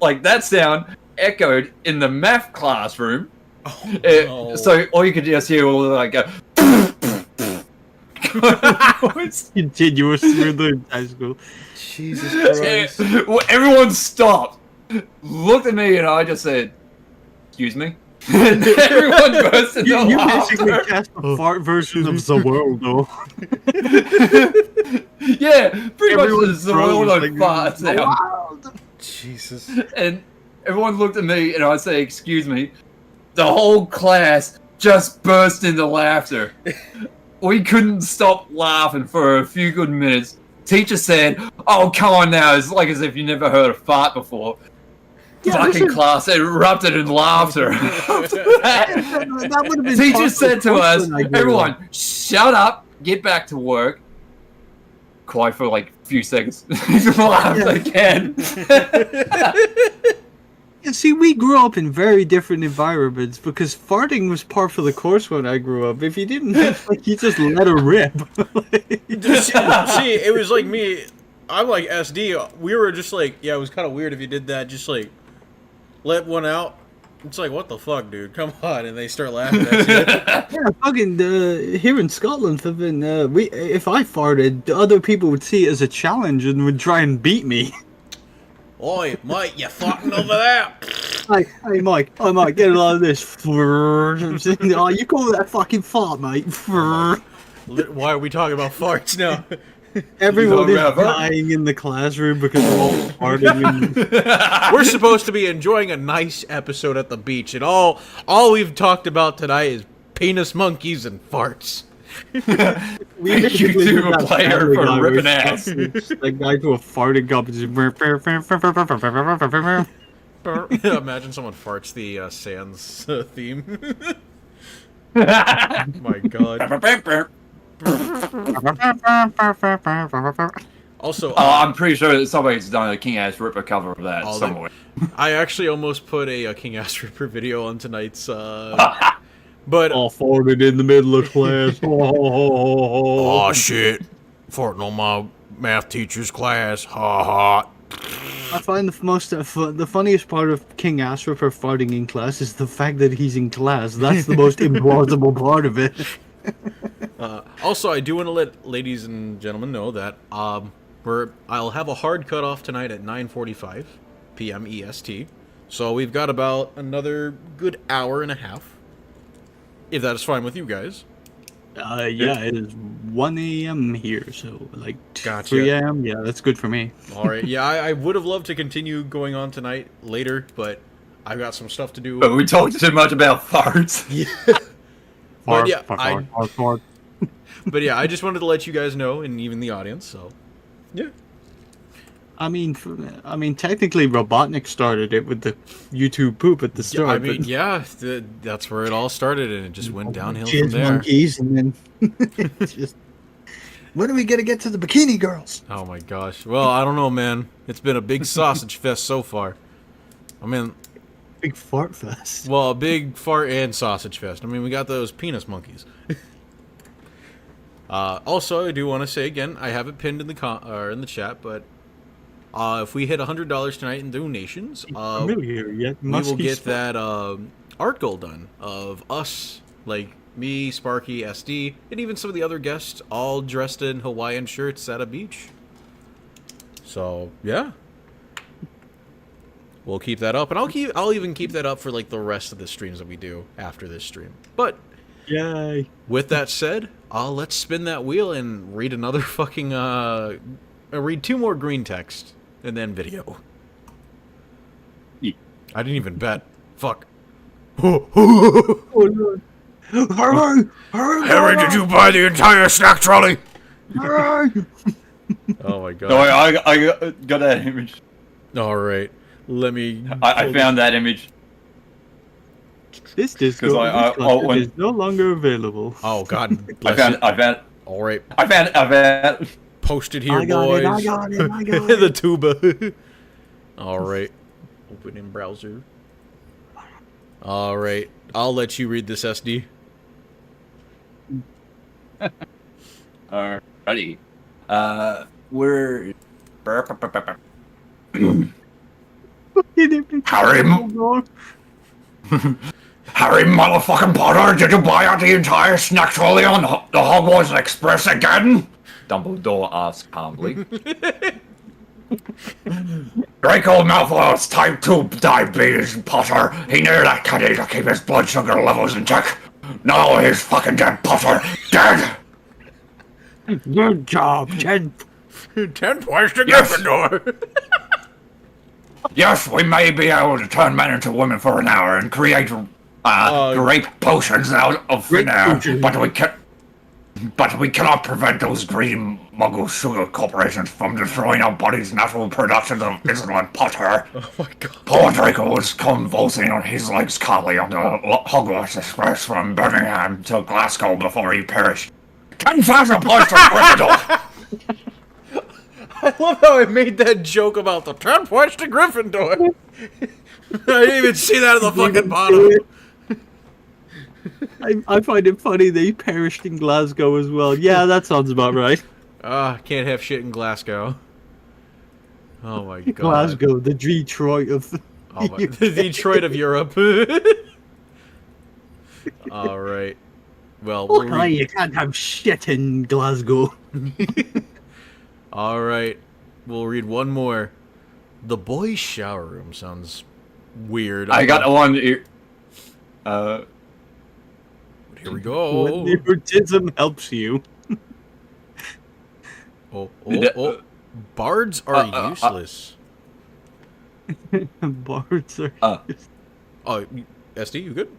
like, that sound echoed in the math classroom. Oh, no. So all you could just hear was like a Continuous through the high school. Jesus Christ. Well, everyone stopped, looked at me, and I just said, "Excuse me." And everyone burst into You basically laughter. cast a fart version of the world, though. Yeah, pretty much Everyone's the world froze, on like, fire sound. Jesus. And everyone looked at me, and I say, "Excuse me." The whole class just burst into laughter. We couldn't stop laughing for a few good minutes. Teacher said, "Oh, come on now." It's like as if you never heard a fart before. Yeah, Fucking this is- class erupted in laughter. That would have been Teacher part said of to the us, question I grew up. "Everyone, shut up, get back to work." Quiet for like a few seconds. Laughed again. Yeah, see, we grew up in very different environments because farting was part of the course when I grew up. If you didn't, like, you just let her rip. See, it was like me. I'm like SD. We were just like, yeah, it was kind of weird if you did that. Just like, let one out. It's like, what the fuck, dude? Come on. And they start laughing at you. Yeah, fucking here in Scotland, if I farted, other people would see it as a challenge and would try and beat me. Oi, mate, you farting over there. Hey, Mike, get a lot of this. Oh, you call that fucking fart, mate? Why are we talking about farts now? Everyone You is talking about fart? dying in the classroom because we're all farting. We're supposed to be enjoying a nice episode at the beach, and all we've talked about tonight is penis monkeys and farts. We YouTuber player for ripping ass. That guy to a farting competition. Imagine someone farts the Sans theme. My God. Also, I'm pretty sure that somebody's done a King Ass Ripper cover of that Oh, somewhere. I actually almost put a King Ass Ripper video on tonight's, but All farted in the middle of class. oh shit, farting on my math teacher's class, ha ha. I find the funniest part of King Ass Ripper farting in class is the fact that he's in class. That's the most implausible part of it. Also, I do want to let ladies and gentlemen know that I'll have a hard cutoff tonight at 9:45 p.m. EST. So we've got about another good hour and a half, if that is fine with you guys. Yeah, it is 1 a.m. here, so like Gotcha. 3 a.m. Yeah, that's good for me. All right. Yeah, I would have loved to continue going on tonight later, but I've got some stuff to do. But we talked too much about farts. But yeah, Fart. but yeah, I just wanted to let you guys know, and even the audience. So, yeah. I mean, technically, Robotnik started it with the YouTube poop at the start. I mean, yeah, that's where it all started, and it just went downhill from Jizz there. monkeys, and then just when are we gonna get to the bikini girls? Oh my gosh. Well, I don't know, man. It's been a big sausage fest so far. I mean, Big fart fest. well, a big fart and sausage fest. I mean, we got those penis monkeys. Also, I do want to say again, I have it pinned in the in the chat, but if we hit $100 tonight in donations, Familiar yet we will musky get spot. that art goal done of us, like me, Sparky, SD, and even some of the other guests, all dressed in Hawaiian shirts at a beach. So yeah, we'll keep that up, and I'll even keep that up for like the rest of the streams that we do after this stream. But Yay! with that said, let's spin that wheel and read another fucking read 2 more green text and then video. Yeah. I didn't even bet. Fuck. Oh no! Hurry! Hurry! Harry, did you buy the entire snack trolley? Hurry! Oh my god. No, I got that image. All right. Let me. I found that image. This disco Because when- is no longer available. Oh god. I Bless found. it. I found. All right. I found. Post it here, I got boys. it, I got it, I got it. The tuba. All right. Open in browser. All right. I'll let you read this, SD. Alrighty. We're. Harry, Harry motherfucking Potter, did you buy out the entire snack trolley on the Hogwarts Express again? Dumbledore asked calmly. Draco Malfoy's type 2 diabetes, Potter. He needed that candy to keep his blood sugar levels in check. Now he's fucking dead, Potter. Dead! Good job, 10. 10 points to Yes. Gryffindor. Yes, we may be able to turn men into women for an hour and create grape potions out of thin air, but we cannot prevent those greedy muggle sugar corporations from destroying our body's natural productions of insulin, Potter. Oh my god. Poor Draco was convulsing on his legs calmly on the Hogwarts Express from Birmingham to Glasgow before he perished. 10,000 points to Gryffindor! I love how I made that joke about the 10 points to Gryffindor. I didn't even see that at the fucking bottom. I find it funny they perished in Glasgow as well. Yeah, that sounds about right. Can't have shit in Glasgow. Oh my god. Glasgow, the Detroit of... Oh my, the Detroit of Europe. Alright. Well, Oh, hi, you can't have shit in Glasgow. Alright. We'll read one more. The boys' shower room sounds weird. I got one here. Here we go. When nepotism helps you. Oh. Bards are useless. Bards are... Oh, SD, you good?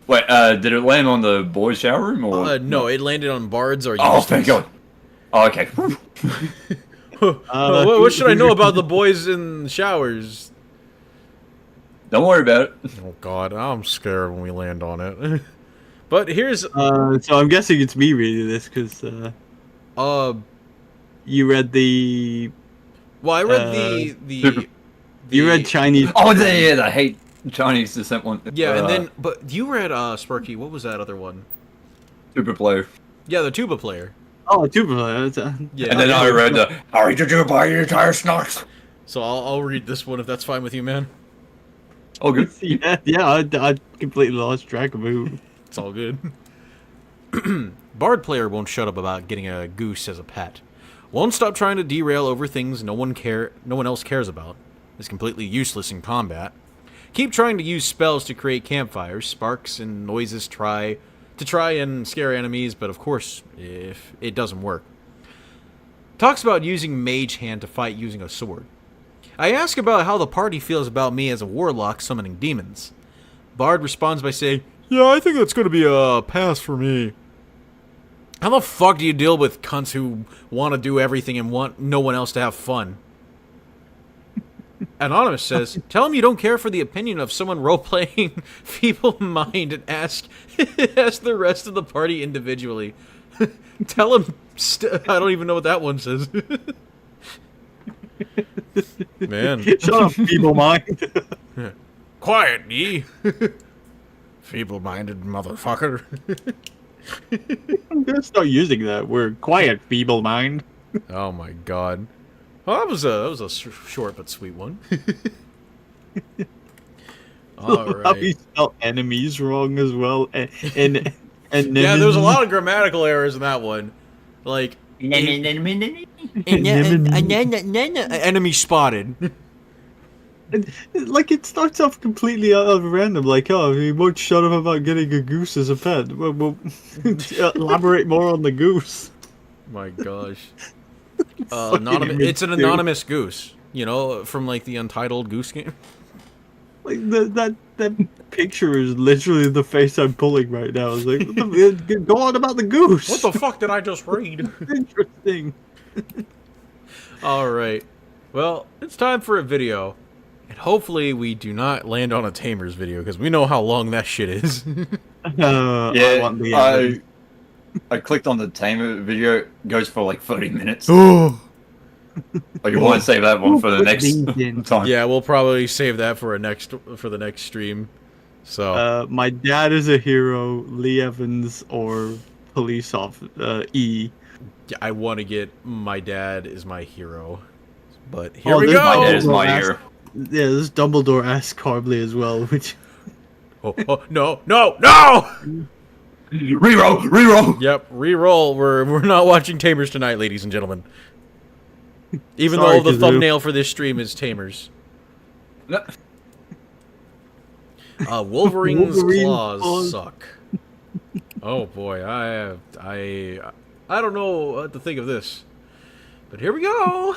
Wait, did it land on the boys' shower room or? No, it landed on bards are Oh, useless. thank God. Oh, okay. What should I know about the boys in showers? Don't worry about it. Oh god, I'm scared when we land on it. But here's So I'm guessing it's me reading this, because, you read the... well, I read the You read Chinese... Oh, yeah, the hate Chinese descent one. Yeah, and then, but you read, Sparky, what was that other one? Super player. Yeah, the tuba player. Oh, Tuba. Yeah. And then I read the. Harry, did you buy the entire snacks? So I'll read this one if that's fine with you, man. Oh, good. Yeah, I completely lost track of who... It's all good. Bard player won't shut up about getting a goose as a pet. Won't stop trying to derail over things no one else cares about. Is completely useless in combat. Keep trying to use spells to create campfires, sparks, and noises to try and scare enemies, but of course, if it doesn't work. Talks about using Mage Hand to fight using a sword. I ask about how the party feels about me as a warlock summoning demons. Bard responds by saying, "Yeah, I think that's going to be a pass for me." How the fuck do you deal with cunts who want to do everything and want no one else to have fun? Anonymous says, "Tell him you don't care for the opinion of someone role-playing Feeble Mind and ask the rest of the party individually." Tell him... I don't even know what that one says. Man. Shut up, Feeble Mind. Quiet, ye. Feeble-minded motherfucker. I'm gonna start using that word. Quiet, Feeble Mind. Oh my god. Well, that was a short but sweet one. All How you right. spell enemies wrong as well, and Yeah, there was a lot of grammatical errors in that one. Like enemy spotted. Like, it starts off completely out of random, like, oh, he won't shut up about getting a goose as a pet. Well, elaborate more on the goose. My gosh. It's an anonymous goose, you know, from like the Untitled Goose Game. Like, that picture is literally the face I'm pulling right now. It's like, go on about the goose. What the fuck did I just read? Interesting. Alright. Well, it's time for a video. And hopefully we do not land on a Tamers video, because we know how long that shit is. I clicked on the Tamer video. It goes for like 30 minutes. Oh. Oh, you want to save that one for the next time? Yeah, we'll probably save that for the next stream. So My dad is a hero, Lee Evans, or police officer, E. I want to get My Dad is My Hero. But here we this- go. My dad is my hero. Yeah, this Dumbledore asked horribly as well, which... Oh, no, no, no! Reroll! Yep, re-roll. We're not watching Tamers tonight, ladies and gentlemen. Even Sorry, though the Kazoo. thumbnail for this stream is Tamers. No. Wolverine's Wolverine claws claws. suck. Oh boy, I don't know what to think of this. But here we go.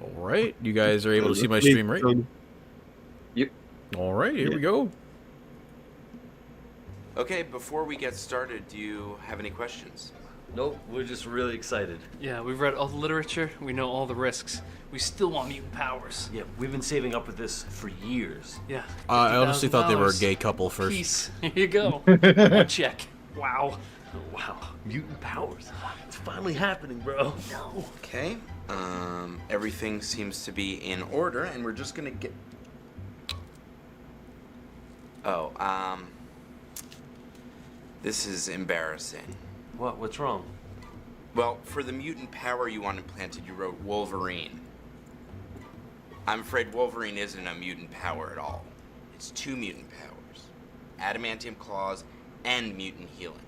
All right, you guys are able to see my stream, right? Yep. All right, here we go. Okay, before we get started, do you have any questions? Nope, we're just really excited. Yeah, we've read all the literature, we know all the risks. We still want mutant powers. Yeah, we've been saving up for this for years. Yeah. I honestly thought they were a $50,000. gay couple first. Peace. Here you go. One check. Wow. Oh, wow, mutant powers. It's finally happening, bro. No. Okay, everything seems to be in order, and we're just gonna get... Oh, this is embarrassing. What? What's wrong? Well, for the mutant power you want implanted, you wrote Wolverine. I'm afraid Wolverine isn't a mutant power at all. It's two mutant powers. Adamantium claws and mutant healing.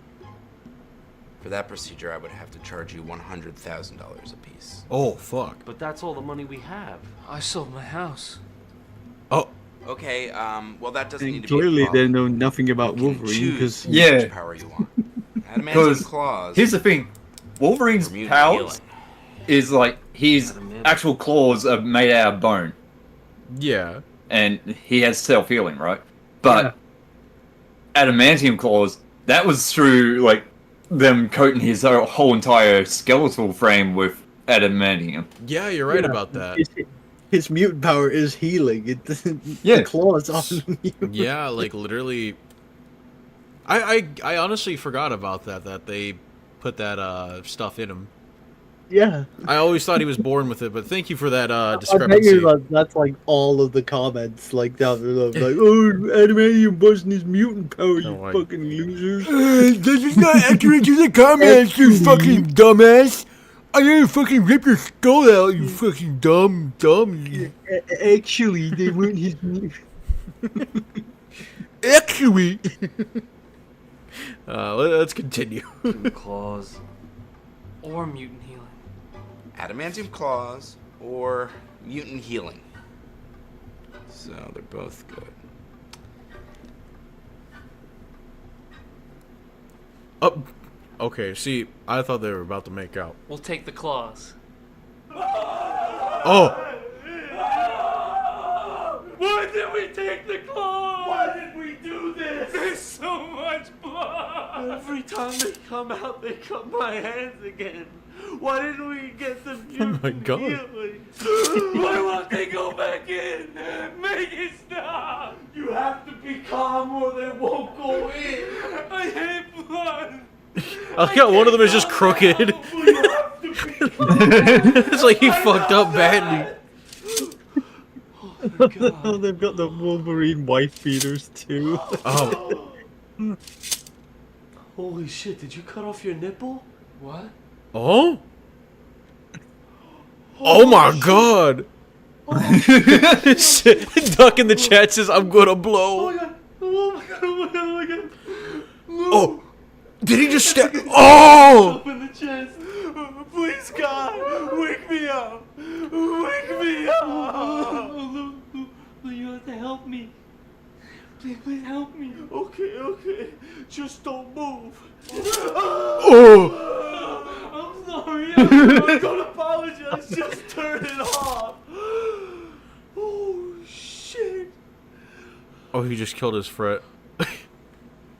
For that procedure, I would have to charge you $100,000 apiece. Oh fuck. But that's all the money we have. I sold my house. Oh. Okay, well that doesn't need And to be a clearly they problem. know nothing about You can Wolverine, choose because... Yeah. which power you want. Adamantium Because claws. here's the thing, Wolverine's or mutant powers healing. is like his Adamantium. actual claws are made out of bone, Yeah. and he has self-healing, right? But adamantium claws, that was through like them coating his whole entire skeletal frame with adamantium. Yeah, you're right about that. His mutant power is healing. It doesn't... Yeah. The claws on him. Yeah, like literally. I honestly forgot about that they put that stuff in him. Yeah. I always thought he was born with it, but thank you for that I bet discrepancy. you that's like all of the comments, like down below, like, oh, adamantium busting his mutant power, you my- fucking losers. This is not accurate to the comments, you fucking dumbass! I'm gonna fucking rip your skull out, you fucking dumb. Actually, they weren't his. Actually. Let's continue. Mutant claws. Or mutant healing. Adamantium claws or mutant healing. So they're both good. Oh, okay. See, I thought they were about to make out. We'll take the claws. Oh, Why did we take the claws? Why did we do this? There's so much blood. Every time they come out, they cut my hands again. Why didn't we get the mutant my God. healing? Why won't they go back in? Make it stop. You have to be calm or they won't go in. I hate blood. I like how one of them is just crooked. You have to be calm. It's like he fucked up badly. Oh, they've got the Wolverine wife beaters too. Oh, Holy shit, did you cut off your nipple? What? oh, oh my God! Duck in the chat says, "I'm gonna blow." Oh my god, oh my god, oh my god, oh my god. No. Oh, did he just stab? Oh! Up in the chest. Please, God, wake me up. Wake me up. You have to help me. Please help me. Okay. Just don't move. Oh! I'm sorry. I don't apologize. Just turn it off. Oh, shit. Oh, he just killed his fret.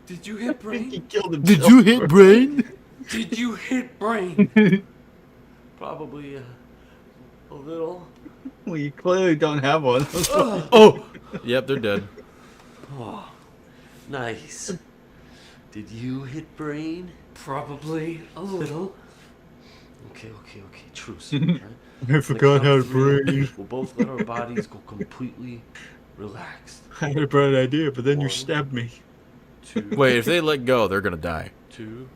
Did you hit He brain? killed himself. Did you hit brain? Did you hit brain? Probably a little. Well, you clearly don't have one. Oh! Yep, they're dead. Oh, nice. Did you hit brain? Probably a little. Okay. Truce. Right? I forgot how to breathe. breathe. We'll both let our bodies go completely relaxed. I had a bright idea, but then you One. stabbed me. 2. Wait, if they let go, they're gonna die. 2.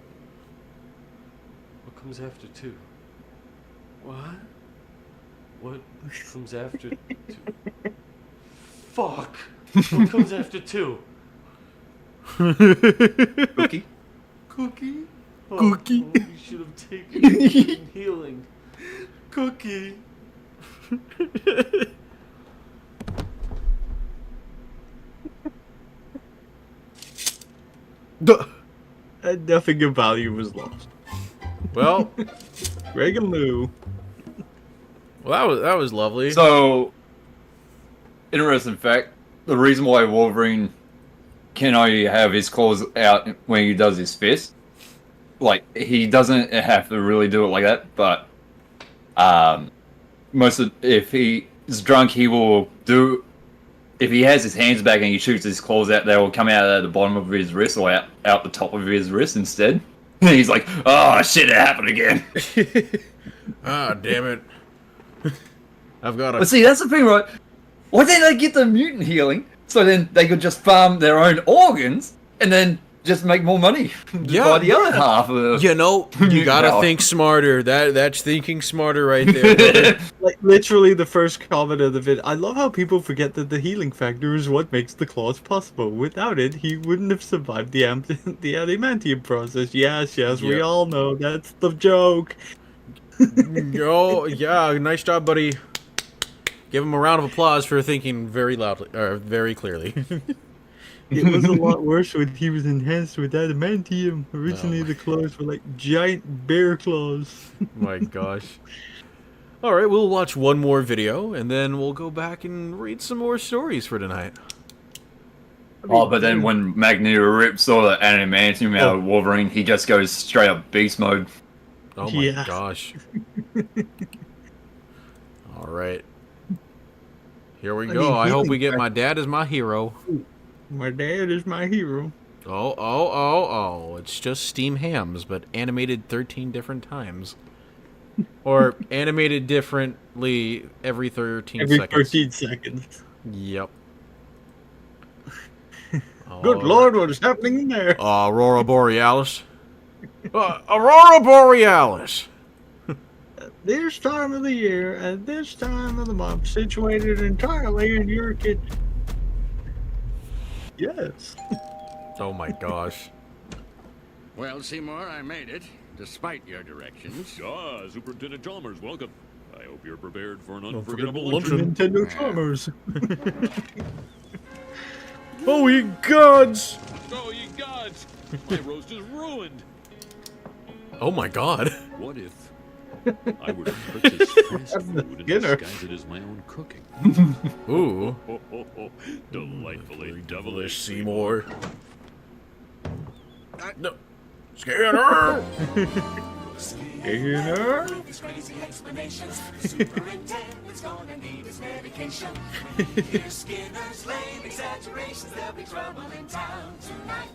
What comes after 2? What? What comes after 2? Fuck! What comes after 2? Cookie. Cookie? Oh, Cookie. Oh, you should have taken mutant healing. Cookie. Nothing of value was lost. Well, Greg and Lou. well, that was lovely. So, interesting fact: the reason why Wolverine can only have his claws out when he does his fist, like he doesn't have to really do it like that. But if he is drunk, he will do. If he has his hands back and he shoots his claws out, they will come out at the bottom of his wrist or out the top of his wrist instead. And he's like, "Oh shit, it happened again." Ah, damn it. I've got But see, that's the thing, right? Why didn't they get the mutant healing so then they could just farm their own organs and then just make more money by the other half of You know, you gotta power. think smarter. That's thinking smarter right there, brother. Like literally the first comment of the vid. I love how people forget that the healing factor is what makes the claws possible. Without it, he wouldn't have survived the the adamantium process. Yes, we Yep. all know that's the joke. Oh, yeah, nice job, buddy. Give him a round of applause for thinking very loudly, or very clearly. It was a lot worse when he was enhanced with adamantium. Originally, the claws were like giant bear claws. My gosh. Alright, we'll watch one more video, and then we'll go back and read some more stories for tonight. Oh, but then when Magneto rips all the adamantium out of Wolverine, he just goes straight up beast mode. Oh my Yeah. gosh. Alright. Here we I go. mean, I hope we healing get my dad as my hero. My dad is my hero. Oh. It's just steam hams, but animated 13 different times. Or animated differently every 13 Every seconds. 13 seconds. Yep. Good lord, what is happening in there? Aurora Borealis. Aurora Borealis. This time of the year, at this time of the month, situated entirely in your kitchen. Yes. Oh my gosh. Well, Seymour, I made it, despite your directions. Ah, Superintendent Chalmers, welcome. I hope you're prepared for an Unforgettable unforgettable luncheon. Nintendo Chalmers. Oh, ye gods! Oh, ye gods! My roast is ruined. Oh my god. What if I were to purchase fast food and Dinner. disguise it as my own cooking? Ooh. Delightfully devilish, Seymour. No. Scanner! Scanner? These crazy explanations. Superintendent's gonna need his medication. Here's Skinner's lame exaggerations. There'll be trouble in town tonight.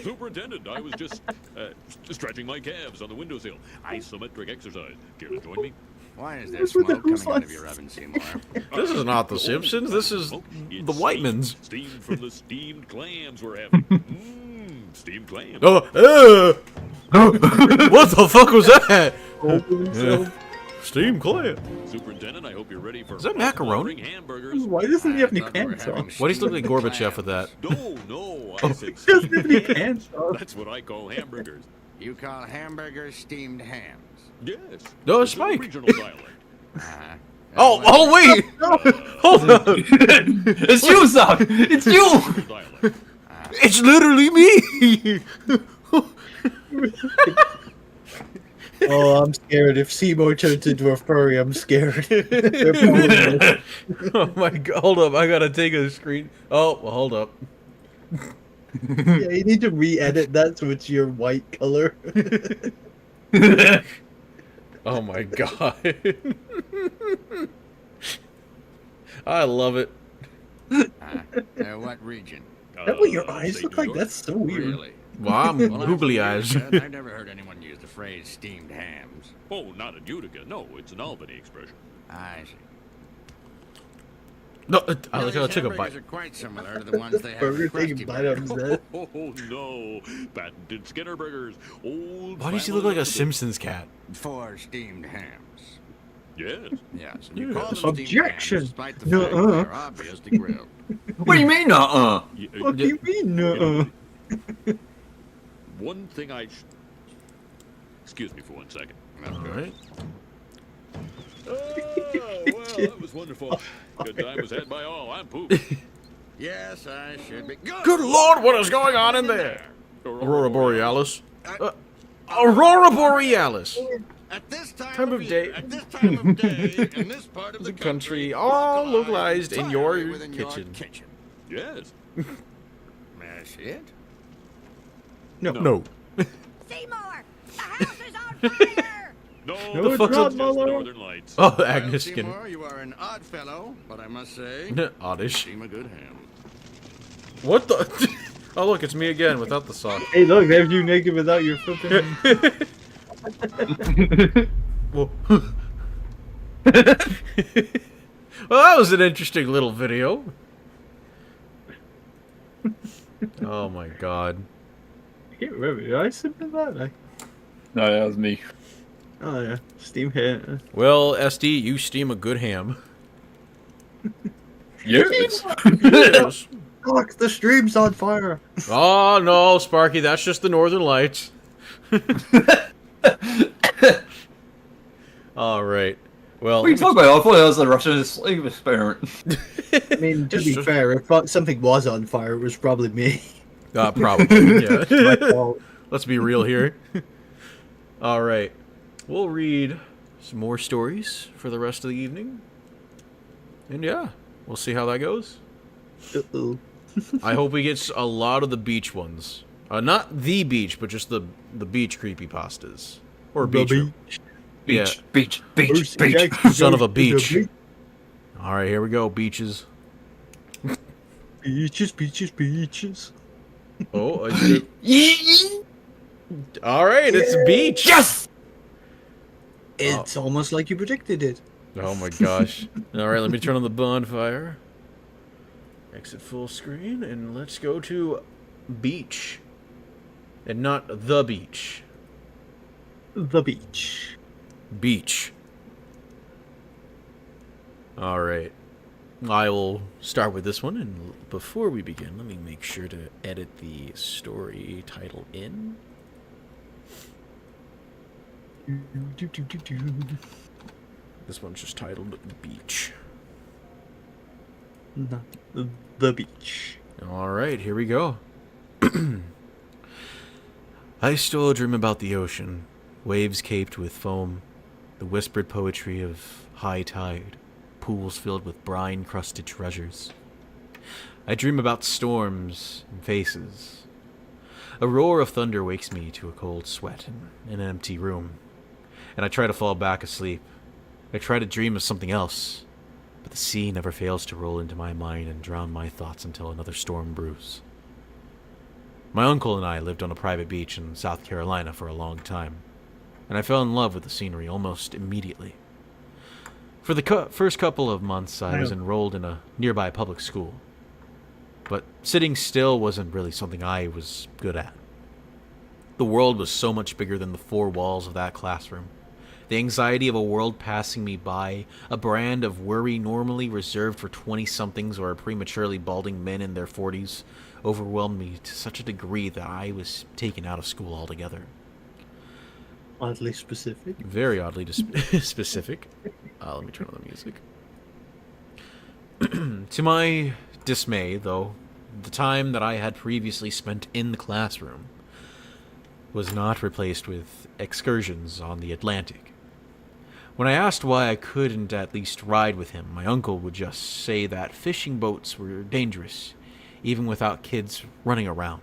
Superintendent, I was just stretching my calves on the windowsill. Isometric exercise. Care to join me? Why is there smoke coming out of your oven, Seymour? This is not The Simpsons. This is the Whitemans. Steamed from the steamed clams we're having. Steamed clams. What the fuck was that? Steam clam. Superintendent, I hope you're ready for Is that macaroni? hamburgers. Why doesn't he have any pants on? Why does he look like Gorbachev with that? No, I said He doesn't have any steamed pants hams. on. That's what I call hamburgers. You call hamburgers steamed hams? Yes. No, It's a Spike. regional dialect. Oh, wait! Hold on! It's you, son! It's you! Dialect. It's literally me! Oh, I'm scared. If Seymour turns into a furry, I'm scared. Oh my god, hold up, I gotta take a screen. Oh, well, hold up. Yeah, you need to re-edit that so it's your white color. Oh my god. I love it. What region? That what your eyes look like? That's so weird. Really? Well, I'm Well, I'm googly from eyes. Utica, and I've never heard anyone use the phrase steamed hams. Oh, not in Utica. No, it's an Albany expression. I see. No, I Now, like how I these took a hamburgers bite. are quite similar to the ones they have Burger at Krusty taking bite out of his head. Oh no! Patented Skinner burgers. Old. Why does he look like a Simpsons cat? 4 steamed hams. Yes. Yes, and you Yeah. call them steamed Objection. hams despite the fact Nuh-uh. they're obvious to grill. What do you mean, What do you mean, nuh-uh? One thing excuse me for 1 second. All right. Oh, well, that was wonderful. Good time was had by all. I'm pooped. Yes, I should be. Good Lord, what is going on in there? Aurora Borealis. Aurora Borealis. At this Time of day. At this time of day, in this part of The country, all localized in your kitchen. Yes. May I see it? No. Seymour, the house is on fire! No, No, the fuck's fuck's up, just Muller? Northern Lights. Oh, Well, Agnes Skinner. Seymour, you are an odd fellow, but I must say, Oddish. seem a good ham. What the? Oh, look, it's me again without the sock. Hey, look, there's you naked without your flipping. Well, that was an interesting little video. Oh my god. I can't remember. Did I submit that? No, that was me. Oh yeah, Steam hit. Well, SD, you steam a good ham. Yes. Yes. Fuck, the stream's on fire. Oh no, Sparky, that's just the Northern Lights. All right. Well, What are you talking about? I thought that was a Russian slave experiment. I mean, to be fair, if something was on fire, it was probably me. Probably. Yeah. My fault. Let's be real here. All right. We'll read some more stories for the rest of the evening. And yeah, we'll see how that goes. Uh-oh. I hope we get a lot of the beach ones. Not the beach, but just the beach creepypastas. Or The beach. Yeah. Beach. Son of a beach. All right, here we go. Beaches. Beaches. Oh, all right, it's beach. Yes. It's almost like you predicted it. Oh my gosh. All right, let me turn on the bonfire. Exit full screen, and let's go to beach. And not the beach. The beach. Beach. All right. I will start with this one, and before we begin, let me make sure to edit the story title in. This one's just titled Beach. Not the beach. All right, here we go. I still dream about the ocean, waves caped with foam, the whispered poetry of high tide, pools filled with brine-crusted treasures. I dream about storms and faces. A roar of thunder wakes me to a cold sweat in an empty room, and I try to fall back asleep. I try to dream of something else, but the sea never fails to roll into my mind and drown my thoughts until another storm brews. My uncle and I lived on a private beach in South Carolina for a long time, and I fell in love with the scenery almost immediately. For the first couple of months, I was enrolled in a nearby public school, but sitting still wasn't really something I was good at. The world was so much bigger than the four walls of that classroom. The anxiety of a world passing me by, a brand of worry normally reserved for 20-somethings or prematurely balding men in their 40s, overwhelmed me to such a degree that I was taken out of school altogether. Oddly specific. Very oddly specific. Let me turn on the music. To my dismay, though, the time that I had previously spent in the classroom was not replaced with excursions on the Atlantic. When I asked why I couldn't at least ride with him, my uncle would just say that fishing boats were dangerous, even without kids running around.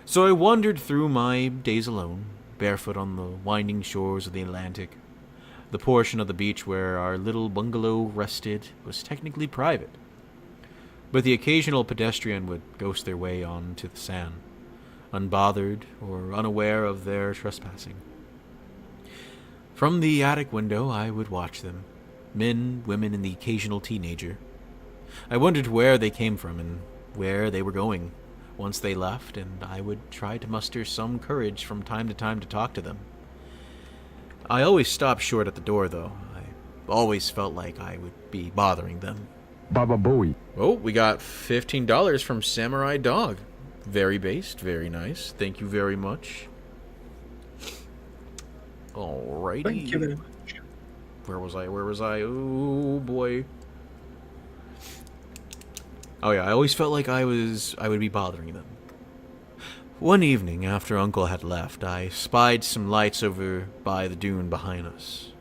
So I wandered through my days alone, barefoot on the winding shores of the Atlantic. The portion of the beach where our little bungalow rested was technically private, but the occasional pedestrian would ghost their way onto the sand, unbothered or unaware of their trespassing. From the attic window, I would watch them, men, women, and the occasional teenager, I wondered where they came from and where they were going once they left, and I would try to muster some courage from time to time to talk to them. I always stopped short at the door, though. I always felt like I would be bothering them. Baba Booey. Oh, we got $15 from Samurai Dog. Very based, very nice. Thank you very much. Alrighty. Thank you very much. Where was I? Oh, boy. Oh, yeah, I always felt like I would be bothering them. One evening, after Uncle had left, I spied some lights over by the dune behind us.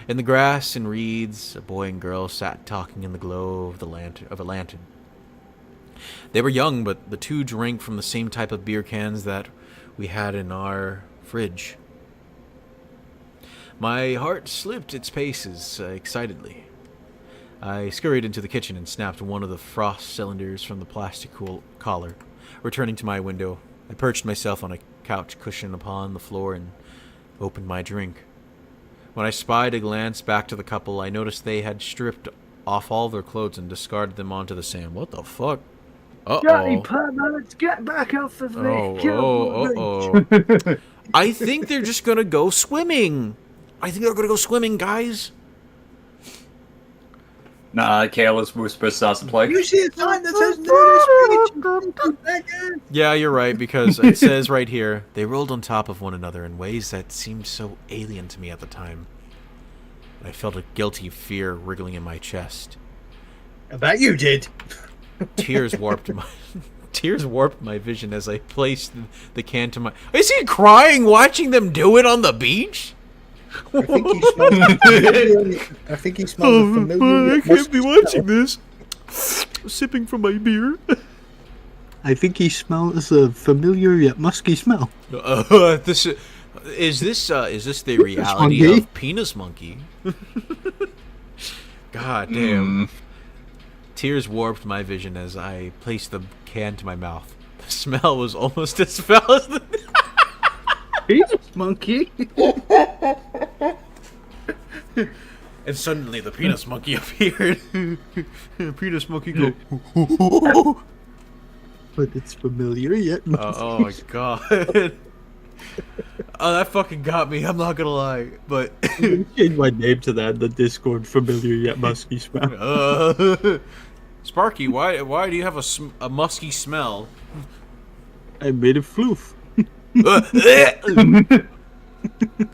In the grass and reeds, a boy and girl sat talking in the glow of a lantern. They were young, but the two drank from the same type of beer cans that we had in our fridge. My heart slipped its paces excitedly. I scurried into the kitchen and snapped one of the frost cylinders from the plastic collar. Returning to my window, I perched myself on a couch cushion upon the floor and opened my drink. When I spied a glance back to the couple, I noticed they had stripped off all their clothes and discarded them onto the sand. What the fuck? Dirty Uh-oh. perverts, get back off of me! Oh. I think they're just gonna go swimming. Guys. Nah, Careless Whisper starts to play. You see a sign that says nudist? Yeah, you're right, because it says right here, they rolled on top of one another in ways that seemed so alien to me at the time. I felt a guilty fear wriggling in my chest. I bet you did. Tears warped my vision as I placed the can to my... Is he crying watching them do it on the beach? I think he smells a familiar... I can't be watching this. Sipping from my beer. I think he smells a familiar yet musky smell. Is this the reality of Penis Monkey? God damn. Tears warped my vision as I placed the can to my mouth. The smell was almost as foul as the... Penis Monkey? And suddenly the Penis Monkey appeared. Penis Monkey go... But it's familiar yet musky. Oh my god. Oh, that fucking got me, I'm not gonna lie. But... change my name to that, the Discord familiar yet musky smell. Sparky, why do you have a musky smell? I made a floof.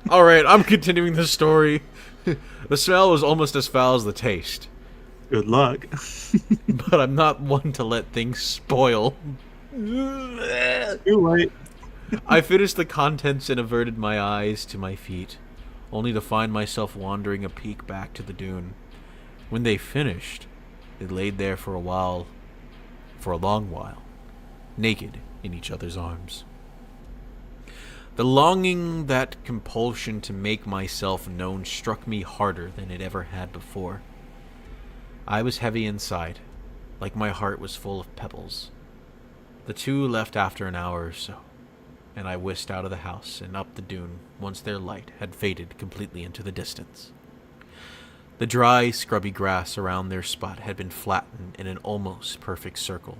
Alright, I'm continuing the story. The smell was almost as foul as the taste. Good luck. But I'm not one to let things spoil. You're right. I finished the contents and averted my eyes to my feet, only to find myself wandering a peek back to the dune. When they finished, they laid there for a long while, naked in each other's arms. The longing, that compulsion to make myself known, struck me harder than it ever had before. I was heavy inside, like my heart was full of pebbles. The two left after an hour or so, and I whisked out of the house and up the dune once their light had faded completely into the distance. The dry, scrubby grass around their spot had been flattened in an almost perfect circle.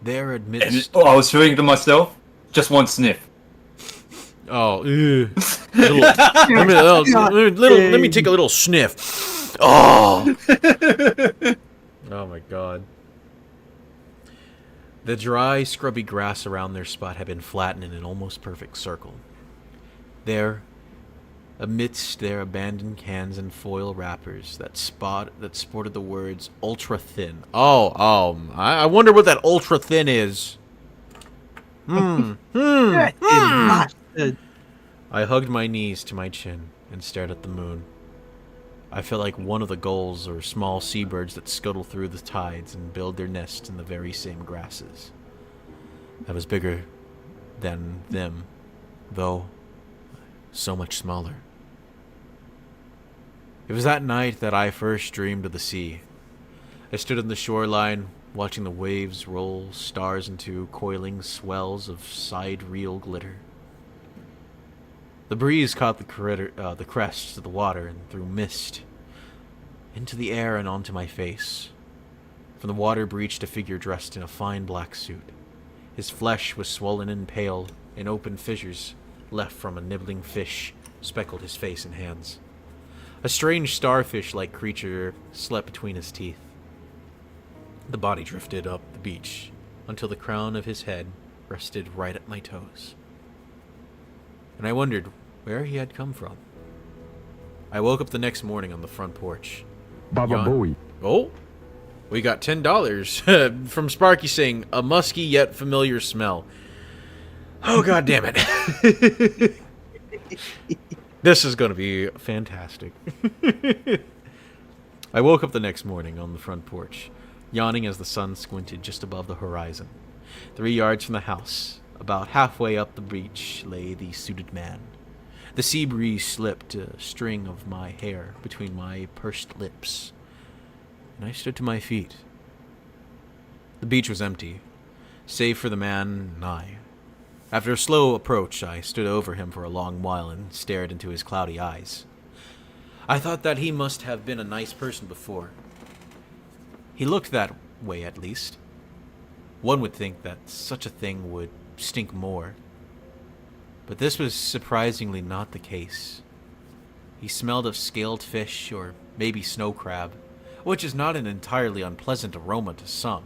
There amidst... I was feeling to myself, just one sniff. Oh, let me take a little sniff. Oh! Oh my god. The dry, scrubby grass around their spot had been flattened in an almost perfect circle. There, amidst their abandoned cans and foil wrappers that sported the words ultra thin. I wonder what that ultra thin is. I hugged my knees to my chin and stared at the moon. I felt like one of the gulls or small seabirds that scuttle through the tides and build their nests in the very same grasses. I was bigger than them, though so much smaller. It was that night that I first dreamed of the sea. I stood on the shoreline, watching the waves roll stars into coiling swells of side-reel glitter. The breeze caught the crests of the water and threw mist into the air and onto my face. From the water breached a figure dressed in a fine black suit. His flesh was swollen and pale, and open fissures left from a nibbling fish speckled his face and hands. A strange starfish-like creature slept between his teeth. The body drifted up the beach until the crown of his head rested right at my toes. And I wondered where he had come from. I woke up the next morning on the front porch. Baba Booey. Oh, we got $10 from Sparky saying, a musky yet familiar smell. Oh, God damn it. This is going to be fantastic. I woke up the next morning on the front porch, yawning as the sun squinted just above the horizon. 3 yards from the house, about halfway up the beach, lay the suited man. The sea breeze slipped a string of my hair between my pursed lips, and I stood to my feet. The beach was empty, save for the man and I. After a slow approach, I stood over him for a long while and stared into his cloudy eyes. I thought that he must have been a nice person before. He looked that way, at least. One would think that such a thing would stink more. But this was surprisingly not the case. He smelled of scaled fish, or maybe snow crab, which is not an entirely unpleasant aroma to some.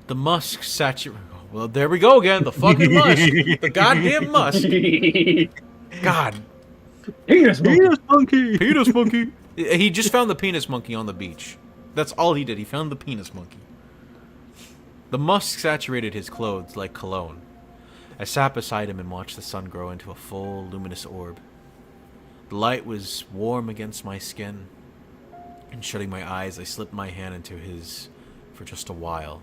The musk saturated... Well, there we go again, the fucking musk! The goddamn musk! God. Penis monkey! Penis monkey! He just found the penis monkey on the beach. That's all he did, he found the penis monkey. The musk saturated his clothes like cologne. I sat beside him and watched the sun grow into a full, luminous orb. The light was warm against my skin, and shutting my eyes, I slipped my hand into his for just a while.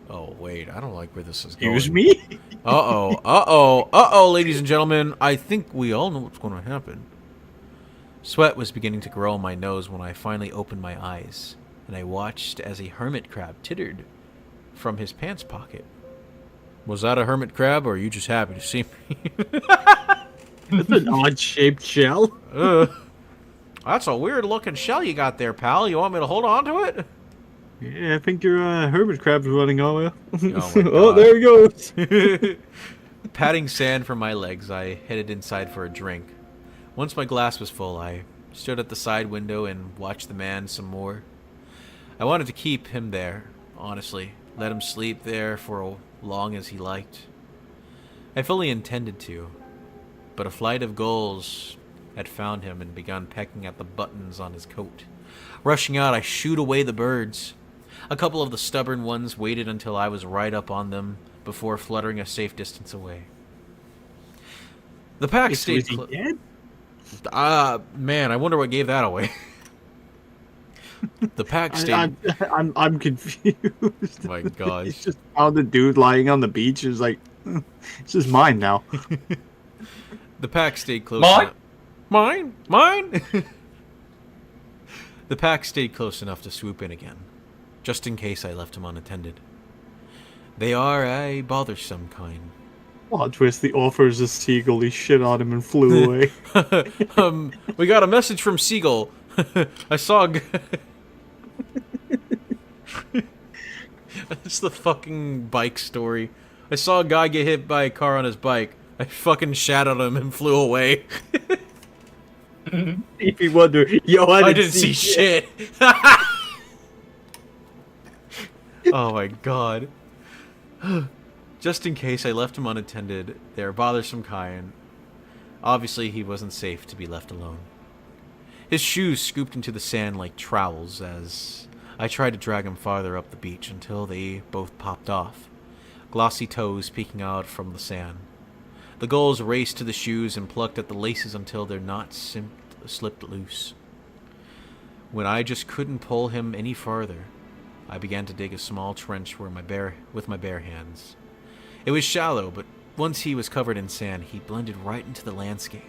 Oh, wait, I don't like where this is going. Excuse me? Uh-oh, ladies and gentlemen. I think we all know what's going to happen. Sweat was beginning to grow on my nose when I finally opened my eyes, and I watched as a hermit crab tittered from his pants pocket. Was that a hermit crab, or are you just happy to see me? That's an odd-shaped shell. That's a weird-looking shell you got there, pal. You want me to hold on to it? Yeah, I think your hermit crab's running all well. Oh, there he goes. Patting sand from my legs, I headed inside for a drink. Once my glass was full, I stood at the side window and watched the man some more. I wanted to keep him there, honestly. Let him sleep there for as long as he liked. I fully intended to, but a flight of gulls had found him and begun pecking at the buttons on his coat. Rushing out, I shooed away the birds. A couple of the stubborn ones waited until I was right up on them before fluttering a safe distance away. The pack stayed close. Man, I wonder what gave that away. The pack stayed... I'm confused. My gosh. He's just found the dude lying on the beach. It's like, it's just mine now. The pack stayed close. Mine? Mine? The pack stayed close enough to swoop in again, just in case I left him unattended. They are a bothersome kind. Plot twist, the offers a seagull, he shit on him and flew away. We got a message from Seagull. I saw It's the fucking bike story. I saw a guy get hit by a car on his bike. I fucking shat on him and flew away. If you wonder, yo, I didn't see shit. Oh my god. Just in case I left him unattended, they are bothersome kind. Obviously, he wasn't safe to be left alone. His shoes scooped into the sand like trowels as I tried to drag him farther up the beach until they both popped off, glossy toes peeking out from the sand. The gulls raced to the shoes and plucked at the laces until their knots slipped loose. When I just couldn't pull him any farther, I began to dig a small trench with my bare hands. It was shallow, but once he was covered in sand, he blended right into the landscape.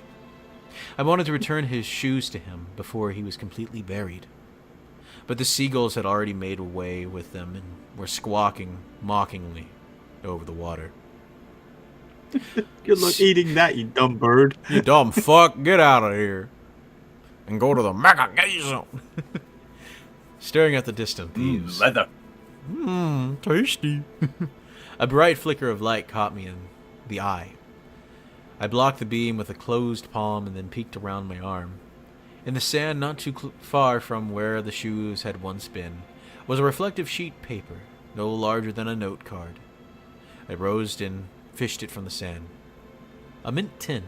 I wanted to return his shoes to him before he was completely buried. But the seagulls had already made away with them and were squawking mockingly over the water. Good luck eating that, you dumb bird. You dumb fuck, get out of here. And go to the Mega Gay Zone. Staring at the distance, thieves. Leather. Tasty. A bright flicker of light caught me in the eye. I blocked the beam with a closed palm and then peeked around my arm. In the sand not too far from where the shoes had once been was a reflective sheet paper, no larger than a note card. I rose and fished it from the sand. A mint tin.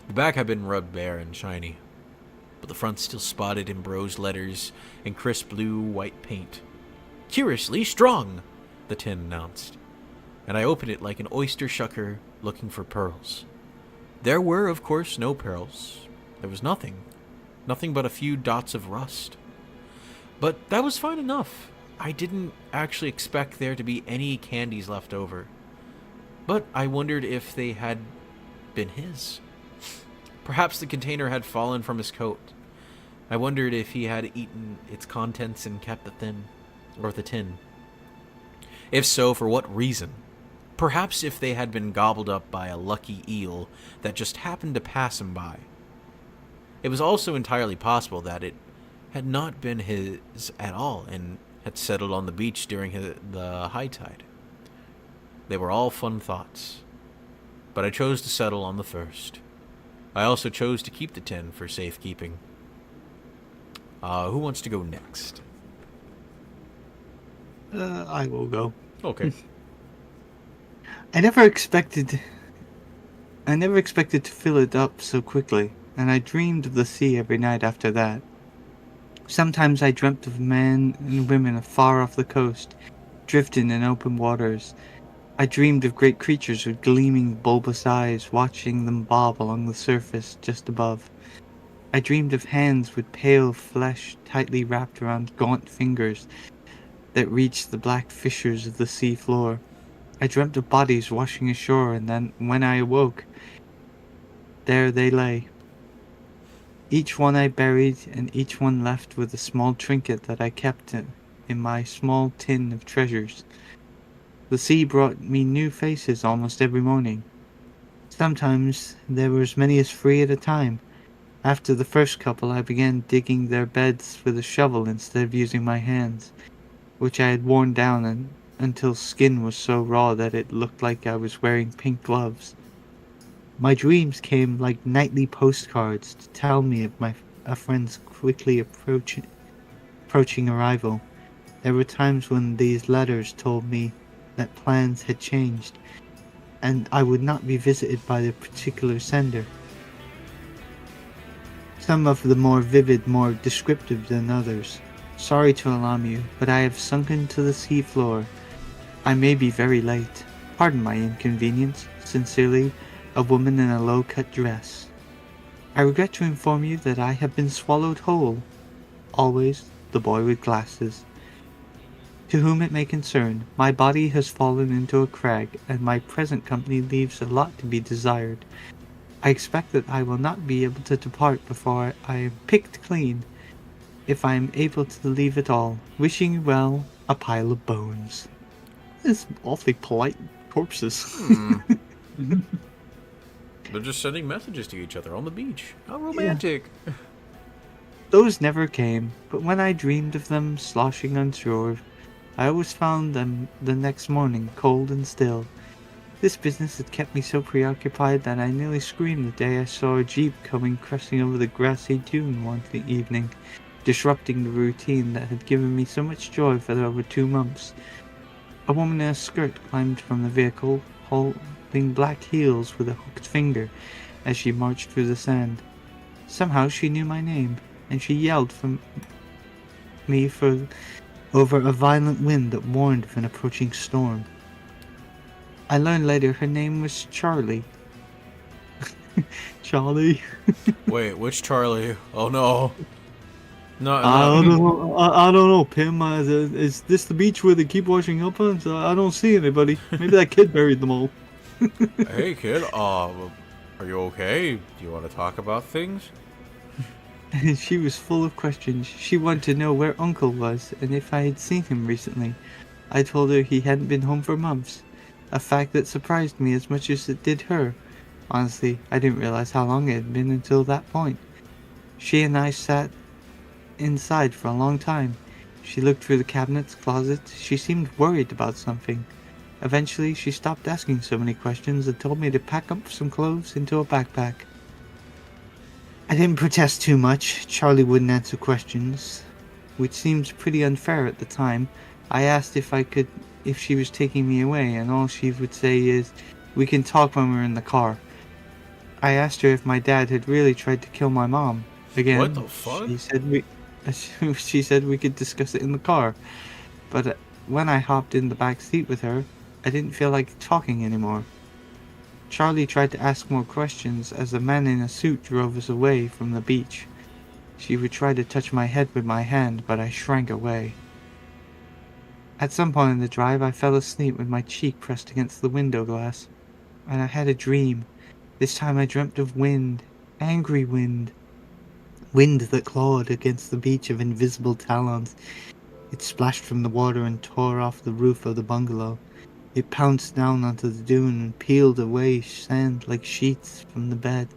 The back had been rubbed bare and shiny, but the front still spotted in bronze letters and crisp blue-white paint. Curiously strong, the tin announced, and I opened it like an oyster shucker looking for pearls. There were, of course, no pearls. There was nothing but a few dots of rust. But that was fine enough. I didn't actually expect there to be any candies left over. But I wondered if they had been his. Perhaps the container had fallen from his coat. I wondered if he had eaten its contents and kept the tin. If so, for what reason? Perhaps if they had been gobbled up by a lucky eel that just happened to pass him by. It was also entirely possible that it had not been his at all and had settled on the beach during the high tide. They were all fun thoughts, but I chose to settle on the first. I also chose to keep the tin for safekeeping. Who wants to go next? I will go. Okay. I never expected to fill it up so quickly, and I dreamed of the sea every night after that. Sometimes I dreamt of men and women far off the coast, drifting in open waters. I dreamed of great creatures with gleaming bulbous eyes, watching them bob along the surface just above. I dreamed of hands with pale flesh tightly wrapped around gaunt fingers that reached the black fissures of the sea floor. I dreamt of bodies washing ashore, and then, when I awoke, there they lay. Each one I buried, and each one left with a small trinket that I kept in my small tin of treasures. The sea brought me new faces almost every morning. Sometimes there were as many as 3 at a time. After the first couple, I began digging their beds with a shovel instead of using my hands, which I had worn down until skin was so raw that it looked like I was wearing pink gloves. My dreams came like nightly postcards to tell me of a friend's quickly approaching arrival. There were times when these letters told me that plans had changed, and I would not be visited by the particular sender. Some of the more vivid, more descriptive than others. Sorry to alarm you, but I have sunken to the sea floor. I may be very late. Pardon my inconvenience. Sincerely, a woman in a low-cut dress. I regret to inform you that I have been swallowed whole. Always, the boy with glasses. To whom it may concern, my body has fallen into a crag, and my present company leaves a lot to be desired. I expect that I will not be able to depart before I am picked clean, if I am able to leave at all. Wishing you well, a pile of bones. It's awfully polite corpses. They're just sending messages to each other on the beach. How romantic. Yeah. Those never came, but when I dreamed of them sloshing on shore, I always found them the next morning cold and still. This business had kept me so preoccupied that I nearly screamed the day I saw a jeep coming crashing over the grassy dune one evening, disrupting the routine that had given me so much joy for over 2 months. A woman in a skirt climbed from the vehicle, holding black heels with a hooked finger as she marched through the sand. Somehow she knew my name, and she yelled for me over a violent wind that warned of an approaching storm. I learned later her name was Charlie. Charlie? Wait, which Charlie? Oh no. No. I don't know, Pim. Is this the beach where they keep washing up on? So I don't see anybody. Maybe that kid buried them all. Hey kid, are you okay? Do you want to talk about things? She was full of questions. She wanted to know where Uncle was and if I had seen him recently. I told her he hadn't been home for months, a fact that surprised me as much as it did her. Honestly, I didn't realize how long it had been until that point. She and I sat inside for a long time. She looked through the cabinets, closets. She seemed worried about something. Eventually, she stopped asking so many questions and told me to pack up some clothes into a backpack. I didn't protest too much. Charlie wouldn't answer questions, which seemed pretty unfair at the time. I asked if she was taking me away, and all she would say is, "We can talk when we're in the car." I asked her if my dad had really tried to kill my mom. Again, What the fuck? she said we could discuss it in the car. But when I hopped in the back seat with her, I didn't feel like talking anymore. Charlie tried to ask more questions as the man in a suit drove us away from the beach. She would try to touch my head with my hand, but I shrank away. At some point in the drive, I fell asleep with my cheek pressed against the window glass, and I had a dream. This time I dreamt of wind, angry wind. Wind that clawed against the beach of invisible talons. It splashed from the water and tore off the roof of the bungalow. It pounced down onto the dune and peeled away sand like sheets from the bed.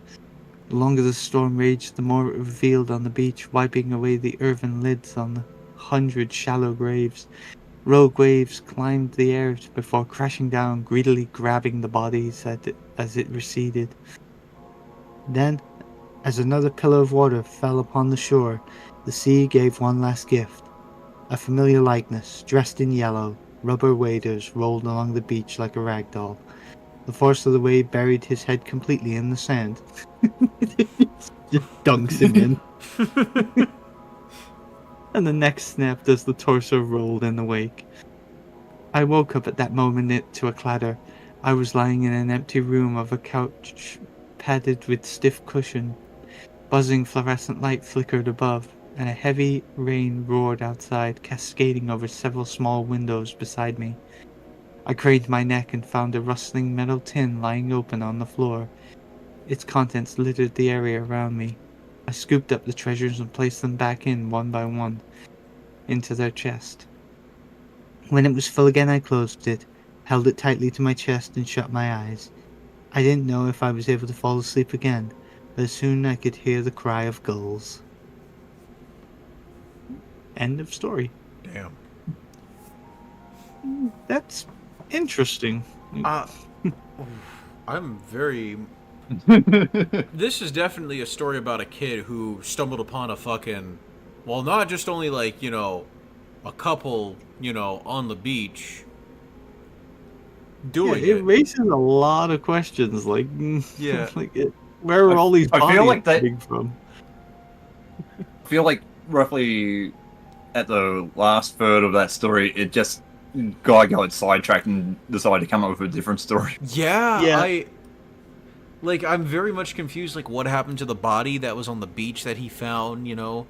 The longer the storm raged, the more it revealed on the beach, wiping away the earthen lids on the 100 shallow graves. Rogue waves climbed the air before crashing down, greedily grabbing the bodies as it receded. Then, as another pillar of water fell upon the shore, the sea gave one last gift. A familiar likeness, dressed in yellow, rubber waders rolled along the beach like a rag doll. The force of the wave buried his head completely in the sand. Just dunks him in. And the next snap as the torso rolled in the wake. I woke up at that moment to a clatter. I was lying in an empty room of a couch padded with stiff cushion. Buzzing fluorescent light flickered above, and a heavy rain roared outside, cascading over several small windows beside me. I craned my neck and found a rustling metal tin lying open on the floor. Its contents littered the area around me. I scooped up the treasures and placed them back in one by one into their chest. When it was full again, I closed it, held it tightly to my chest, and shut my eyes. I didn't know if I was able to fall asleep again, but soon I could hear the cry of gulls. End of story. Damn. That's interesting. I'm very... This is definitely a story about a kid who stumbled upon a fucking... Well, not just only, like, you know, a couple, you know, on the beach doing it raises a lot of questions, like... Yeah. like where are all these bodies I feel like that... coming from? I feel like roughly at the last third of that story, it just got sidetracked and decided to come up with a different story. Yeah. I'm very much confused, like, what happened to the body that was on the beach that he found, you know?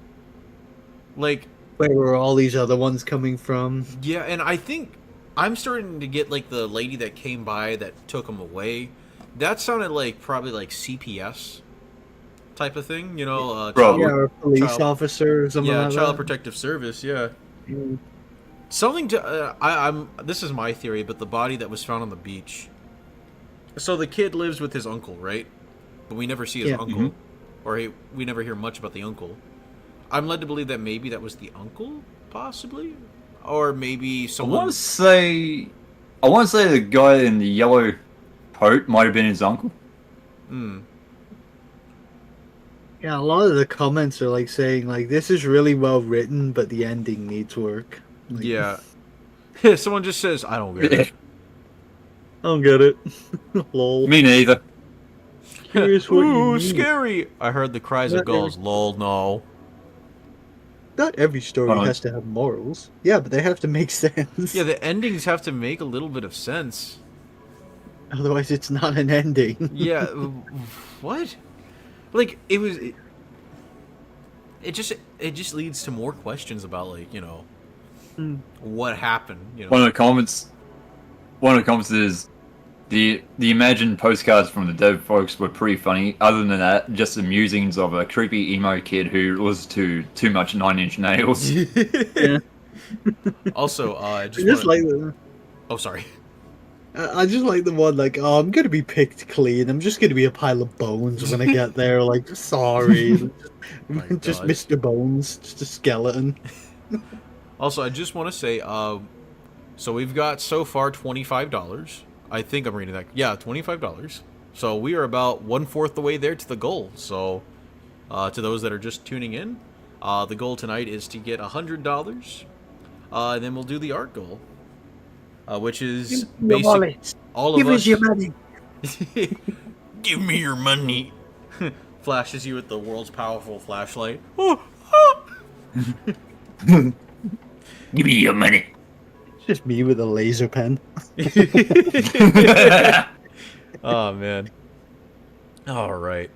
Like... Where were all these other ones coming from? Yeah, and I think I'm starting to get, like, the lady that came by that took him away. That sounded like, probably, like, CPS type of thing, you know? Or a police officer or something like that. Yeah, Child Protective Service, yeah. Mm. Something to... this is my theory, but the body that was found on the beach... So the kid lives with his uncle, right? But we never see his uncle. Mm-hmm. Or we never hear much about the uncle. I'm led to believe that maybe that was the uncle, possibly? Or maybe someone... I want to say the guy in the yellow coat might have been his uncle. Hmm. Yeah, a lot of the comments are like saying, like, this is really well written, but the ending needs work. Like, yeah. Someone just says, I don't get it. I don't get it. Lol. Me neither. Here's what you Ooh, mean. scary! I heard the cries of gulls. Lol, no. Not every story has to have morals. Yeah, but they have to make sense. Yeah, the endings have to make a little bit of sense. Otherwise, it's not an ending. Yeah, what? Like, it just leads to more questions about, like, you know, what happened, you know. One of the comments is the imagined postcards from the dead folks were pretty funny. Other than that, just the musings of a creepy emo kid who listened to too much Nine Inch Nails. Yeah. Also, Oh, sorry. I just like the one, like, oh, I'm gonna be picked clean. I'm just gonna be a pile of bones when I get there. Like, sorry. Just Mr. Bones, just a skeleton. Also, I just want to say, so we've got so far $25. I think I'm reading that. Yeah, $25. So we are about 1/4 the way there to the goal. So, to those that are just tuning in, the goal tonight is to get $100. And then we'll do the art goal, which is basically all of us. Give us your money. Give me your money. Flashes you with the world's powerful flashlight. Give me your money. It's just me with a laser pen. Oh man. All right.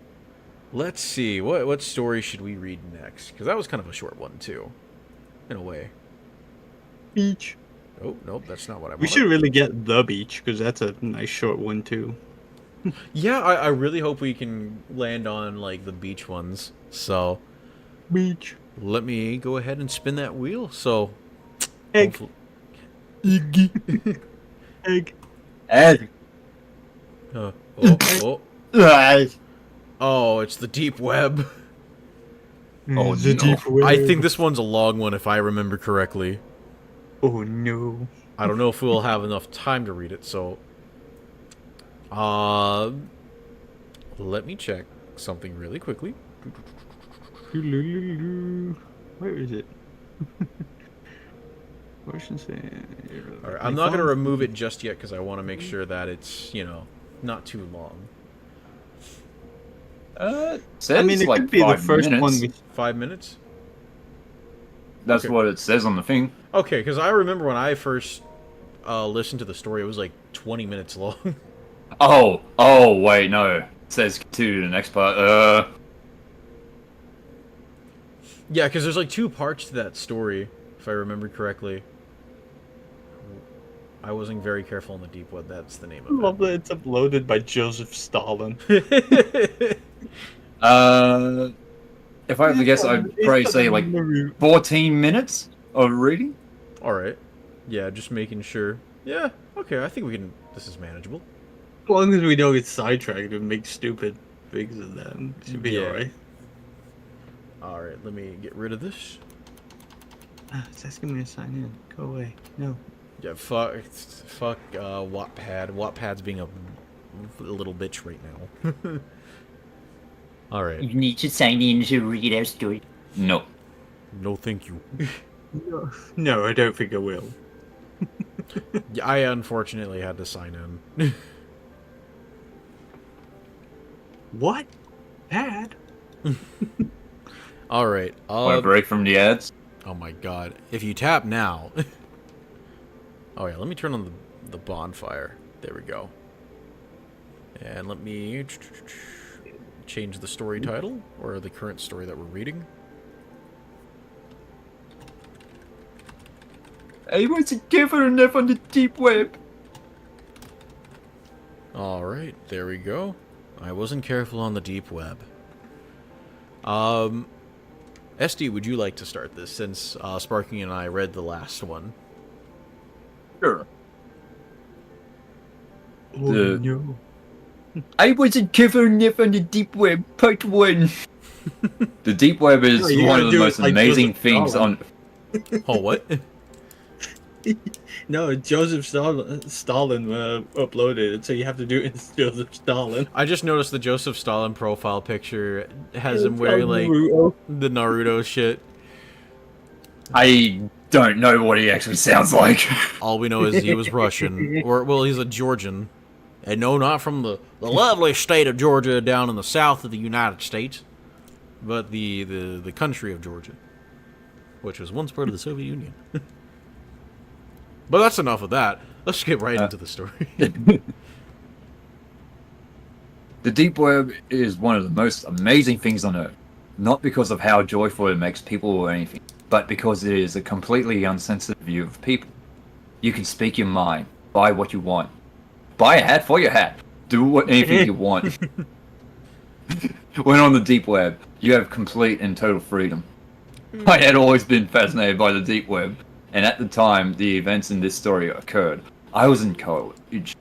Let's see. What story should we read next? Because that was kind of a short one too, in a way. Beach. Oh nope, that's not what I want. We should really get the beach because that's a nice short one too. Yeah, I really hope we can land on like the beach ones. So, beach. Let me go ahead and spin that wheel. So, egg. Egg. Egg. Egg. Oh, it's the deep web. Oh, the deep web. I think this one's a long one, if I remember correctly. Oh no. I don't know if we'll have enough time to read it, so. Let me check something really quickly. Where is it? Alright, I'm not going to remove it just yet because I want to make sure that it's, you know, not too long. Says I mean, it like could be the 5 first minutes. one. 5 minutes? That's Okay. what it says on the thing. Okay, because I remember when I first listened to the story, it was like 20 minutes long. Oh, wait, no. It says continue to the next part. Yeah, because there's like 2 parts to that story, if I remember correctly. I wasn't very careful on the deep web. That's the name I of love that it's uploaded by Joseph Stalin. it. If I had to guess, I'd probably say like 14 minutes of reading. Alright. Yeah, just making sure. Yeah, okay, I think we can... This is manageable. As long as we don't get sidetracked and make stupid things of that, it should be Yeah. alright. Alright, let me get rid of this. It's asking me to sign in. Go away. No. Yeah, fuck Wattpad. Wattpad's being a little bitch right now. Alright. You need to sign in to read our story. No. No, thank you. No, I don't think I will. Yeah, I unfortunately had to sign in. What? Bad? Alright. Want a break from the ads? Oh my god. If you tap now... Oh yeah, let me turn on the bonfire. There we go. And let me change the story title, or the current story that we're reading. I wasn't careful enough on the deep web. Alright, there we go. I wasn't careful on the deep web. SD, would you like to start this, since Sparky and I read the last one? Sure. Oh, no. I wasn't careful enough on the deep web, part 1. The deep web is one of the most amazing things on... Oh, what? No, Joseph Stalin uploaded it, so you have to do it as Joseph Stalin. I just noticed the Joseph Stalin profile picture has him wearing, like, the Naruto shit. I don't know what he actually sounds like. All we know is he was Russian. Or, well, he's a Georgian. And no, not from the lovely state of Georgia down in the south of the United States, but the country of Georgia, which was once part of the Soviet Union. But that's enough of that. Let's get right into the story. The deep web is one of the most amazing things on Earth. Not because of how joyful it makes people or anything, but because it is a completely uncensored view of people. You can speak your mind, buy what you want. Buy a hat for your hat. Do anything you want. When on the deep web, you have complete and total freedom. I had always been fascinated by the deep web, and at the time the events in this story occurred, I was in college.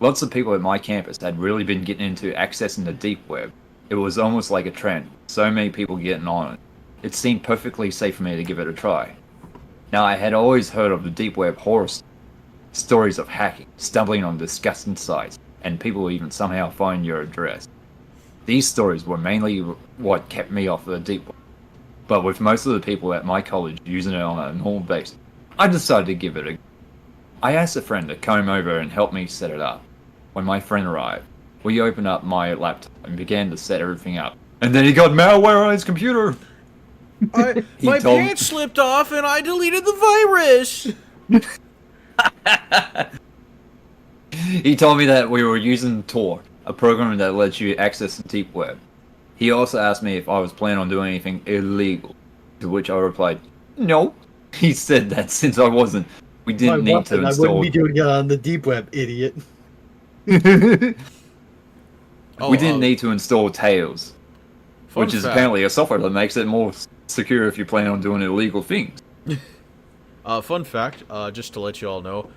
Lots of people at my campus had really been getting into accessing the deep web. It was almost like a trend. So many people getting on it. It seemed perfectly safe for me to give it a try. Now, I had always heard of the deep web horror stories of hacking, stumbling on disgusting sites, and people even somehow find your address. These stories were mainly what kept me off the deep web. But with most of the people at my college using it on a normal basis, I decided to give it a go. I asked a friend to come over and help me set it up. When my friend arrived, we opened up my laptop and began to set everything up. And then he got malware on his computer! My pants slipped off and I deleted the virus! He told me that we were using Tor, a program that lets you access the deep web. He also asked me if I was planning on doing anything illegal, to which I replied, no. He said that since I wasn't, we didn't need to install... I wouldn't be doing it on the deep web, idiot. We didn't need to install Tails, which is apparently a software that makes it more secure if you plan on doing illegal things. Fun fact, just to let you all know,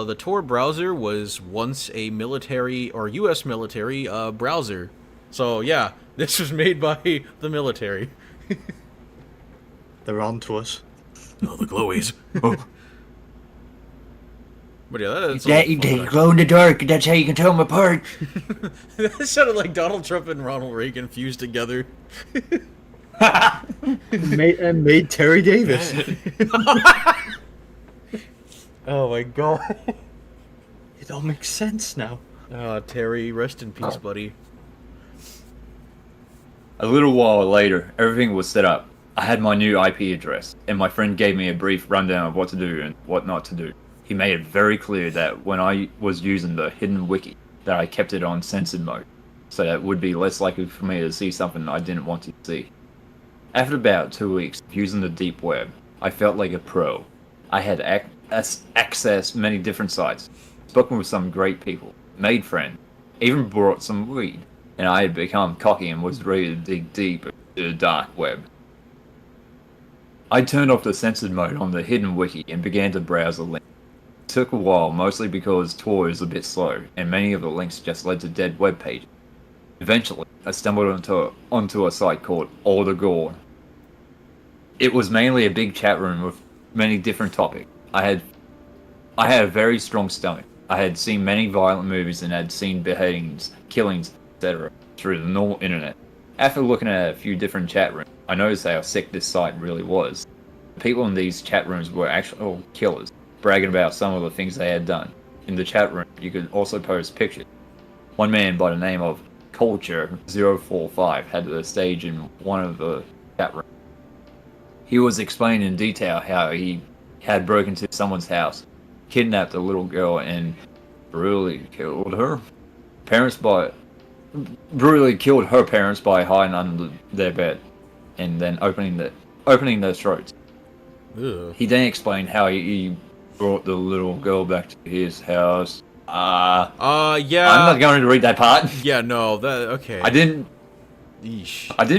the Tor browser was once a military, or U.S. military, browser. So, yeah, this was made by the military. They're on to us. Oh, the glowies. Oh. But yeah, that's they glow in the dark, and that's how you can tell them apart. That sounded like Donald Trump and Ronald Reagan fused together. made Terry Davis. Oh my god. It all makes sense now. Terry, rest in peace, buddy. A little while later, everything was set up. I had my new IP address, and my friend gave me a brief rundown of what to do and what not to do. He made it very clear that when I was using the hidden wiki, that I kept it on censored mode, so that it would be less likely for me to see something I didn't want to see. After about 2 weeks of using the deep web, I felt like a pro. I had accessed many different sites, spoken with some great people, made friends, even brought some weed, and I had become cocky and was ready to dig deep into the dark web. I turned off the censored mode on the hidden wiki and began to browse the links. It took a while, mostly because Tor is a bit slow, and many of the links just led to dead web pages. Eventually, I stumbled onto a site called All the Gore. It was mainly a big chat room with many different topics. I had a very strong stomach. I had seen many violent movies and had seen beheadings, killings, etc. through the normal internet. After looking at a few different chat rooms, I noticed how sick this site really was. The people in these chat rooms were actual killers, bragging about some of the things they had done. In the chat room, you could also post pictures. One man by the name of Culture045 had the stage in one of the chat rooms. He was explaining in detail how he had broken into someone's house, kidnapped a little girl, and brutally killed her parents by hiding under their bed, and then opening their throats. Ugh. He then explained how he brought the little girl back to his house. Yeah. I'm not going to read that part. Yeah, no, okay. I didn't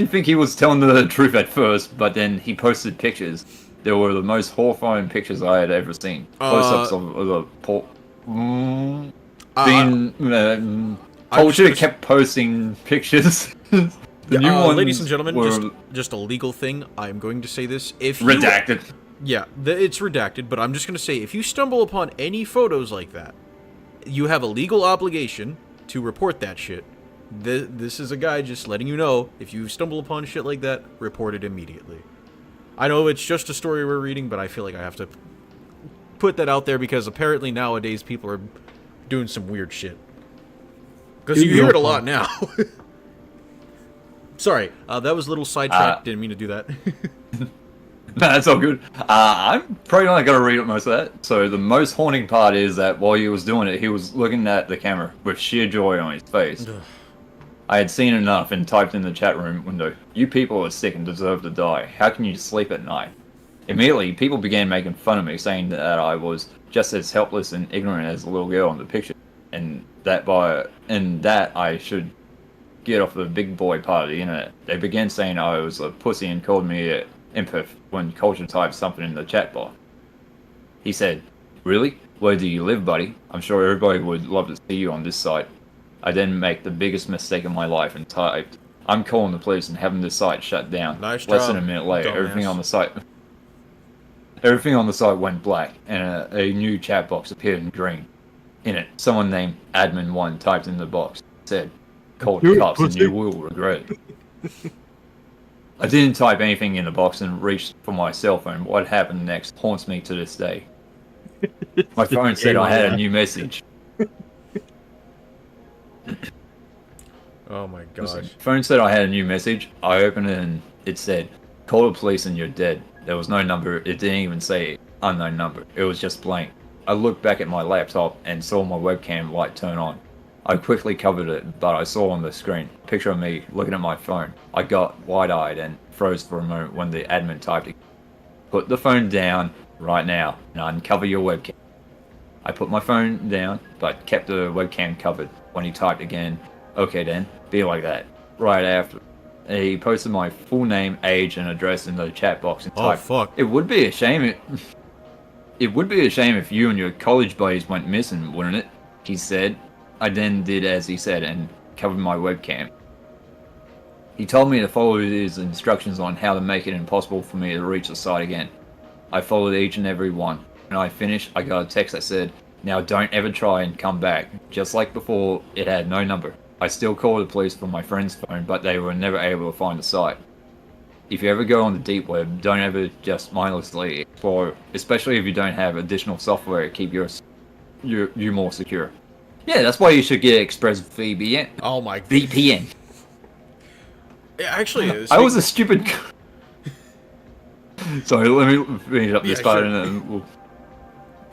think he was telling the truth at first, but then he posted pictures. They were the most horrifying pictures I had ever seen. Close-ups of the Culture kept posting pictures. The new ones ladies and gentlemen, just a legal thing. I'm going to say this. Redacted. Yeah, it's redacted, but I'm just going to say, if you stumble upon any photos like that, you have a legal obligation to report that shit. This is a guy just letting you know, if you stumble upon shit like that, report it immediately. I know it's just a story we're reading, but I feel like I have to put that out there because apparently nowadays people are doing some weird shit. Because you hear it a lot now. Sorry, that was a little sidetracked. Didn't mean to do that. No, that's all good. I'm probably not going to read most of that. So the most haunting part is that while he was doing it, he was looking at the camera with sheer joy on his face. I had seen enough and typed in the chat room window, "You people are sick and deserve to die. How can you sleep at night?" Immediately, people began making fun of me, saying that I was just as helpless and ignorant as the little girl in the picture, and that I should get off the big boy part of the internet. They began saying I was a pussy and called me an empath when Culture typed something in the chat bar. He said, "Really? Where do you live, buddy? I'm sure everybody would love to see you on this site." I then make the biggest mistake of my life and typed, "I'm calling the police and having this site shut down." Nice Less job, than a minute later, dumbass. everything on the site... Everything on the site went black, and a new chat box appeared in green. In it, someone named Admin1 typed in the box, said, "Call the cops and you will regret it." I didn't type anything in the box and reached for my cell phone. What happened next haunts me to this day. My phone said I had a new message. Oh my gosh. Phone said I had a new message. I opened it and it said, "Call the police and you're dead." There was no number. It didn't even say unknown number. It was just blank. I looked back at my laptop and saw my webcam light turn on. I quickly covered it, but I saw on the screen a picture of me looking at my phone. I got wide-eyed and froze for a moment when the admin typed it. "Put the phone down right now and uncover your webcam." I put my phone down, but kept the webcam covered. When he typed again, "Okay then, be like that." Right after, he posted my full name, age, and address in the chat box and typed, fuck. It would be a shame if you and your college buddies went missing, wouldn't it?" he said. I then did as he said and covered my webcam. He told me to follow his instructions on how to make it impossible for me to reach the site again. I followed each and every one. When I finished, I got a text that said, "Now don't ever try and come back." Just like before, it had no number. I still called the police from my friend's phone, but they were never able to find the site. If you ever go on the deep web, don't ever just mindlessly explore, especially if you don't have additional software to keep you more secure. Yeah, that's why you should get ExpressVPN. Oh my VPN. Actually, I was a stupid. Sorry, let me finish up this part, sure. and then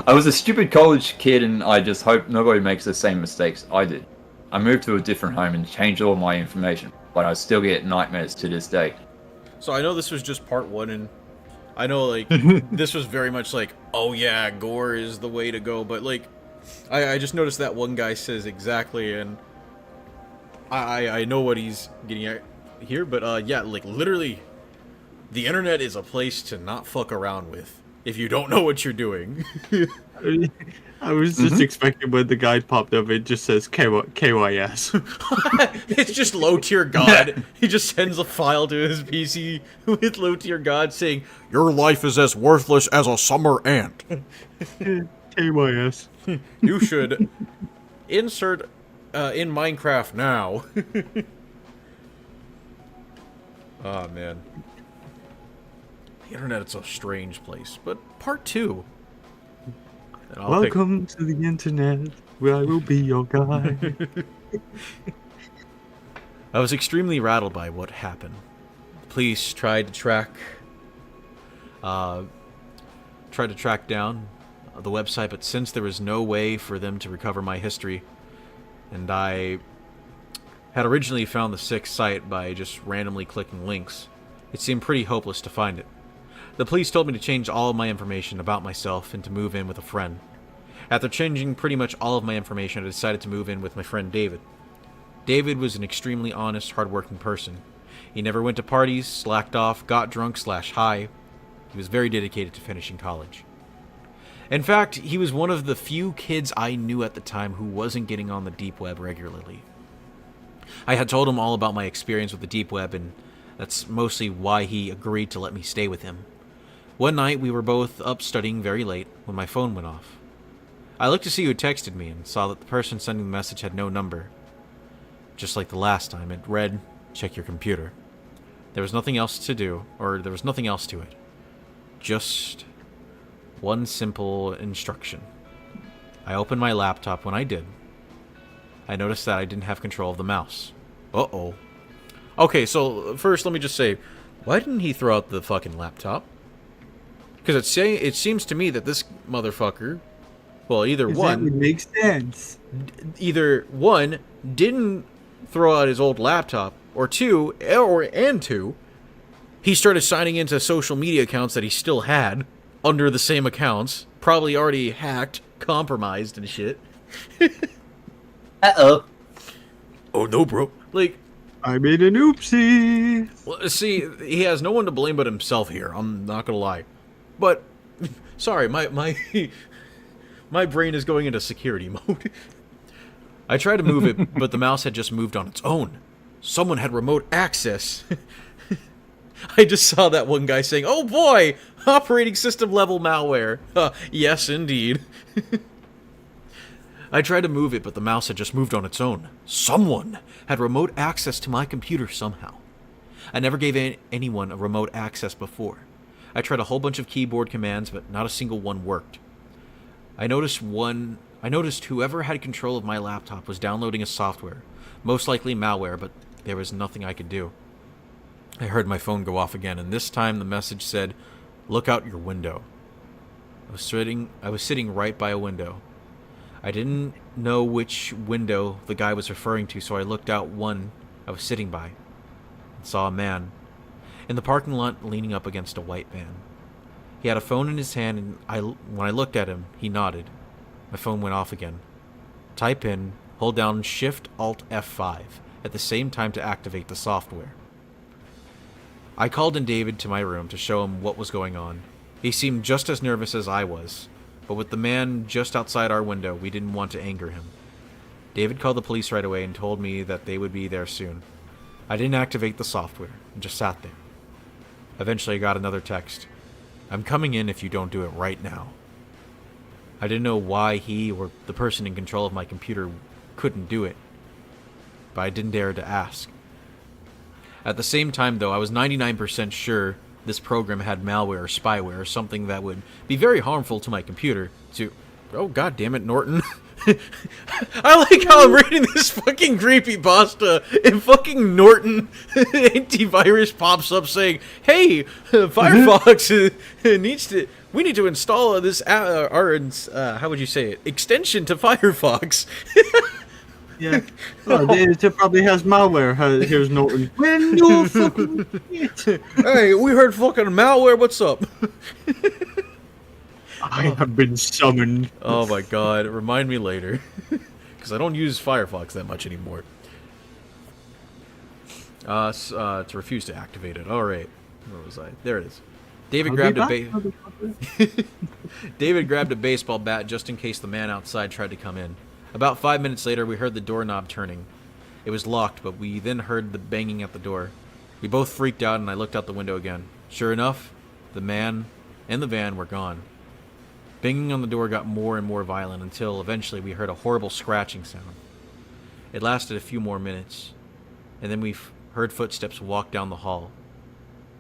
I was a stupid college kid, and I just hope nobody makes the same mistakes I did. I moved to a different home and changed all my information, but I still get nightmares to this day. So I know this was just part one, and I know, like, this was very much like, oh yeah, gore is the way to go, but, like, I just noticed that one guy says exactly, and I know what he's getting at here, but, yeah, like, literally, the internet is a place to not fuck around with, if you don't know what you're doing. I was just expecting when the guide popped up, it just says KYS. It's just low tier God. He just sends a file to his PC with low tier God saying, "Your life is as worthless as a summer ant." KYS. You should insert in Minecraft now. Oh man. The internet is a strange place. But part two. Welcome to the internet, where I will be your guide. I was extremely rattled by what happened. The police tried to track down the website, but since there was no way for them to recover my history, and I had originally found the sick site by just randomly clicking links, it seemed pretty hopeless to find it. The police told me to change all of my information about myself and to move in with a friend. After changing pretty much all of my information, I decided to move in with my friend David. David was an extremely honest, hardworking person. He never went to parties, slacked off, got drunk/high. He was very dedicated to finishing college. In fact, he was one of the few kids I knew at the time who wasn't getting on the deep web regularly. I had told him all about my experience with the deep web, and that's mostly why he agreed to let me stay with him. One night, we were both up studying very late when my phone went off. I looked to see who texted me and saw that the person sending the message had no number. Just like the last time, it read, "Check your computer." There was nothing else to do, or there was nothing else to it. Just one simple instruction. I opened my laptop. When I did, I noticed that I didn't have control of the mouse. Uh-oh. Okay, so first let me just say, why didn't he throw out the fucking laptop? Because it seems to me that this motherfucker, well, either one... That would make sense. Either one, didn't throw out his old laptop, or two, he started signing into social media accounts that he still had, under the same accounts, probably already hacked, compromised, and shit. Uh-oh. Oh no, bro. Like, I made an oopsie. Well, see, he has no one to blame but himself here. I'm not gonna lie. But, sorry, my brain is going into security mode. I tried to move it, but the mouse had just moved on its own. Someone had remote access. I just saw that one guy saying, "Oh boy, Operating system level malware. Yes, indeed. I tried to move it, but the mouse had just moved on its own. Someone had remote access to my computer somehow. I never gave anyone a remote access before. I tried a whole bunch of keyboard commands, but not a single one worked. I noticed whoever had control of my laptop was downloading a software, most likely malware, but there was nothing I could do. I heard my phone go off again, and this time the message said, "Look out your window." I was sitting right by a window. I didn't know which window the guy was referring to, so I looked out one I was sitting by and saw a man in the parking lot leaning up against a white van. He had a phone in his hand, and when I looked at him, he nodded. My phone went off again. Type in, hold down Shift Alt F5 at the same time to activate the software. I called in David to my room to show him what was going on. He seemed just as nervous as I was, but with the man just outside our window, we didn't want to anger him. David called the police right away and told me that they would be there soon. I didn't activate the software and just sat there. Eventually I got another text. "I'm coming in if you don't do it right now." I didn't know why he or the person in control of my computer couldn't do it, but I didn't dare to ask. At the same time, though, I was 99% sure this program had malware or spyware or something that would be very harmful to my computer. Oh, god damn it, Norton. I like how I'm reading this fucking creepypasta and fucking Norton antivirus pops up saying, "Hey, Firefox we need to install this how would you say it, extension to Firefox." Yeah. Oh, it probably has malware. Here's Norton. No fucking shit. Hey, we heard fucking malware. What's up? I have been summoned. Oh my god, remind me later. Because I don't use Firefox that much anymore. To refuse to activate it. Alright. Where was I? There it is. David grabbed a baseball bat just in case the man outside tried to come in. About 5 minutes later, we heard the doorknob turning. It was locked, but we then heard the banging at the door. We both freaked out, and I looked out the window again. Sure enough, the man and the van were gone. Banging on the door got more and more violent until eventually we heard a horrible scratching sound. It lasted a few more minutes, and then we heard footsteps walk down the hall.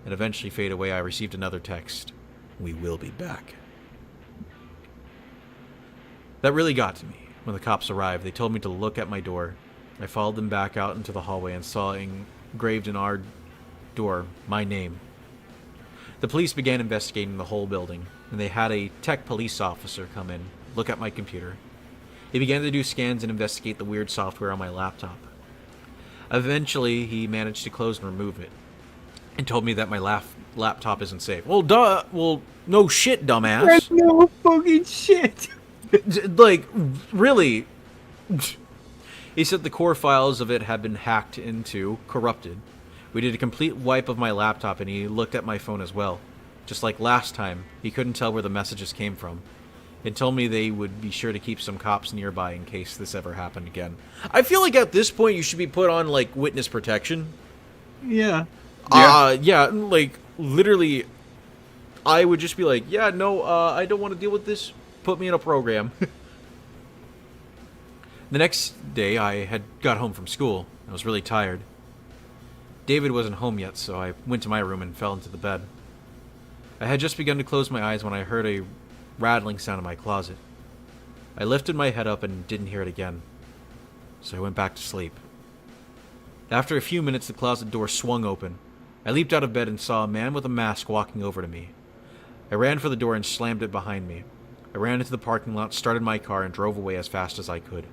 And eventually fade away. I received another text. "We will be back." That really got to me. When the cops arrived, they told me to look at my door. I followed them back out into the hallway and saw engraved in our door my name. The police began investigating the whole building, and they had a tech police officer come in, look at my computer. He began to do scans and investigate the weird software on my laptop. Eventually, he managed to close and remove it, and told me that my laptop isn't safe. Well, duh. Well, no shit, dumbass. No fucking shit. Like, really? He said the core files of it had been hacked into, corrupted. We did a complete wipe of my laptop, and he looked at my phone as well. Just like last time, he couldn't tell where the messages came from. He told me they would be sure to keep some cops nearby in case this ever happened again. I feel like at this point you should be put on, like, witness protection. Yeah. Yeah, like, literally, I would just be like, yeah, no, I don't want to deal with this. Put me in a program. The next day, I had got home from school. I was really tired. David wasn't home yet, so I went to my room and fell into the bed. I had just begun to close my eyes when I heard a rattling sound in my closet. I lifted my head up and didn't hear it again, so I went back to sleep. After a few minutes, the closet door swung open. I leaped out of bed and saw a man with a mask walking over to me. I ran for the door and slammed it behind me. I ran into the parking lot, started my car, and drove away as fast as I could.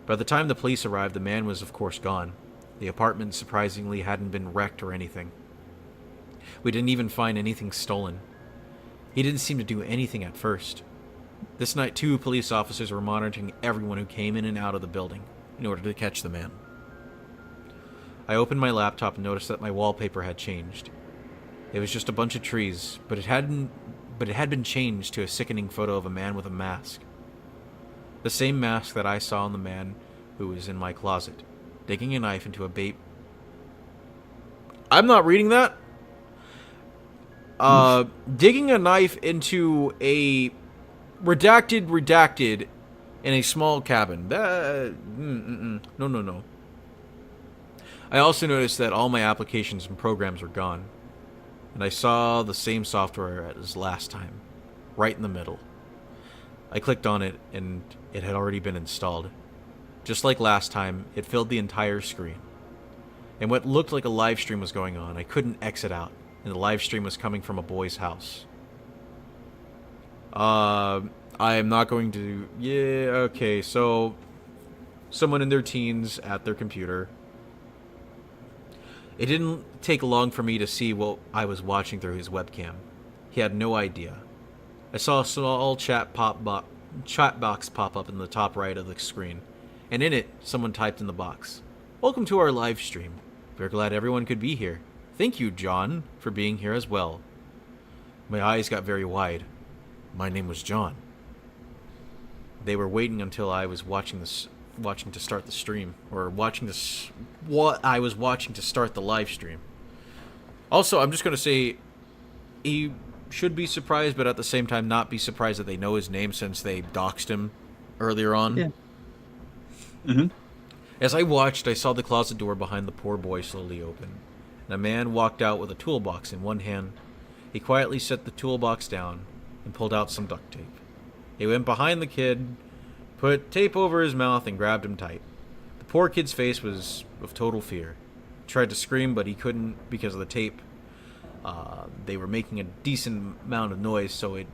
By the time the police arrived, the man was of course gone. The apartment surprisingly hadn't been wrecked or anything. We didn't even find anything stolen. He didn't seem to do anything at first. This night, 2 police officers were monitoring everyone who came in and out of the building in order to catch the man. I opened my laptop and noticed that my wallpaper had changed. It was just a bunch of trees, but it had been changed to a sickening photo of a man with a mask. The same mask that I saw on the man who was in my closet, digging a knife into a I'm not reading that. digging a knife into a redacted in a small cabin. No. I also noticed that all my applications and programs were gone. And I saw the same software as last time, right in the middle. I clicked on it, and it had already been installed. Just like last time, it filled the entire screen. And what looked like a live stream was going on. I couldn't exit out, and the live stream was coming from a boy's house. I am not going to... Yeah, okay, so... Someone in their teens at their computer. It didn't take long for me to see what I was watching through his webcam. He had no idea. I saw a small chat box pop up in the top right of the screen, and in it, someone typed in the box, "Welcome to our live stream. We're glad everyone could be here. Thank you, John, for being here as well." My eyes got very wide. My name was John. They were waiting until I was watching to start the stream, or what I was watching to start the live stream. Also, I'm just going to say, he should be surprised, but at the same time not be surprised that they know his name since they doxed him earlier on. Yeah. Mm-hmm. As I watched, I saw the closet door behind the poor boy slowly open, and a man walked out with a toolbox in one hand. He quietly set the toolbox down and pulled out some duct tape. He went behind the kid, put tape over his mouth, and grabbed him tight. The poor kid's face was of total fear. He tried to scream, but he couldn't because of the tape. They were making a decent amount of noise, so it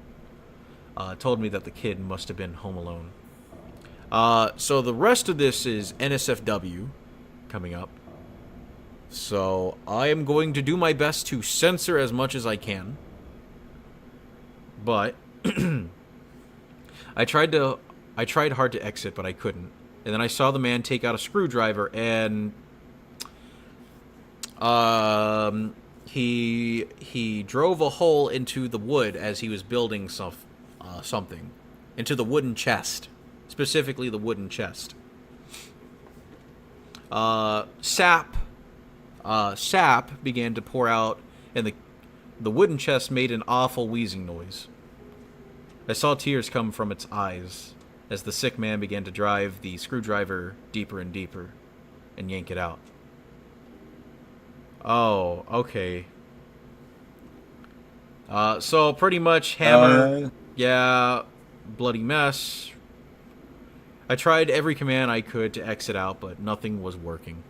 told me that the kid must have been home alone. So the rest of this is NSFW coming up. So I am going to do my best to censor as much as I can. But I tried hard to exit, but I couldn't. And then I saw the man take out a screwdriver and he drove a hole into the wood as he was building something. Into the wooden chest. Specifically the wooden chest. Sap began to pour out, and the wooden chest made an awful wheezing noise. I saw tears come from its eyes as the sick man began to drive the screwdriver deeper and deeper and yank it out. Oh, okay. So pretty much hammer. Yeah, bloody mess. I tried every command I could to exit out, but nothing was working.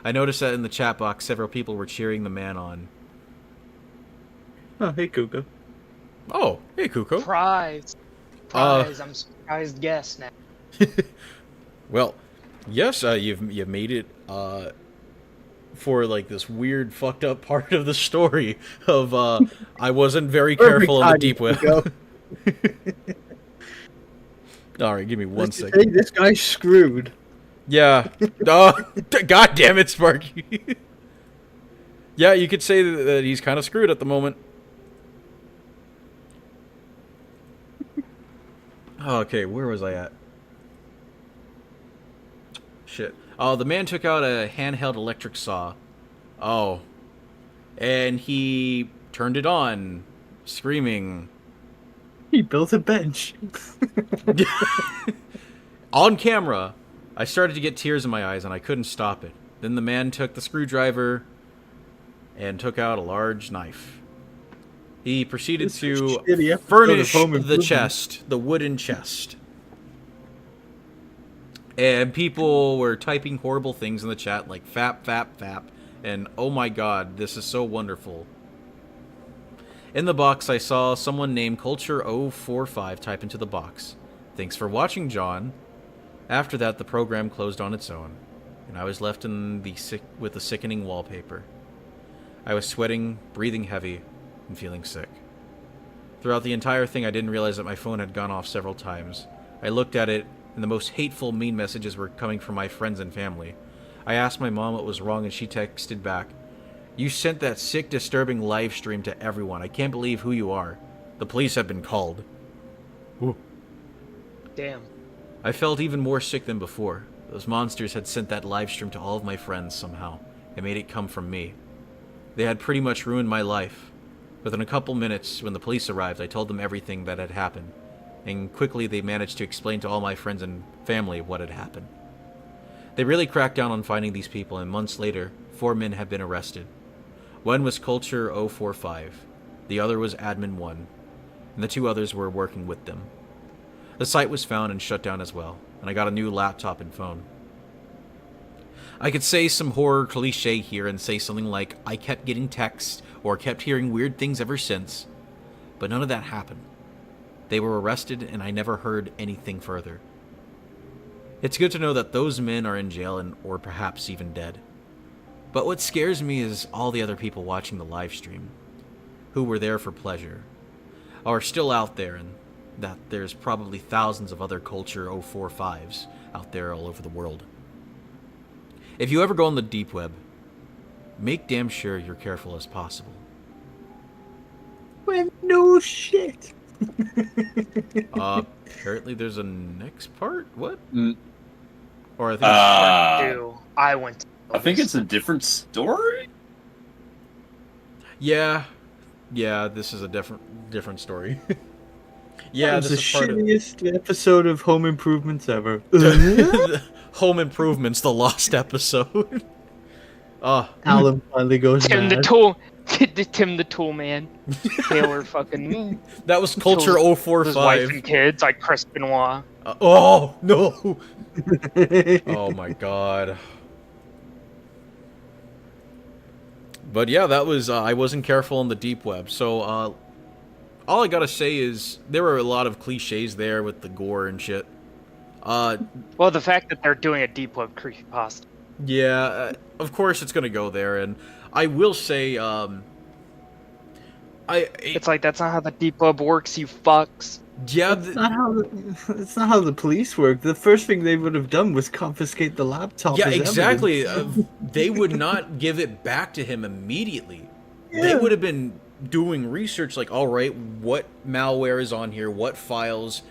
I noticed that in the chat box, several people were cheering the man on. Oh, hey, Kuko. Oh, hey, Kuko. Prize. I'm surprised guest now. Well, yes, you've made it for like this weird fucked up part of the story of I wasn't very careful in the deep web. All right, give me one second. Hey, this guy's screwed. Yeah. God damn it, Sparky. Yeah, you could say that he's kind of screwed at the moment. Okay, where was I at? Shit. Oh, the man took out a handheld electric saw. Oh. And he turned it on, screaming. He built a bench. On camera, I started to get tears in my eyes and I couldn't stop it. Then the man took the screwdriver and took out a large knife. He proceeded to furnish the chest, the wooden chest. And people were typing horrible things in the chat like fap, fap, fap. And oh my god, this is so wonderful. In the box, I saw someone named Culture045 type into the box. Thanks for watching, John. After that, the program closed on its own, and I was left with the sickening wallpaper. I was sweating, breathing heavy, and feeling sick. Throughout the entire thing, I didn't realize that my phone had gone off several times. I looked at it, and the most hateful, mean messages were coming from my friends and family. I asked my mom what was wrong, and she texted back, "You sent that sick, disturbing live stream to everyone. I can't believe who you are. The police have been called." Ooh. Damn. I felt even more sick than before. Those monsters had sent that live stream to all of my friends somehow, and made it come from me. They had pretty much ruined my life. Within a couple minutes, when the police arrived, I told them everything that had happened, and quickly they managed to explain to all my friends and family what had happened. They really cracked down on finding these people, and months later, 4 men have been arrested. One was Culture 045, the other was Admin 1, and the 2 others were working with them. The site was found and shut down as well, and I got a new laptop and phone. I could say some horror cliche here and say something like, I kept getting texts or kept hearing weird things ever since, but none of that happened. They were arrested and I never heard anything further. It's good to know that those men are in jail and or perhaps even dead. But what scares me is all the other people watching the live stream, who were there for pleasure, are still out there, and that there's probably thousands of other Culture 045s out there all over the world. If you ever go on the deep web, make damn sure you're careful as possible. Well, no shit. Apparently there's a next part? What? Or I think Part 2. I went to I think it's a different story? Yeah, this is a different story. Yeah, this this is is the part of shittiest episode of Home Improvements ever. Home Improvements, the lost episode. Alan finally goes Tim mad. the Tool. Tim the Tool Man. Taylor fucking. That was Culture kills 045. His wife and kids, like Chris Benoit. Oh, no! Oh my god. But yeah, that was, I wasn't careful on the deep web, so, all I gotta say is, there were a lot of cliches there with the gore and shit. Well, the fact that they're doing a deep web creepypasta. Yeah, of course it's gonna go there, and I will say, It's like, that's not how the deep web works, you fucks. Yeah, It's not how the police work. The first thing they would have done was confiscate the laptop. yeah, as exactly. evidence. They would not give it back to him immediately. Yeah. They would have been doing research like, all right, what malware is on here, what files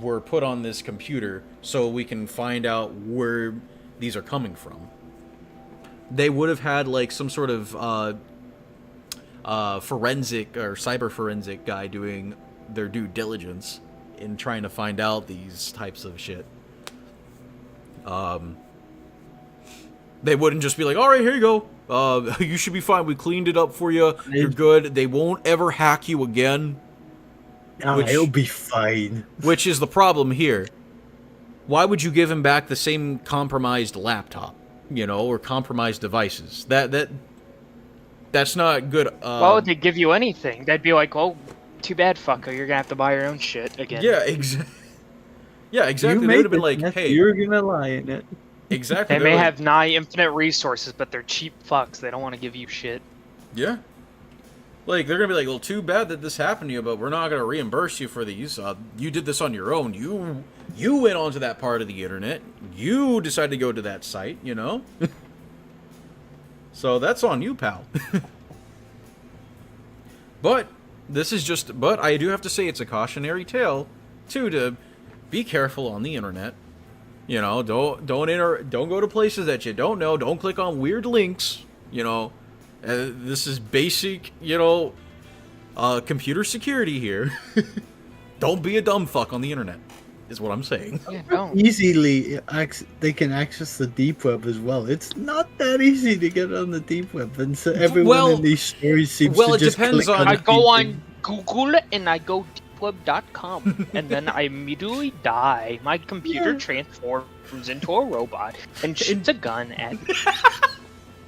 were put on this computer, so we can find out where these are coming from. They would have had like some sort of forensic or cyber forensic guy doing their due diligence in trying to find out these types of shit. They wouldn't just be like, all right, here you go. You should be fine. We cleaned it up for you. You're good. They won't ever hack you again. It'll be fine. Which is the problem here. Why would you give him back the same compromised laptop, or compromised devices? That's not good. Why would they give you anything? They'd be like, well, too bad, fucker. You're gonna have to buy your own shit again. Yeah, exactly. Yeah, exactly. You They would have made been like, this mess, hey. you're gonna lie in it. Exactly. They may have nigh infinite resources, but they're cheap fucks. They don't want to give you shit. Yeah. Like, they're gonna be like, well, too bad that this happened to you, but we're not gonna reimburse you for these. You did this on your own. You went onto that part of the internet. You decided to go to that site, So that's on you, pal. But I do have to say it's a cautionary tale, too, to be careful on the internet. Don't go to places that you don't know. Don't click on weird links. This is basic, computer security here. Don't be a dumb fuck on the internet, is what I'm saying. Easily, they can access the deep web as well. It's not that easy to get on the deep web, and so everyone in these stories seems to just click on I the go deep on Google and I go deepweb.com, and then I immediately die. My computer transforms into a robot and shoots a gun at me.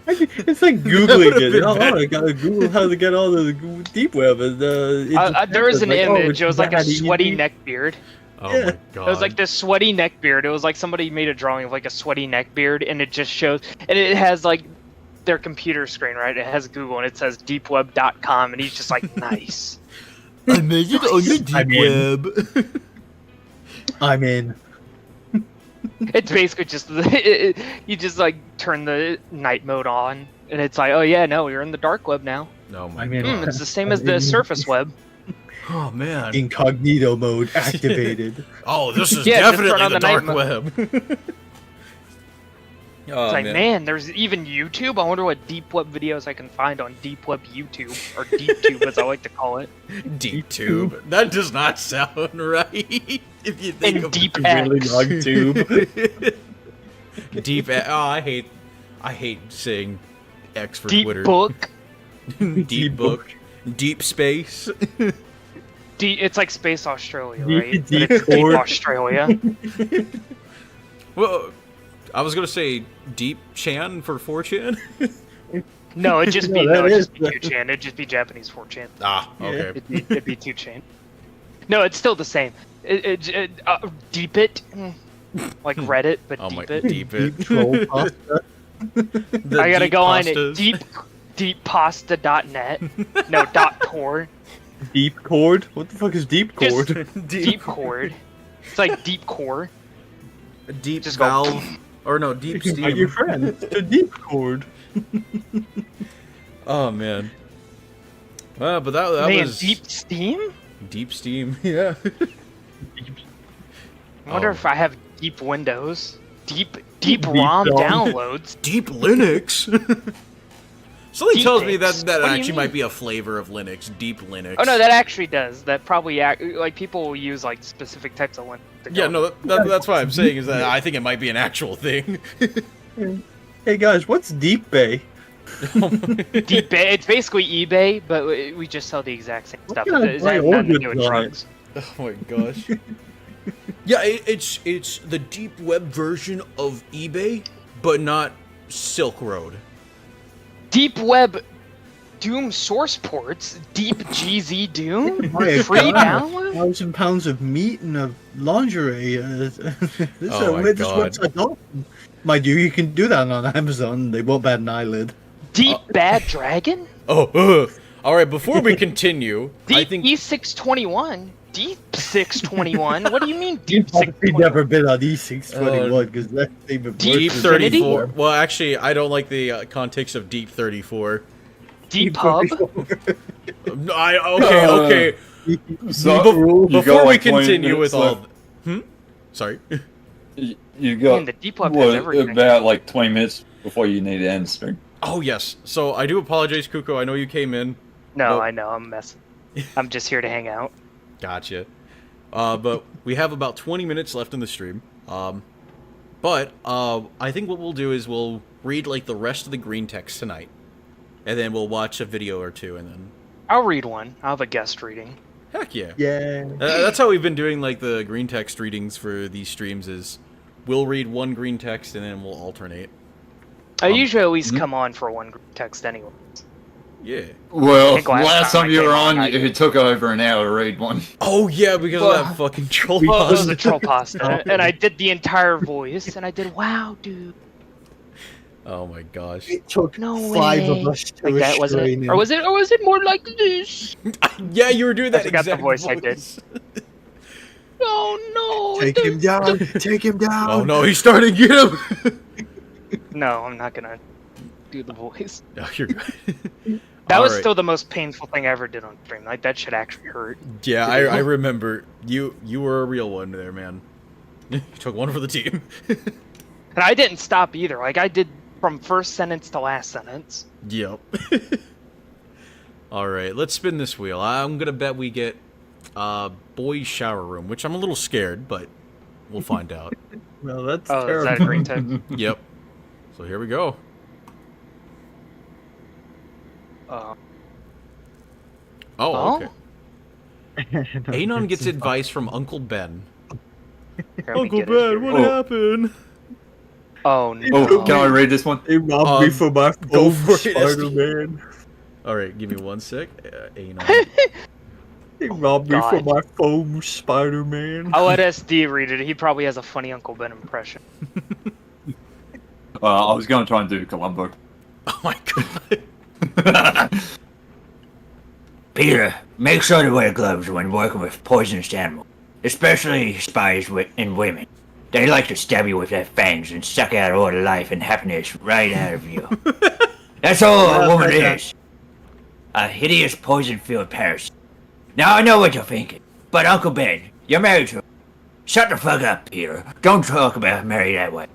It's like Googling it. I gotta Google how to get on the deep web. And there was an image. It was like a sweaty neckbeard. Oh my god. It was like this sweaty neckbeard. It was like somebody made a drawing of like a sweaty neckbeard, and it just shows, and it has like their computer screen, right? It has Google, and it says deepweb.com, and he's just like, nice. I made it on the deep web. I'm in. It's basically just you just like turn the night mode on, and it's like, oh yeah, no, you're in the dark web now. No, my god. It's the same as the surface web. Oh man. Incognito mode activated. Oh, this is definitely the dark web. Oh, It's like, man, there's even YouTube. I wonder what deep web videos I can find on deep web YouTube, or DeepTube as I like to call it. Deep tube. That does not sound right. If you think And of deep Really X. long tube. deep. I hate saying X for Deep Twitter. book. Deep book. Deep space. It's like Space Australia, Deep- right? But deep it's Deep cord. Australia. Well, I was gonna say Deep Chan for 4chan. No, it'd just be No, that it'd just is- be 2chan. It'd just be Japanese 4chan. Ah, okay. It'd be 2chan. No, it's still the same. Deep it, like Reddit, but Oh my, deep it. deep it. Troll pasta. The I gotta deep go on pastas. it. Deeppasta.net. No, .tor. Deep cord? What the fuck is deep Just cord? deep cord. It's like deep core. Deep Just go- valve, or no, deep Are steam. your friends? The deep cord. Oh man. But that Man, was deep steam? deep steam. Yeah. I wonder Oh. if I have deep Windows. Deep DOM. ROM downloads. Deep Linux. Something tells me that Deepix. that What do you actually mean? might be a flavor of Linux. Deep Linux. Oh no, that actually does. That probably like people will use like specific types of Linux. to Yeah, go- no, that's what I'm saying is that I think it might be an actual thing. Hey guys, what's Deep Bay? Deep Bay. It's basically eBay, but we just sell the exact same stuff. kind of It has buy nothing to do organs with on it? drugs. Oh my gosh. Yeah, it's the deep web version of eBay, but not Silk Road. Deep Web Doom source ports. Deep GZ Doom. My Free God, download. 1,000 pounds of meat and a lingerie. This Oh my this God. website's awesome. Mind you can do that on Amazon. They won't bat an eyelid. Deep Bad Dragon. Oh, all right. Before we continue, I Deep think E621. Deep 621. What do you mean Deep We've 621? never been on E621 because that's even worse. Deep than 34. Well, actually, I don't like the context of Deep 34. Deep Hub. Okay. So, you Before got we like 20 continue with minutes all. left. Sorry. You got Man, the Deep Web has everything. about like 20 minutes before you need to end the stream. Oh yes. So I do apologize, Kuko. I know you came in. No, but- I know. I'm messing. I'm just here to hang out. Gotcha. But we have about 20 minutes left in the stream. But I think what we'll do is we'll read like the rest of the green text tonight, and then we'll watch a video or two, and then I'll read one. I'll have a guest reading. heck yeah. Yeah. That's how we've been doing like the green text readings for these streams. Is we'll read one green text and then we'll alternate. I usually at least come on for one group text anyway. Yeah. Well, think last last time time I you came were on, on, it took over an hour to read one. Oh yeah, because of that fucking troll Well, it was pasta. a troll pasta, and I did the entire voice, and I did wow, dude. Oh my gosh. It took No 5 way. of us to Like that, wasn't restrain it? him. Or was it more like this? Yeah, you were doing that I forgot exact the voice I did. Oh no! Take him down! Take him down! Oh no, he's starting to get him. No, I'm not gonna do the voice. No, you're good. That was Alright. still the most painful thing I ever did on stream. Like that shit actually hurt. Yeah, I remember. You were a real one there, man. You took one for the team. And I didn't stop either. Like I did from first sentence to last sentence. Yep. Alright, let's spin this wheel. I'm gonna bet we get boys shower room, which I'm a little scared, but we'll find out. Well, that's Oh, is terrible. that a green text? Yep. So here we go. Oh, Oh, okay. Anon gets advice from Uncle Ben. here, let me Uncle get it Ben, here. what happened? Oh no! Oh, can I read this one? They robbed me for my go phone, for it, Spider-Man. Alright, give me 1 sec. Anon. They robbed me for God. my phone, Spider-Man. I'll let SD read it. He probably has a funny Uncle Ben impression. I was going to try and do Columbo. Oh my god. Peter, make sure to wear gloves when working with poisonous animals, especially spies and women. They like to stab you with their fangs and suck out all the life and happiness right out of you. That's all a woman is. A hideous poison-filled parasite. Now I know what you're thinking, but Uncle Ben, you're married to her. Shut the fuck up, Peter. Don't talk about Mary that way.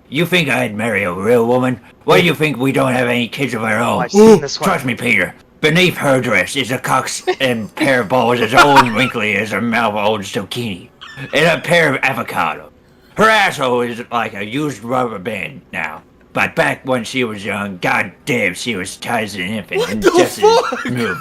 You think I'd marry a real woman? Why do you think we don't have any kids of our own? I've seen this one. Trust me, Peter. Beneath her dress is a cox and pair of balls as old and wrinkly as her mouth old zucchini. And a pair of avocados. Her asshole is like a used rubber band now. But back when she was young, goddamn, she was tight as an infant and just as smooth.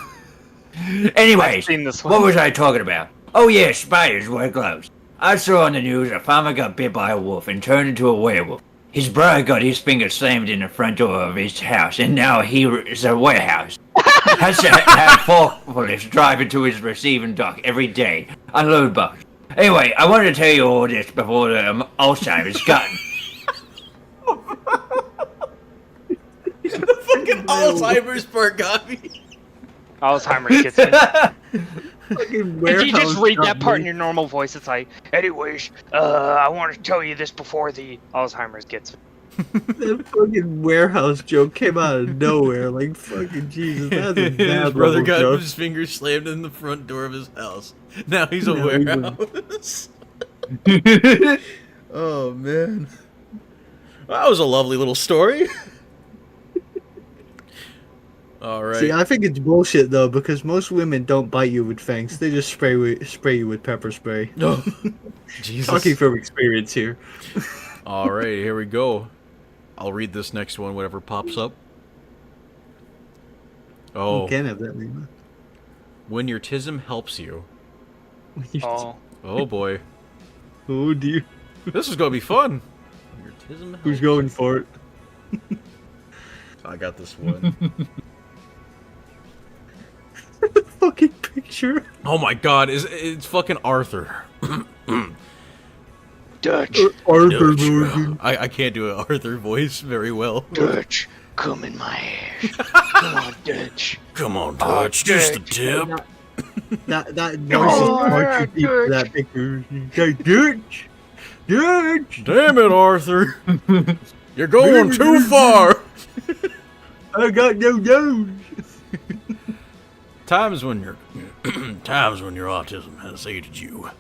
Anyways, what was I talking about? Oh yeah, spiders wear gloves. I saw on the news a farmer got bit by a wolf and turned into a werewolf. His brother got his finger slammed in the front door of his house, and now he is a warehouse. Has to have forklifts driving to his receiving dock every day, unload boxes. Anyway, I wanted to tell you all this before the Alzheimer's got me. The fucking Alzheimer's part got me. Alzheimer's gets me. Fucking If you just warehouse read that got part me. in your normal voice, it's like, anyways, I want to tell you this before the Alzheimer's gets me. That fucking warehouse joke came out of nowhere. Like, fucking Jesus, that's a His bad brother level got joke. his finger slammed in the front door of his house. Now he's a Now he's a- warehouse. Oh man, that was a lovely little story. All right. See, I think it's bullshit though, because most women don't bite you with fangs; they just spray you with pepper spray. No, Jesus. Talking from experience here. All right, here we go. I'll read this next one, whatever pops up. Oh. You can't have that name. When your tism helps you. Oh. Oh boy. Oh dear. This is gonna be fun. When your tism helps Who's going for it? I got this one. Fucking picture. Oh my god, it's fucking Arthur. Dutch. Arthur Dutch. Morgan. I can't do an Arthur voice very well. Dutch, come in my ass. Come on, Dutch. Come on, Dutch, just a tip. That voice is far too deep for that picture. Dutch. Dutch. Damn it, Arthur. You're going too far. I got no nose. Times when your autism has aided you.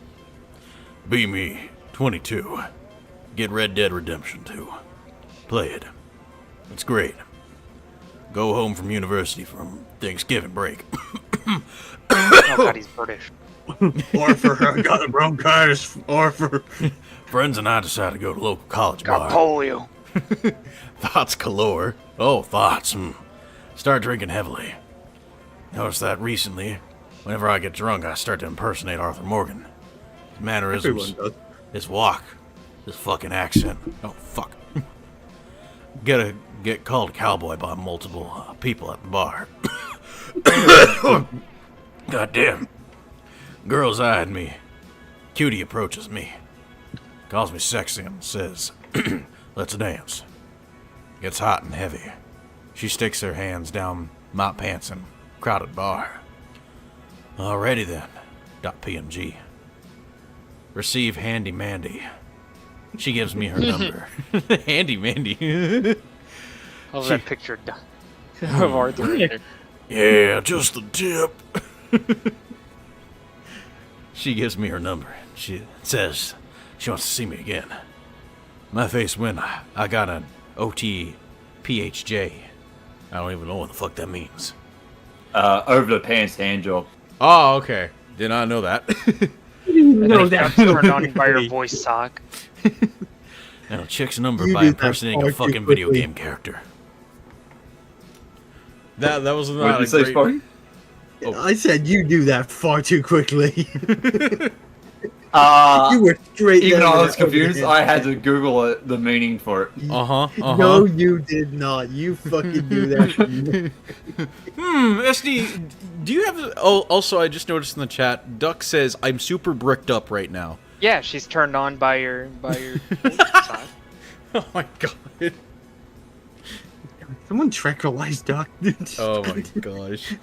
Be me, 22. Get Red Dead Redemption 2. Play it. It's great. Go home from university from Thanksgiving break. Oh god, he's British. Arthur, I got a bronchitis. Arthur. Friends and I decided to go to local college Got bar. polio. Thoughts galore. Oh, thoughts. Start drinking heavily. Noticed that recently. Whenever I get drunk, I start to impersonate Arthur Morgan. His mannerisms, Everyone does. his walk, his fucking accent. Oh, fuck. Get called cowboy by multiple people at the bar. Goddamn. Girls eyeing me. Cutie approaches me. Calls me sexy and says, let's dance. Gets hot and heavy. She sticks her hands down my pants in crowded bar. Alrighty then. .png. Receive Handy Mandy. She gives me her number. Handy Mandy. I love that picture of Arthur right there. Yeah, just a tip. She gives me her number. She says she wants to see me again. My face went. I got an OTPHJ. I don't even know what the fuck that means. Over the pants hand job. Oh, okay. Did not know that. No, that's turned on by your voice sock. And a chick's number You by did that impersonating far a too fucking video quickly. game character. That was What not did you a say, great... Sparky? I said you do that far too quickly. Uh, You were straight even down though I with was that confused, overhand. I had to Google the meaning for it. No, you did not. You fucking do that. SD, do you have... Oh, also, I just noticed in the chat, Duck says, I'm super bricked up right now. Yeah, she's turned on by your voice sock. Oh my god. Someone tranquilize Duck. Oh my gosh.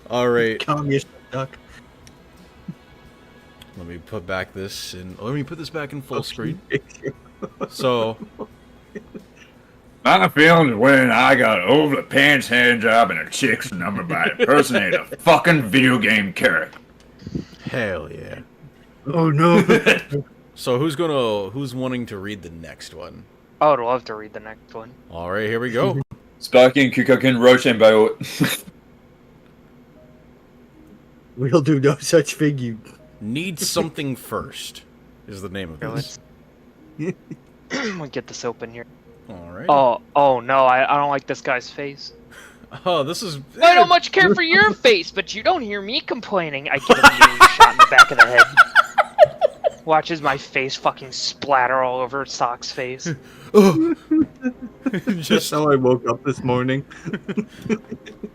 Alright. Calm yourself, Duck. Let me put back this in... Let me put this back in full screen. So... My feelings when I got over the pants hand job and a chick's number by impersonating a fucking video game character. Hell yeah. Oh no. So who's wanting to read the next one? I would love to read the next one. All right, here we go. Sparking, Kukokin, Rochambeau. We'll do no such thing, you... Need something first is the name of this. We'll get this open here. All right. Oh no, I don't like this guy's face. Oh, this is... I don't much care for your face, but you don't hear me complaining. I get a shot in the back of the head. Watches my face fucking splatter all over Sock's face. Just how I woke up this morning.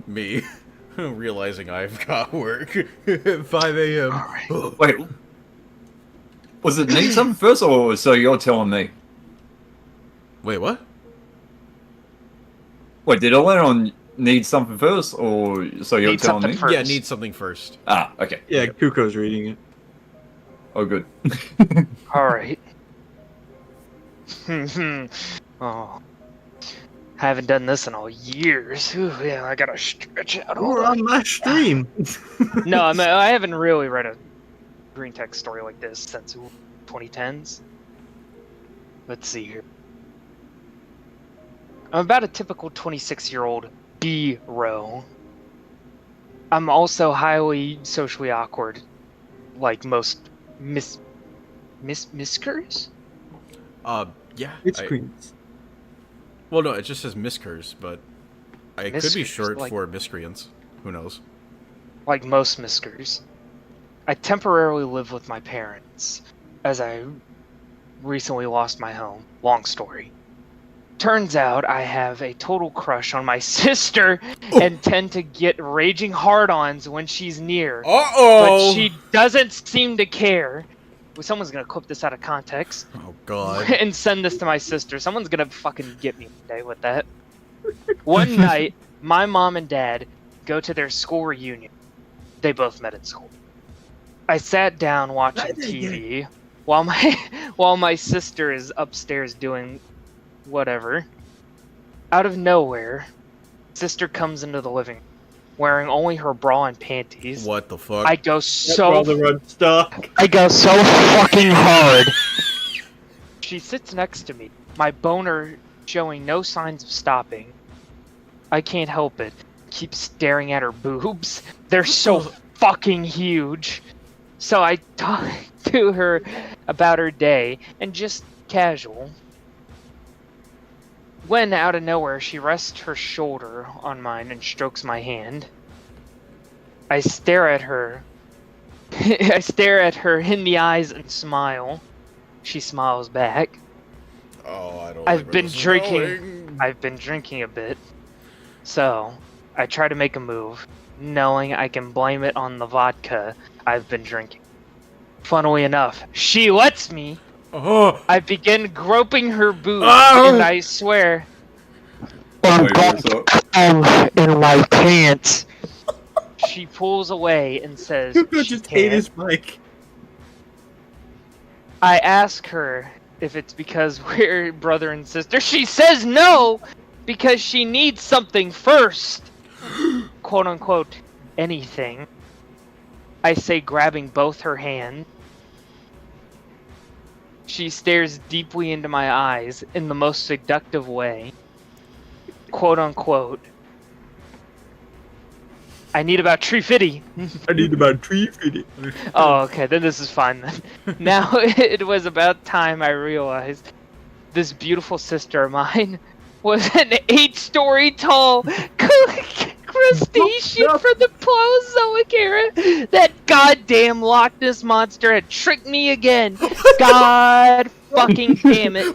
Me. Realizing I've got work at 5 a.m. Right. Wait. Was it need something first, or so you're telling me? Wait, what? Wait, did I land on need something first, or so you're Need telling something me? first. Yeah, need something first. Ah, okay. Yeah, Kuko's reading it. Oh, good. Alright. Oh. I haven't done this in all years. Ooh, yeah, I gotta stretch out. We're on my stream. No, I haven't really read a green text story like this since 2010s. Let's see here. I'm about a typical 26-year-old B-row. I'm also highly socially awkward, like most miskers? Yeah. It's queens. Well, no, it just says miskers, but it could be Miskers, short like- for miscreants. Who knows? Like most miskers. I temporarily live with my parents, as I recently lost my home. Long story. Turns out I have a total crush on my sister and tend to get raging hard-ons when she's near. But she doesn't seem to care. Well, someone's gonna clip this out of context. Oh, God. And send this to my sister. Someone's gonna fucking get me today with that. One night, my mom and dad go to their school reunion. They both met at school. I sat down watching TV while my sister is upstairs doing whatever. Out of nowhere, sister comes into the living room wearing only her bra and panties. What the fuck? I go so unstuck. I go so fucking hard. She sits next to me, my boner showing no signs of stopping. I can't help it. Keep staring at her boobs. They're so fucking huge. So I talk to her about her day and just casual. When out of nowhere she rests her shoulder on mine and strokes my hand. I stare at her. I stare at her in the eyes and smile. She smiles back. Oh, I don't. I've been drinking. I've been drinking a bit. So, I try to make a move, knowing I can blame it on the vodka I've been drinking. Funnily enough, she lets me. Oh. I begin groping her boobs, and I swear, Wait, what's up? in my pants. She pulls away and says, Kuko she just ate can't. his mic. I ask her if it's because we're brother and sister. She says no, because she needs something first. Quote unquote, anything. I say, grabbing both her hands. She stares deeply into my eyes in the most seductive way. Quote unquote. I need about 350. I need about 350. Oh, okay, then this is fine then. Now it was about time I realized this beautiful sister of mine was an 8-story tall crustacean from the Paleozoic era. That goddamn Loch Ness monster had tricked me again. God fucking damn it.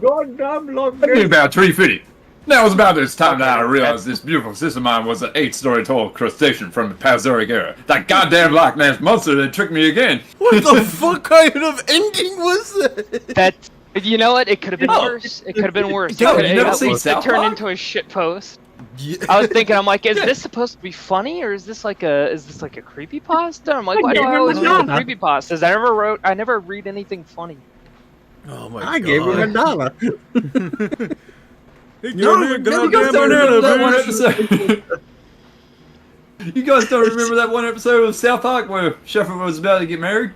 Goddamn long. I need about 350. Now it was about this time that I realized this beautiful sister of mine was an 8-story tall crustacean from the Paleozoic era. That goddamn Loch Ness monster that tricked me again. What the fuck kind of ending was that? That, you know what? It could have been worse. It could have been worse. Yo, It you never seen South turned Park? into a shit post. Yeah. I was thinking, I'm like, is this supposed to be funny or is this like a creepypasta? I'm like, why do I always read creepypastas? I never read anything funny. Oh my god. I gave her $1. You guys don't remember that one episode? You guys don't remember that one episode of South Park where Sheffield was about to get married?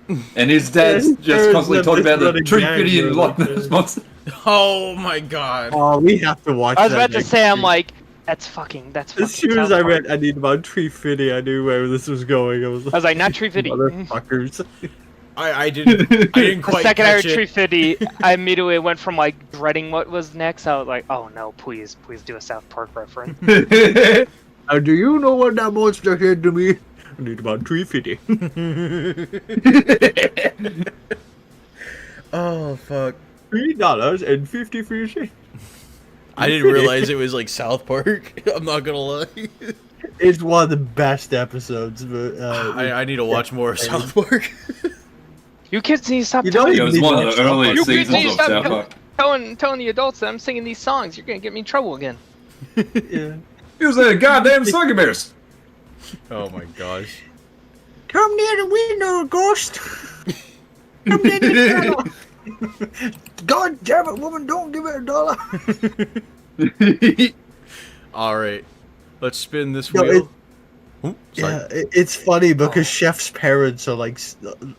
And his dad's Yeah, just constantly there's talking about the running tree gag fitty and where Loch Ness Monster. Oh my god. Oh, we have to watch I was that about to next say, I'm week. like, that's fucking As soon as South I Park. read I need about Tree Fitty, I knew where this was going. I was like, not Tree Fitty. Motherfuckers. I didn't The quite second I heard catch it. Tree Fitty, I immediately went from like dreading what was next. I was like, oh no, please do a South Park reference. And do you know what that monster said to me? I need about Tree Fitty. Oh fuck. $3.53. I didn't realize it was like South Park. I'm not gonna lie. It's one of the best episodes. But, I need to watch more of South Park. You kids need to stop You don't telling It was need one to of watch the South early Park. You kids seasons need to of stop South Park. telling the adults that I'm singing these songs. You're gonna get me in trouble again. Yeah. He was a goddamn succubus. Oh my gosh. Come near the window, ghost. Come near the window. God damn it, woman! Don't give it $1. All right, let's spin this No, wheel. Ooh, sorry. Yeah, it's funny because Chef's parents are like,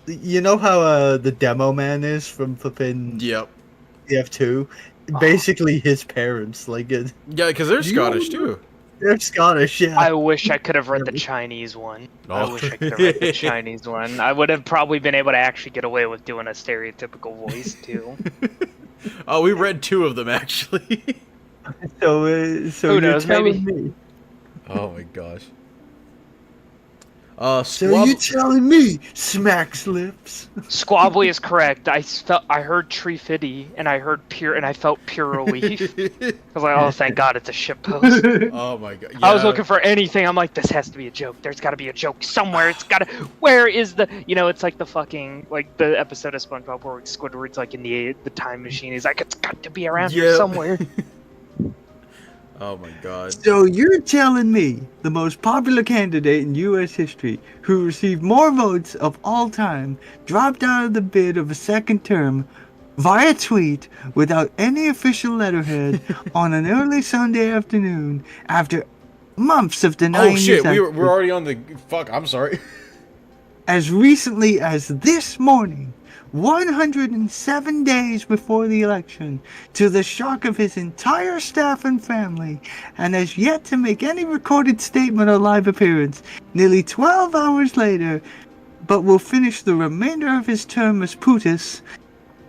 you know how the demo man is from flipping Yep. TF2? Basically, his parents like it. Yeah, because they're Scottish too. They're Scottish, yeah. I wish I could have read the Chinese one. I Oh. wish I could have read the Chinese one. I would have probably been able to actually get away with doing a stereotypical voice too. Oh, we read 2 of them actually. So Who you're knows, telling maybe? me? Oh my gosh. So you telling me Smack's lips? Squabbly is correct. I heard Tree Fitty and I heard pure and I felt pure relief. I was like, oh, thank God, it's a ship post. Oh my god. I was Yeah. looking for anything. I'm like, this has to be a joke. There's got to be a joke somewhere. It's got to. Where is the? You know, it's like the fucking like the episode of SpongeBob where Squidward's like in the time machine. He's like, it's got to be around here Yep. somewhere. Oh my god. So you're telling me the most popular candidate in U.S. history, who received more votes of all time, dropped out of the bid of a second term via tweet without any official letterhead on an early Sunday afternoon after months of denying Oh shit, his we're already on the fuck. I'm sorry. as recently as this morning, 107 days before the election, to the shock of his entire staff and family, and has yet to make any recorded statement or live appearance, nearly 12 hours later, but will finish the remainder of his term as POTUS,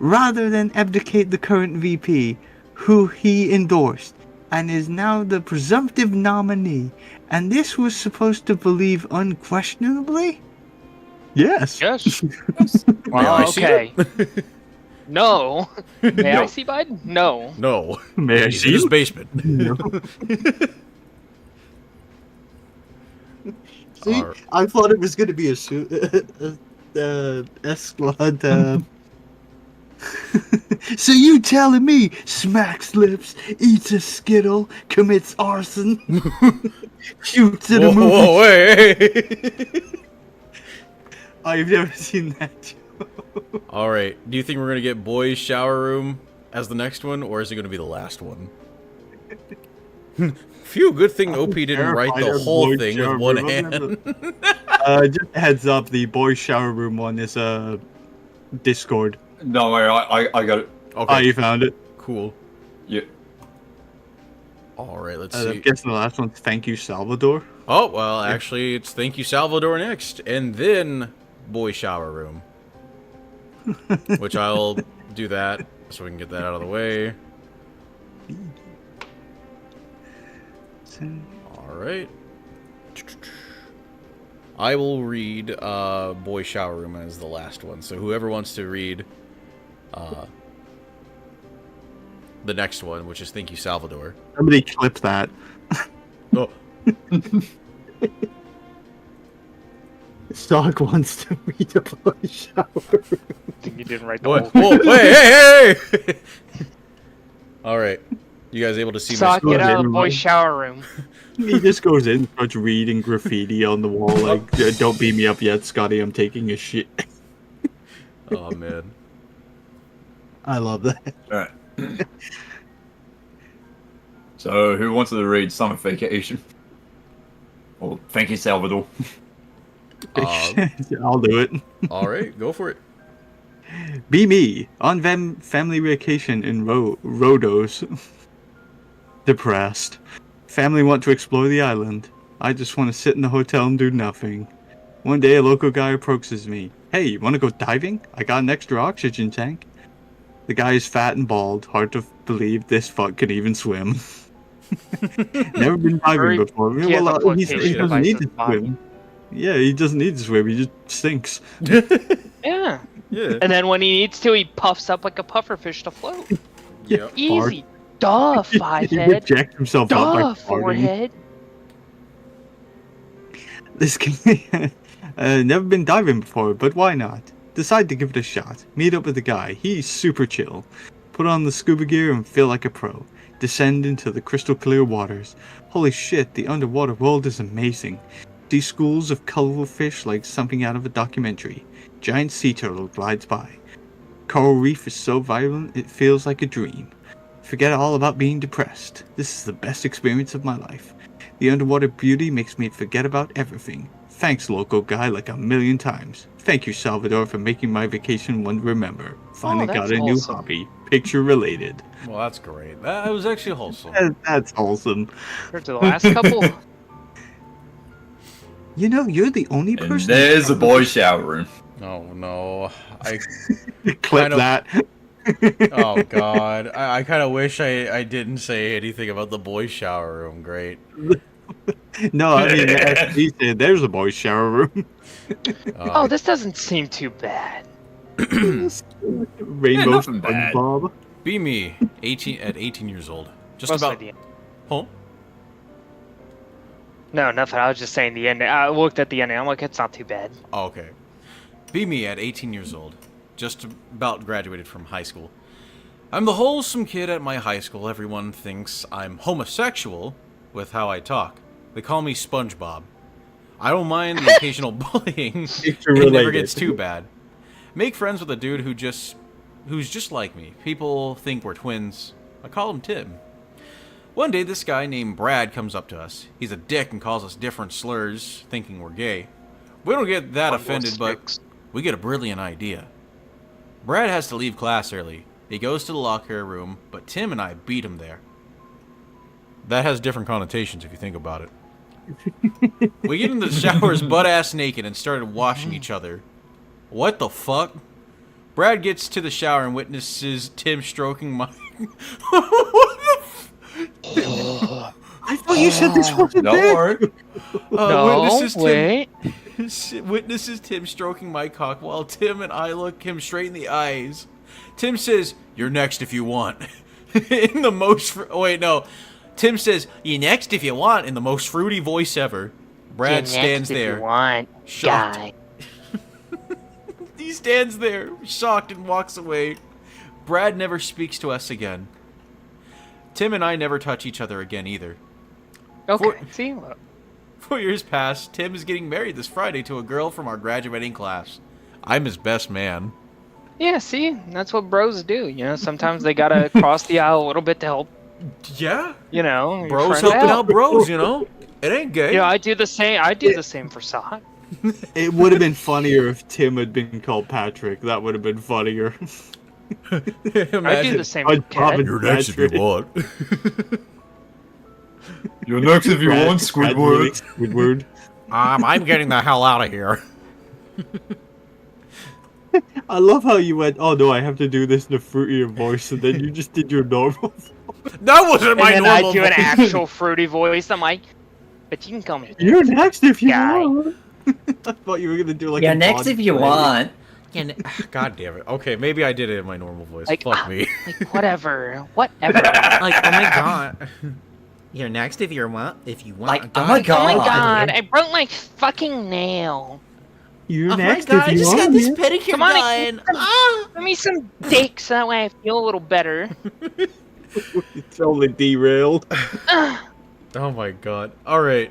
rather than abdicate the current VP, who he endorsed, and is now the presumptive nominee. And this was supposed to believe unquestionably? Yes. Yes. May I see okay. it? No. May I No. see Biden? No. No. May I He's see in his you? basement. See, I thought it was going to be a S-Squad. So you telling me Smack's lips, eats a Skittle, commits arson, shoots at a movie? Whoa, hey. I've never seen that. All right. Do you think we're gonna get boys' shower room as the next one, or is it gonna be the last one? Phew, good thing OP didn't write the whole thing with one hand. Just a heads up, the boys' shower room one is Discord. No, I got it. Okay. Oh, you found it? Cool. Yeah. All right, let's I'm see. guessing the last one's Thank You, Salvador. Oh, well, actually, it's Thank You Salvador next, and then boy shower room. Which I'll do that, so we can get that out of the way. Alright. I will read boy shower room as the last one, so whoever wants to read the next one, which is Thank You Salvador. Somebody clip that. Oh. Stock wants to read a boy shower room. I think you didn't write the What? whole Whoa, hey! Alright. You guys able to see Sock, my get out of the boys' shower room. He just goes in, starts reading graffiti on the wall like, "Don't beat me up yet, Scotty. I'm taking a shit." Oh man. I love that. Alright. So, who wants to read Summer Vacation? Well, thank you, Salvador. I'll do it. All right, go for it. Be me on family vacation in Rhodos. Depressed. Family want to explore the island. I just want to sit in the hotel and do nothing. One day a local guy approaches me. Hey, you want to go diving? I got an extra oxygen tank. The guy is fat and bald. Hard to believe this fuck can even swim. Never been diving before. He has a He flotation doesn't need device in to his body. swim. Yeah, he doesn't need to swim. He just stinks. Yeah. Yeah. And then when he needs to, he puffs up like a pufferfish to float. Yep. Easy. Duh, five He head. rejects himself up by Duh, farting. forehead. This guy, never been diving before, but why not? Decide to give it a shot. Meet up with the guy. He's super chill. Put on the scuba gear and feel like a pro. Descend into the crystal clear waters. Holy shit, the underwater world is amazing. See schools of colorful fish like something out of a documentary. Giant sea turtle glides by. Coral reef is so vibrant it feels like a dream. Forget all about being depressed. This is the best experience of my life. The underwater beauty makes me forget about everything. Thanks, local guy, like a million times. Thank you, Salvador, for making my vacation one to remember. Finally got that's a new awesome. hobby. Picture related. Well, that's great. That was actually wholesome. That's awesome. Compared to the last couple. You know, you're the only And person. there's the boys' shower room. Oh no, I Clip kinda- that. Oh god, I kind of wish I didn't say anything about the boys' shower room. Great. No, I mean, as he said, there's a boys' shower room. Oh, this doesn't seem too bad. Rainbow nothing bad. SpongeBob. Be me, 18 years old. Just Mostly about. the end. Huh? No, nothing. I was just saying the ending. I looked at the ending. I'm like, it's not too bad. Oh, okay. Be me at 18 years old. Just about graduated from high school. I'm the wholesome kid at my high school. Everyone thinks I'm homosexual with how I talk. They call me SpongeBob. I don't mind the occasional bullying. It never related. gets too bad. Make friends with a dude who's just like me. People think we're twins. I call him Tim. One day, this guy named Brad comes up to us. He's a dick and calls us different slurs, thinking we're gay. We don't get that offended, but we get a brilliant idea. Brad has to leave class early. He goes to the locker room, but Tim and I beat him there. That has different connotations if you think about it. We get into the showers butt-ass naked and started washing each other. What the fuck? Brad gets to the shower and witnesses Tim stroking my... What the f... I thought you said this wasn't Don't bad. worry. Witnesses Tim stroking my cock while Tim and I look him straight in the eyes. Tim says, "You're next if you want." In the most... wait, no. Tim says, "You next if you want," in the most fruity voice ever. Brad stands there. Shocked. Guy. He stands there, shocked, and walks away. Brad never speaks to us again. Tim and I never touch each other again either. Okay, see? Look. 4 years pass. Tim is getting married this Friday to a girl from our graduating class. I'm his best man. Yeah, see? That's what bros do. You know, sometimes they gotta cross the aisle a little bit to help. Yeah. You know, your Bros friend helping out bros, you know? It ain't gay. Yeah, I do the same. I do the same for Sock. It would have been funnier if Tim had been called Patrick. That would have been funnier. I do the same for Cat. You're next if you want. You're next if you want, Squidward. Squidward. I'm getting the hell out of here. I love how you went, "Oh no, I have to do this in a fruitier voice," and then you just did your normal. That wasn't my And then normal I do an voice. actual fruity voice. I'm like, but you can call me. You're next if you Guy. want. I thought you were gonna do like. Yeah, a next Bond if you play. want. God damn it. Okay, maybe I did it in my normal voice. Like, Fuck me. Like, whatever. Whatever. Like, oh my god. You're next if you want. If you want. Like, oh my god. Oh my god, I broke my fucking nail. You're next if you want. pedicure Come on, give me some dick so that way I feel a little better. It's only derailed. Oh my god. Alright.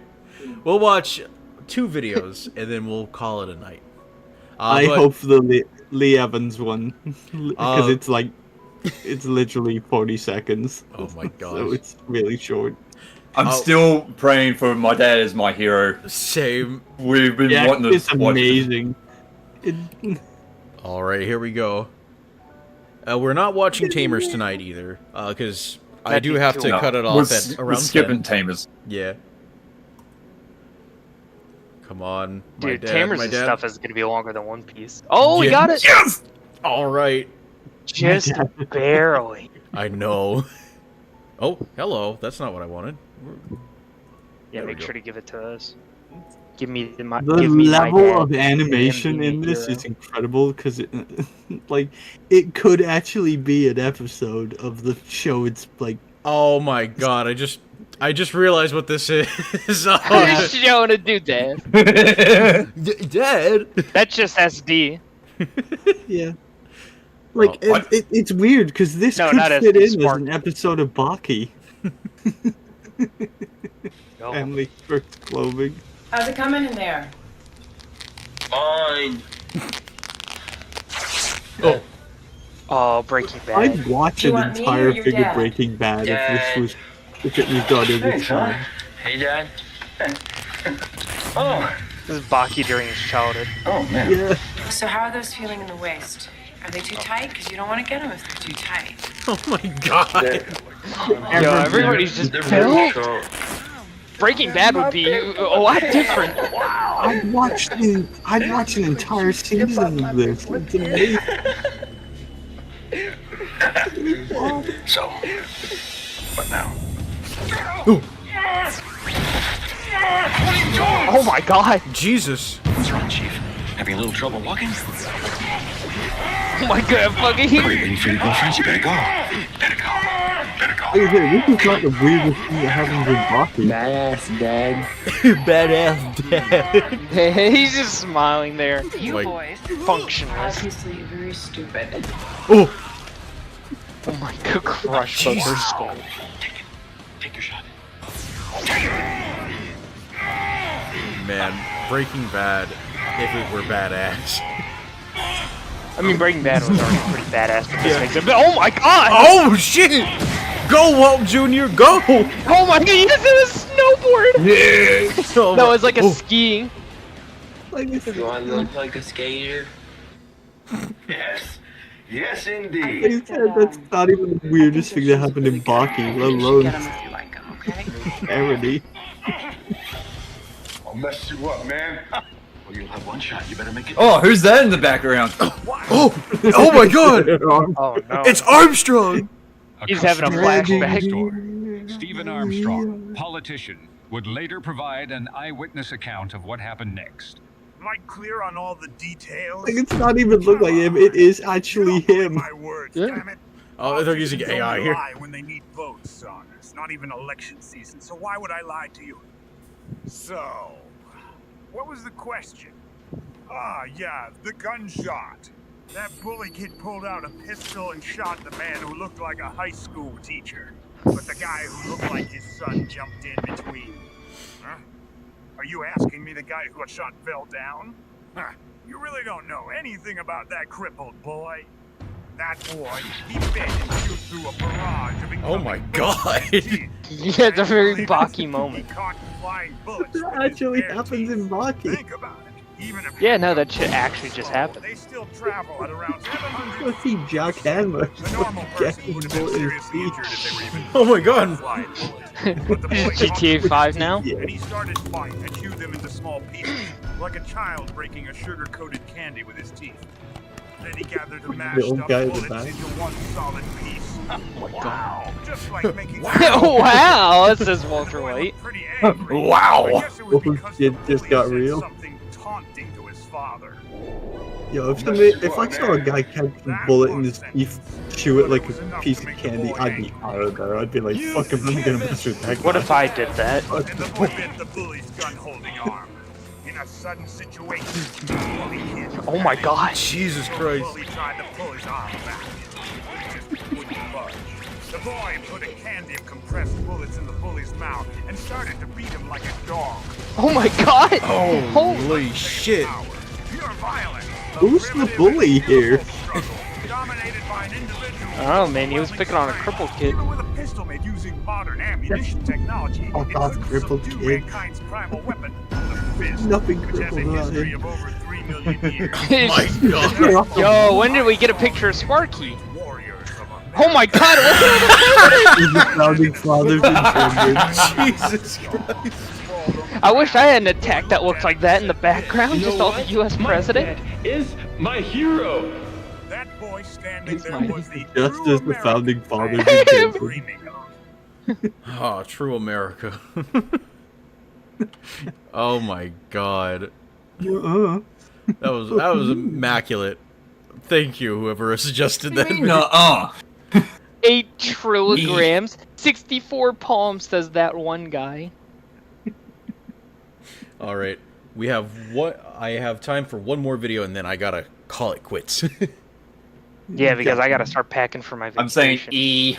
We'll watch 2 videos and then we'll call it a night. I but- hope for the Lee Evans one because it's like it's literally 40 seconds. Oh my So gosh. it's really short. I'm still praying for my dad as my hero. Same. We've been wanting to it's watch amazing. All right, here we go. We're not watching Tamers tonight either, because I do have to cut it off at around 10. We're skipping Tamers. Yeah. Come on, Dude, my Tamers' dad. stuff is gonna be longer than One Piece. Oh, we got it! Yes! All right. Just barely. I know. Oh, hello. That's not what I wanted. Yeah, There we make go. sure to give it to us. Give me The give me my level dad. of animation Be in my this hero. is incredible because it, like, it could actually be an episode of the show. It's like, Oh my god! I just realized what this is. Who's showing a dude, Dad? Dad. That's just SD. yeah, like it's weird because this No, could not fit SD, in Spark. as an episode of Baki. Family first clothing. How's it coming in there? Fine. Oh, Breaking Bad. I'd watch Do you an want me entire or your figure dad? Breaking Bad Dad. if it was done every Thanks, son. time. Hey, Dad. Oh. This is Baki during his childhood. Oh, man. Yeah. So how are those feeling in the waist? Are they too tight? Because you don't want to get them if they're too tight. Oh my god. Yo, everybody's just built. Breaking Bad would be a lot different. I'd watch an entire season of this. It's amazing. So, what now? Oh my god. Jesus. What's wrong, Chief? Having a little trouble walking? Oh my god, fucking. Are you ready for your girlfriends? You better go. Better go. Better go. Like I said, this is not the weirdest thing that happens in Baki. Badass dad. Badass dad. He's just smiling there. You Like- boys, Functionless. obviously very stupid. Oh. Oh my god, crush the Jesus. first skull. Take your shot. Man, Breaking Bad, if it were badass. I mean, Breaking Bad was already pretty badass, but this makes it. Oh my god! Oh shit! Go, Walt Jr., go! Oh my god, you just did a snowboard! Yeah! Oh, No, it's like a oh. skiing. Like this Do I look like a skater? Yes. Yes, Like indeed. I said, that's not even the weirdest thing that happened in Baki, let You should alone get them if you like them, okay? parody. I'll mess you up, man. Well, you'll have one shot. You better make it. Oh, who's that in the background? Oh! Oh my god! Oh no. It's Armstrong! He's having a flashback. Stephen Armstrong, politician, would later provide an eyewitness account of what happened next. Am I clear on all the details? Like, it's not even look like him, it is actually him. My words, Yeah. damn it. Oh, they're using Politicians AI only here. lie when they need votes, son. It's not even election season, so why would I lie to you? So, what was the question? Ah, yeah, the gunshot. That bully kid pulled out a pistol and shot the man who looked like a high school teacher. But the guy who looked like his son jumped in between. Huh? Are you asking me the guy who got shot fell down? Huh. You really don't know anything about that crippled boy. That boy, he bit and chewed through a barrage of Oh my incoming god! bullets. Yeah, it's a very Baki moment. He caught flying bullets with That his actually bare happens teeth. in Baki. Think about it. Even if Yeah, no, that shit actually just happened. they still travel at around 700 Let's see Jack Hammer. The normal person would have been seriously injured if they were even Oh my god! flying bullets. But the boy GTA 5 now? and he started fighting and chewed them into small pieces, like a child breaking a sugar-coated candy with his teeth. Then he gathered the mashed old up guy in the bullets back. into one solid piece. Wow! Just like making Wow, that says Walter White. pretty angry. Wow. I guess it was Oh, because shit the just bully got said real. something taunting to his father. Yo, if I saw a guy catch a bullet in his teeth, chew it like a piece of candy, I'd be out of there. I'd be like, fuck him, I'm gonna mess with that guy. What if I did that? And the boy bit the bully's gun-holding arm. In a sudden situation, the bully hit. Oh my god. Jesus The Christ. bully tried to pull his arm back. It just wouldn't budge. The boy put a candy of compressed bullets in the bully's mouth and started to beat him like a dog. Oh my god. Holy shit. Pure violence. Who's the bully here? Dominated fine individual. Oh man, he was picking on a crippled kid. Even with a pistol made using modern ammunition technology, Oh, God, it couldn't crippled subdue kid. mankind's primal weapon, the fist, Nothing which has a crippled about history him. of over 3 million years. My God. Yo, when did we get a picture of Sparky? Oh my God! He's the founding fathers intended. Jesus Christ. I wish I had an attack that looked like that in the background. Just all the U.S. president. Is my hero. That boy standing there was the Just as the founding fathers Him. intended. dreaming of. Oh, true America. Oh my God. Uh-uh. That was immaculate. Thank you, whoever suggested that. Nuh-uh. 8 trilligrams, 64 palms, says that one guy. All right, we have I have time for one more video, and then I gotta call it quits. Yeah, because I gotta start packing for my vacation. I'm saying E.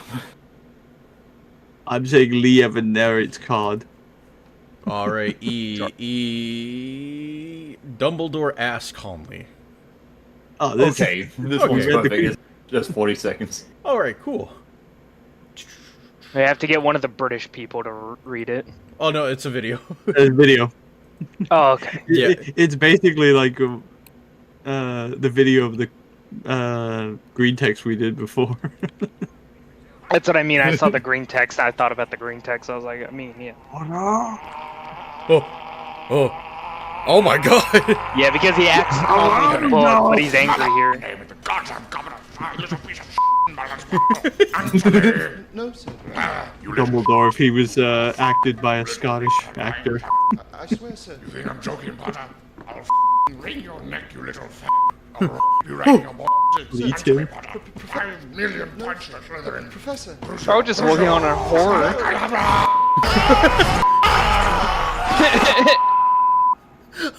I'm saying Lee Evan narrates card. All right, Dumbledore ass calmly. Oh, this Okay, this one's perfect. It's just 40 seconds. All right, cool. I have to get one of the British people to read it. Oh no, it's a video. There's video. Oh, okay. Yeah. It's basically like the video of the green text we did before. That's what I mean. I saw the green text. I thought about the green text. I was like, yeah. Oh my God. Yeah, because he acts calm in the book, but he's angry here. No, sir. Dumbledore, if he was acted by a Scottish actor. I swear, sir. You think I'm joking, Potter? I'll wring your neck, you little I'll you right in your Lead him. 5 million points to Slytherin. Professor. I was just working on a horror.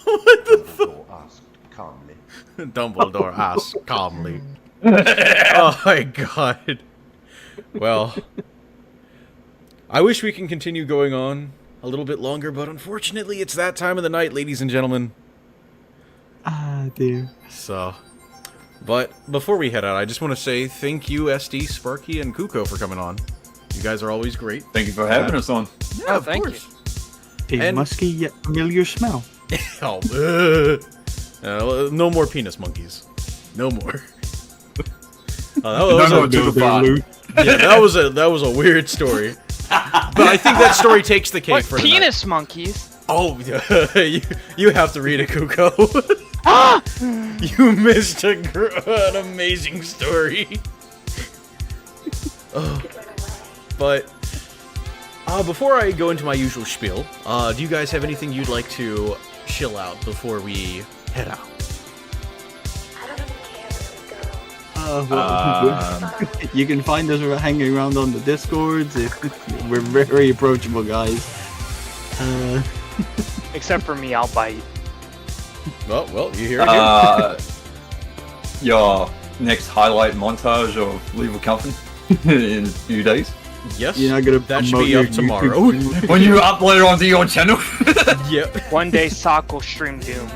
What the fuck? Dumbledore asked calmly. Oh my God. Well, I wish we can continue going on a little bit longer, but unfortunately it's that time of the night, ladies and gentlemen. Ah, dear. So, but before we head out, I just want to say thank you, SD, Sparky, and Kuko for coming on. You guys are always great. Thank you for having us on. Yeah, of thank course. A musky yet familiar smell. Oh, no more penis monkeys. No more. No more to the pot. Yeah, that was a weird story. But I think that story takes the cake What, for penis monkeys? Oh, you have to read it, Kuko. You missed an amazing story. But before I go into my usual spiel, do you guys have anything you'd like to chill out before we head out? You can find us hanging around on the Discords. We're very approachable, guys. Except for me, I'll bite. Well, you hear it. Your next highlight montage of Legal Company in a few days. Yes, you're not gonna that should promote be your up tomorrow. When you upload it onto your channel. Yep. One day, Sock will stream Doom.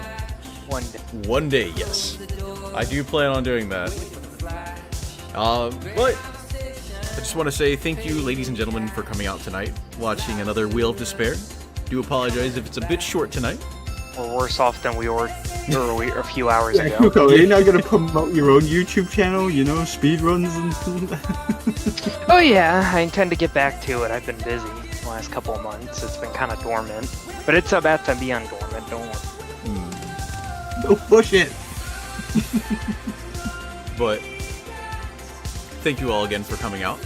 One day. One day, yes. I do plan on doing that. But I just want to say thank you, ladies and gentlemen, for coming out tonight, watching another Wheel of Despair. Do apologize if it's a bit short tonight. We're worse off than we were a few hours ago. Kuko, you're not gonna promote your own YouTube channel, speedruns and Oh yeah, I intend to get back to it. I've been busy the last couple of months. It's been kind of dormant. But it's about to be undormant, don't worry. No bullshit. But thank you all again for coming out.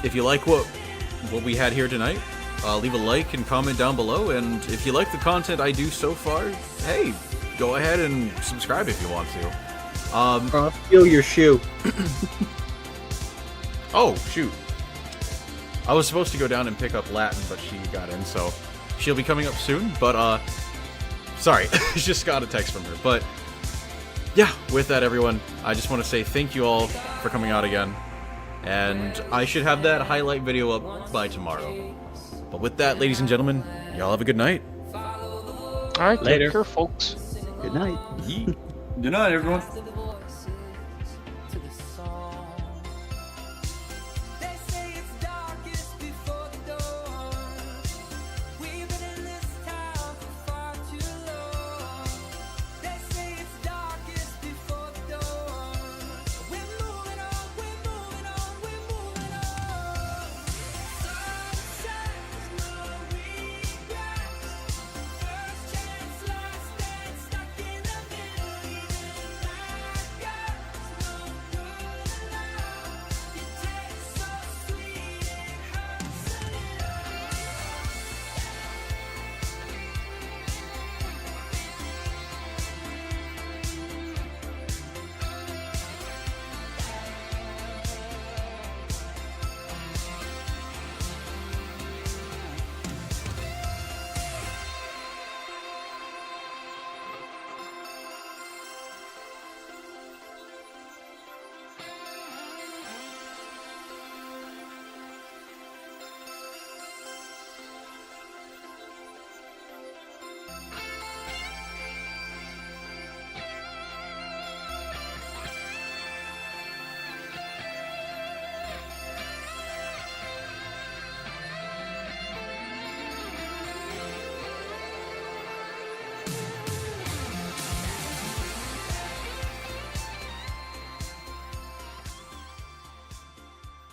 If you like what we had here tonight, leave a like and comment down below. And if you like the content I do so far, hey, go ahead and subscribe if you want to. I'll steal your shoe. Oh, shoot. I was supposed to go down and pick up Latin, but she got in, so she'll be coming up soon. But, sorry, just got a text from her. But, yeah, with that, everyone, I just want to say thank you all for coming out again. And I should have that highlight video up by tomorrow. But with that, ladies and gentlemen, y'all have a good night. Alright, take care, folks. Good night. Good night, everyone.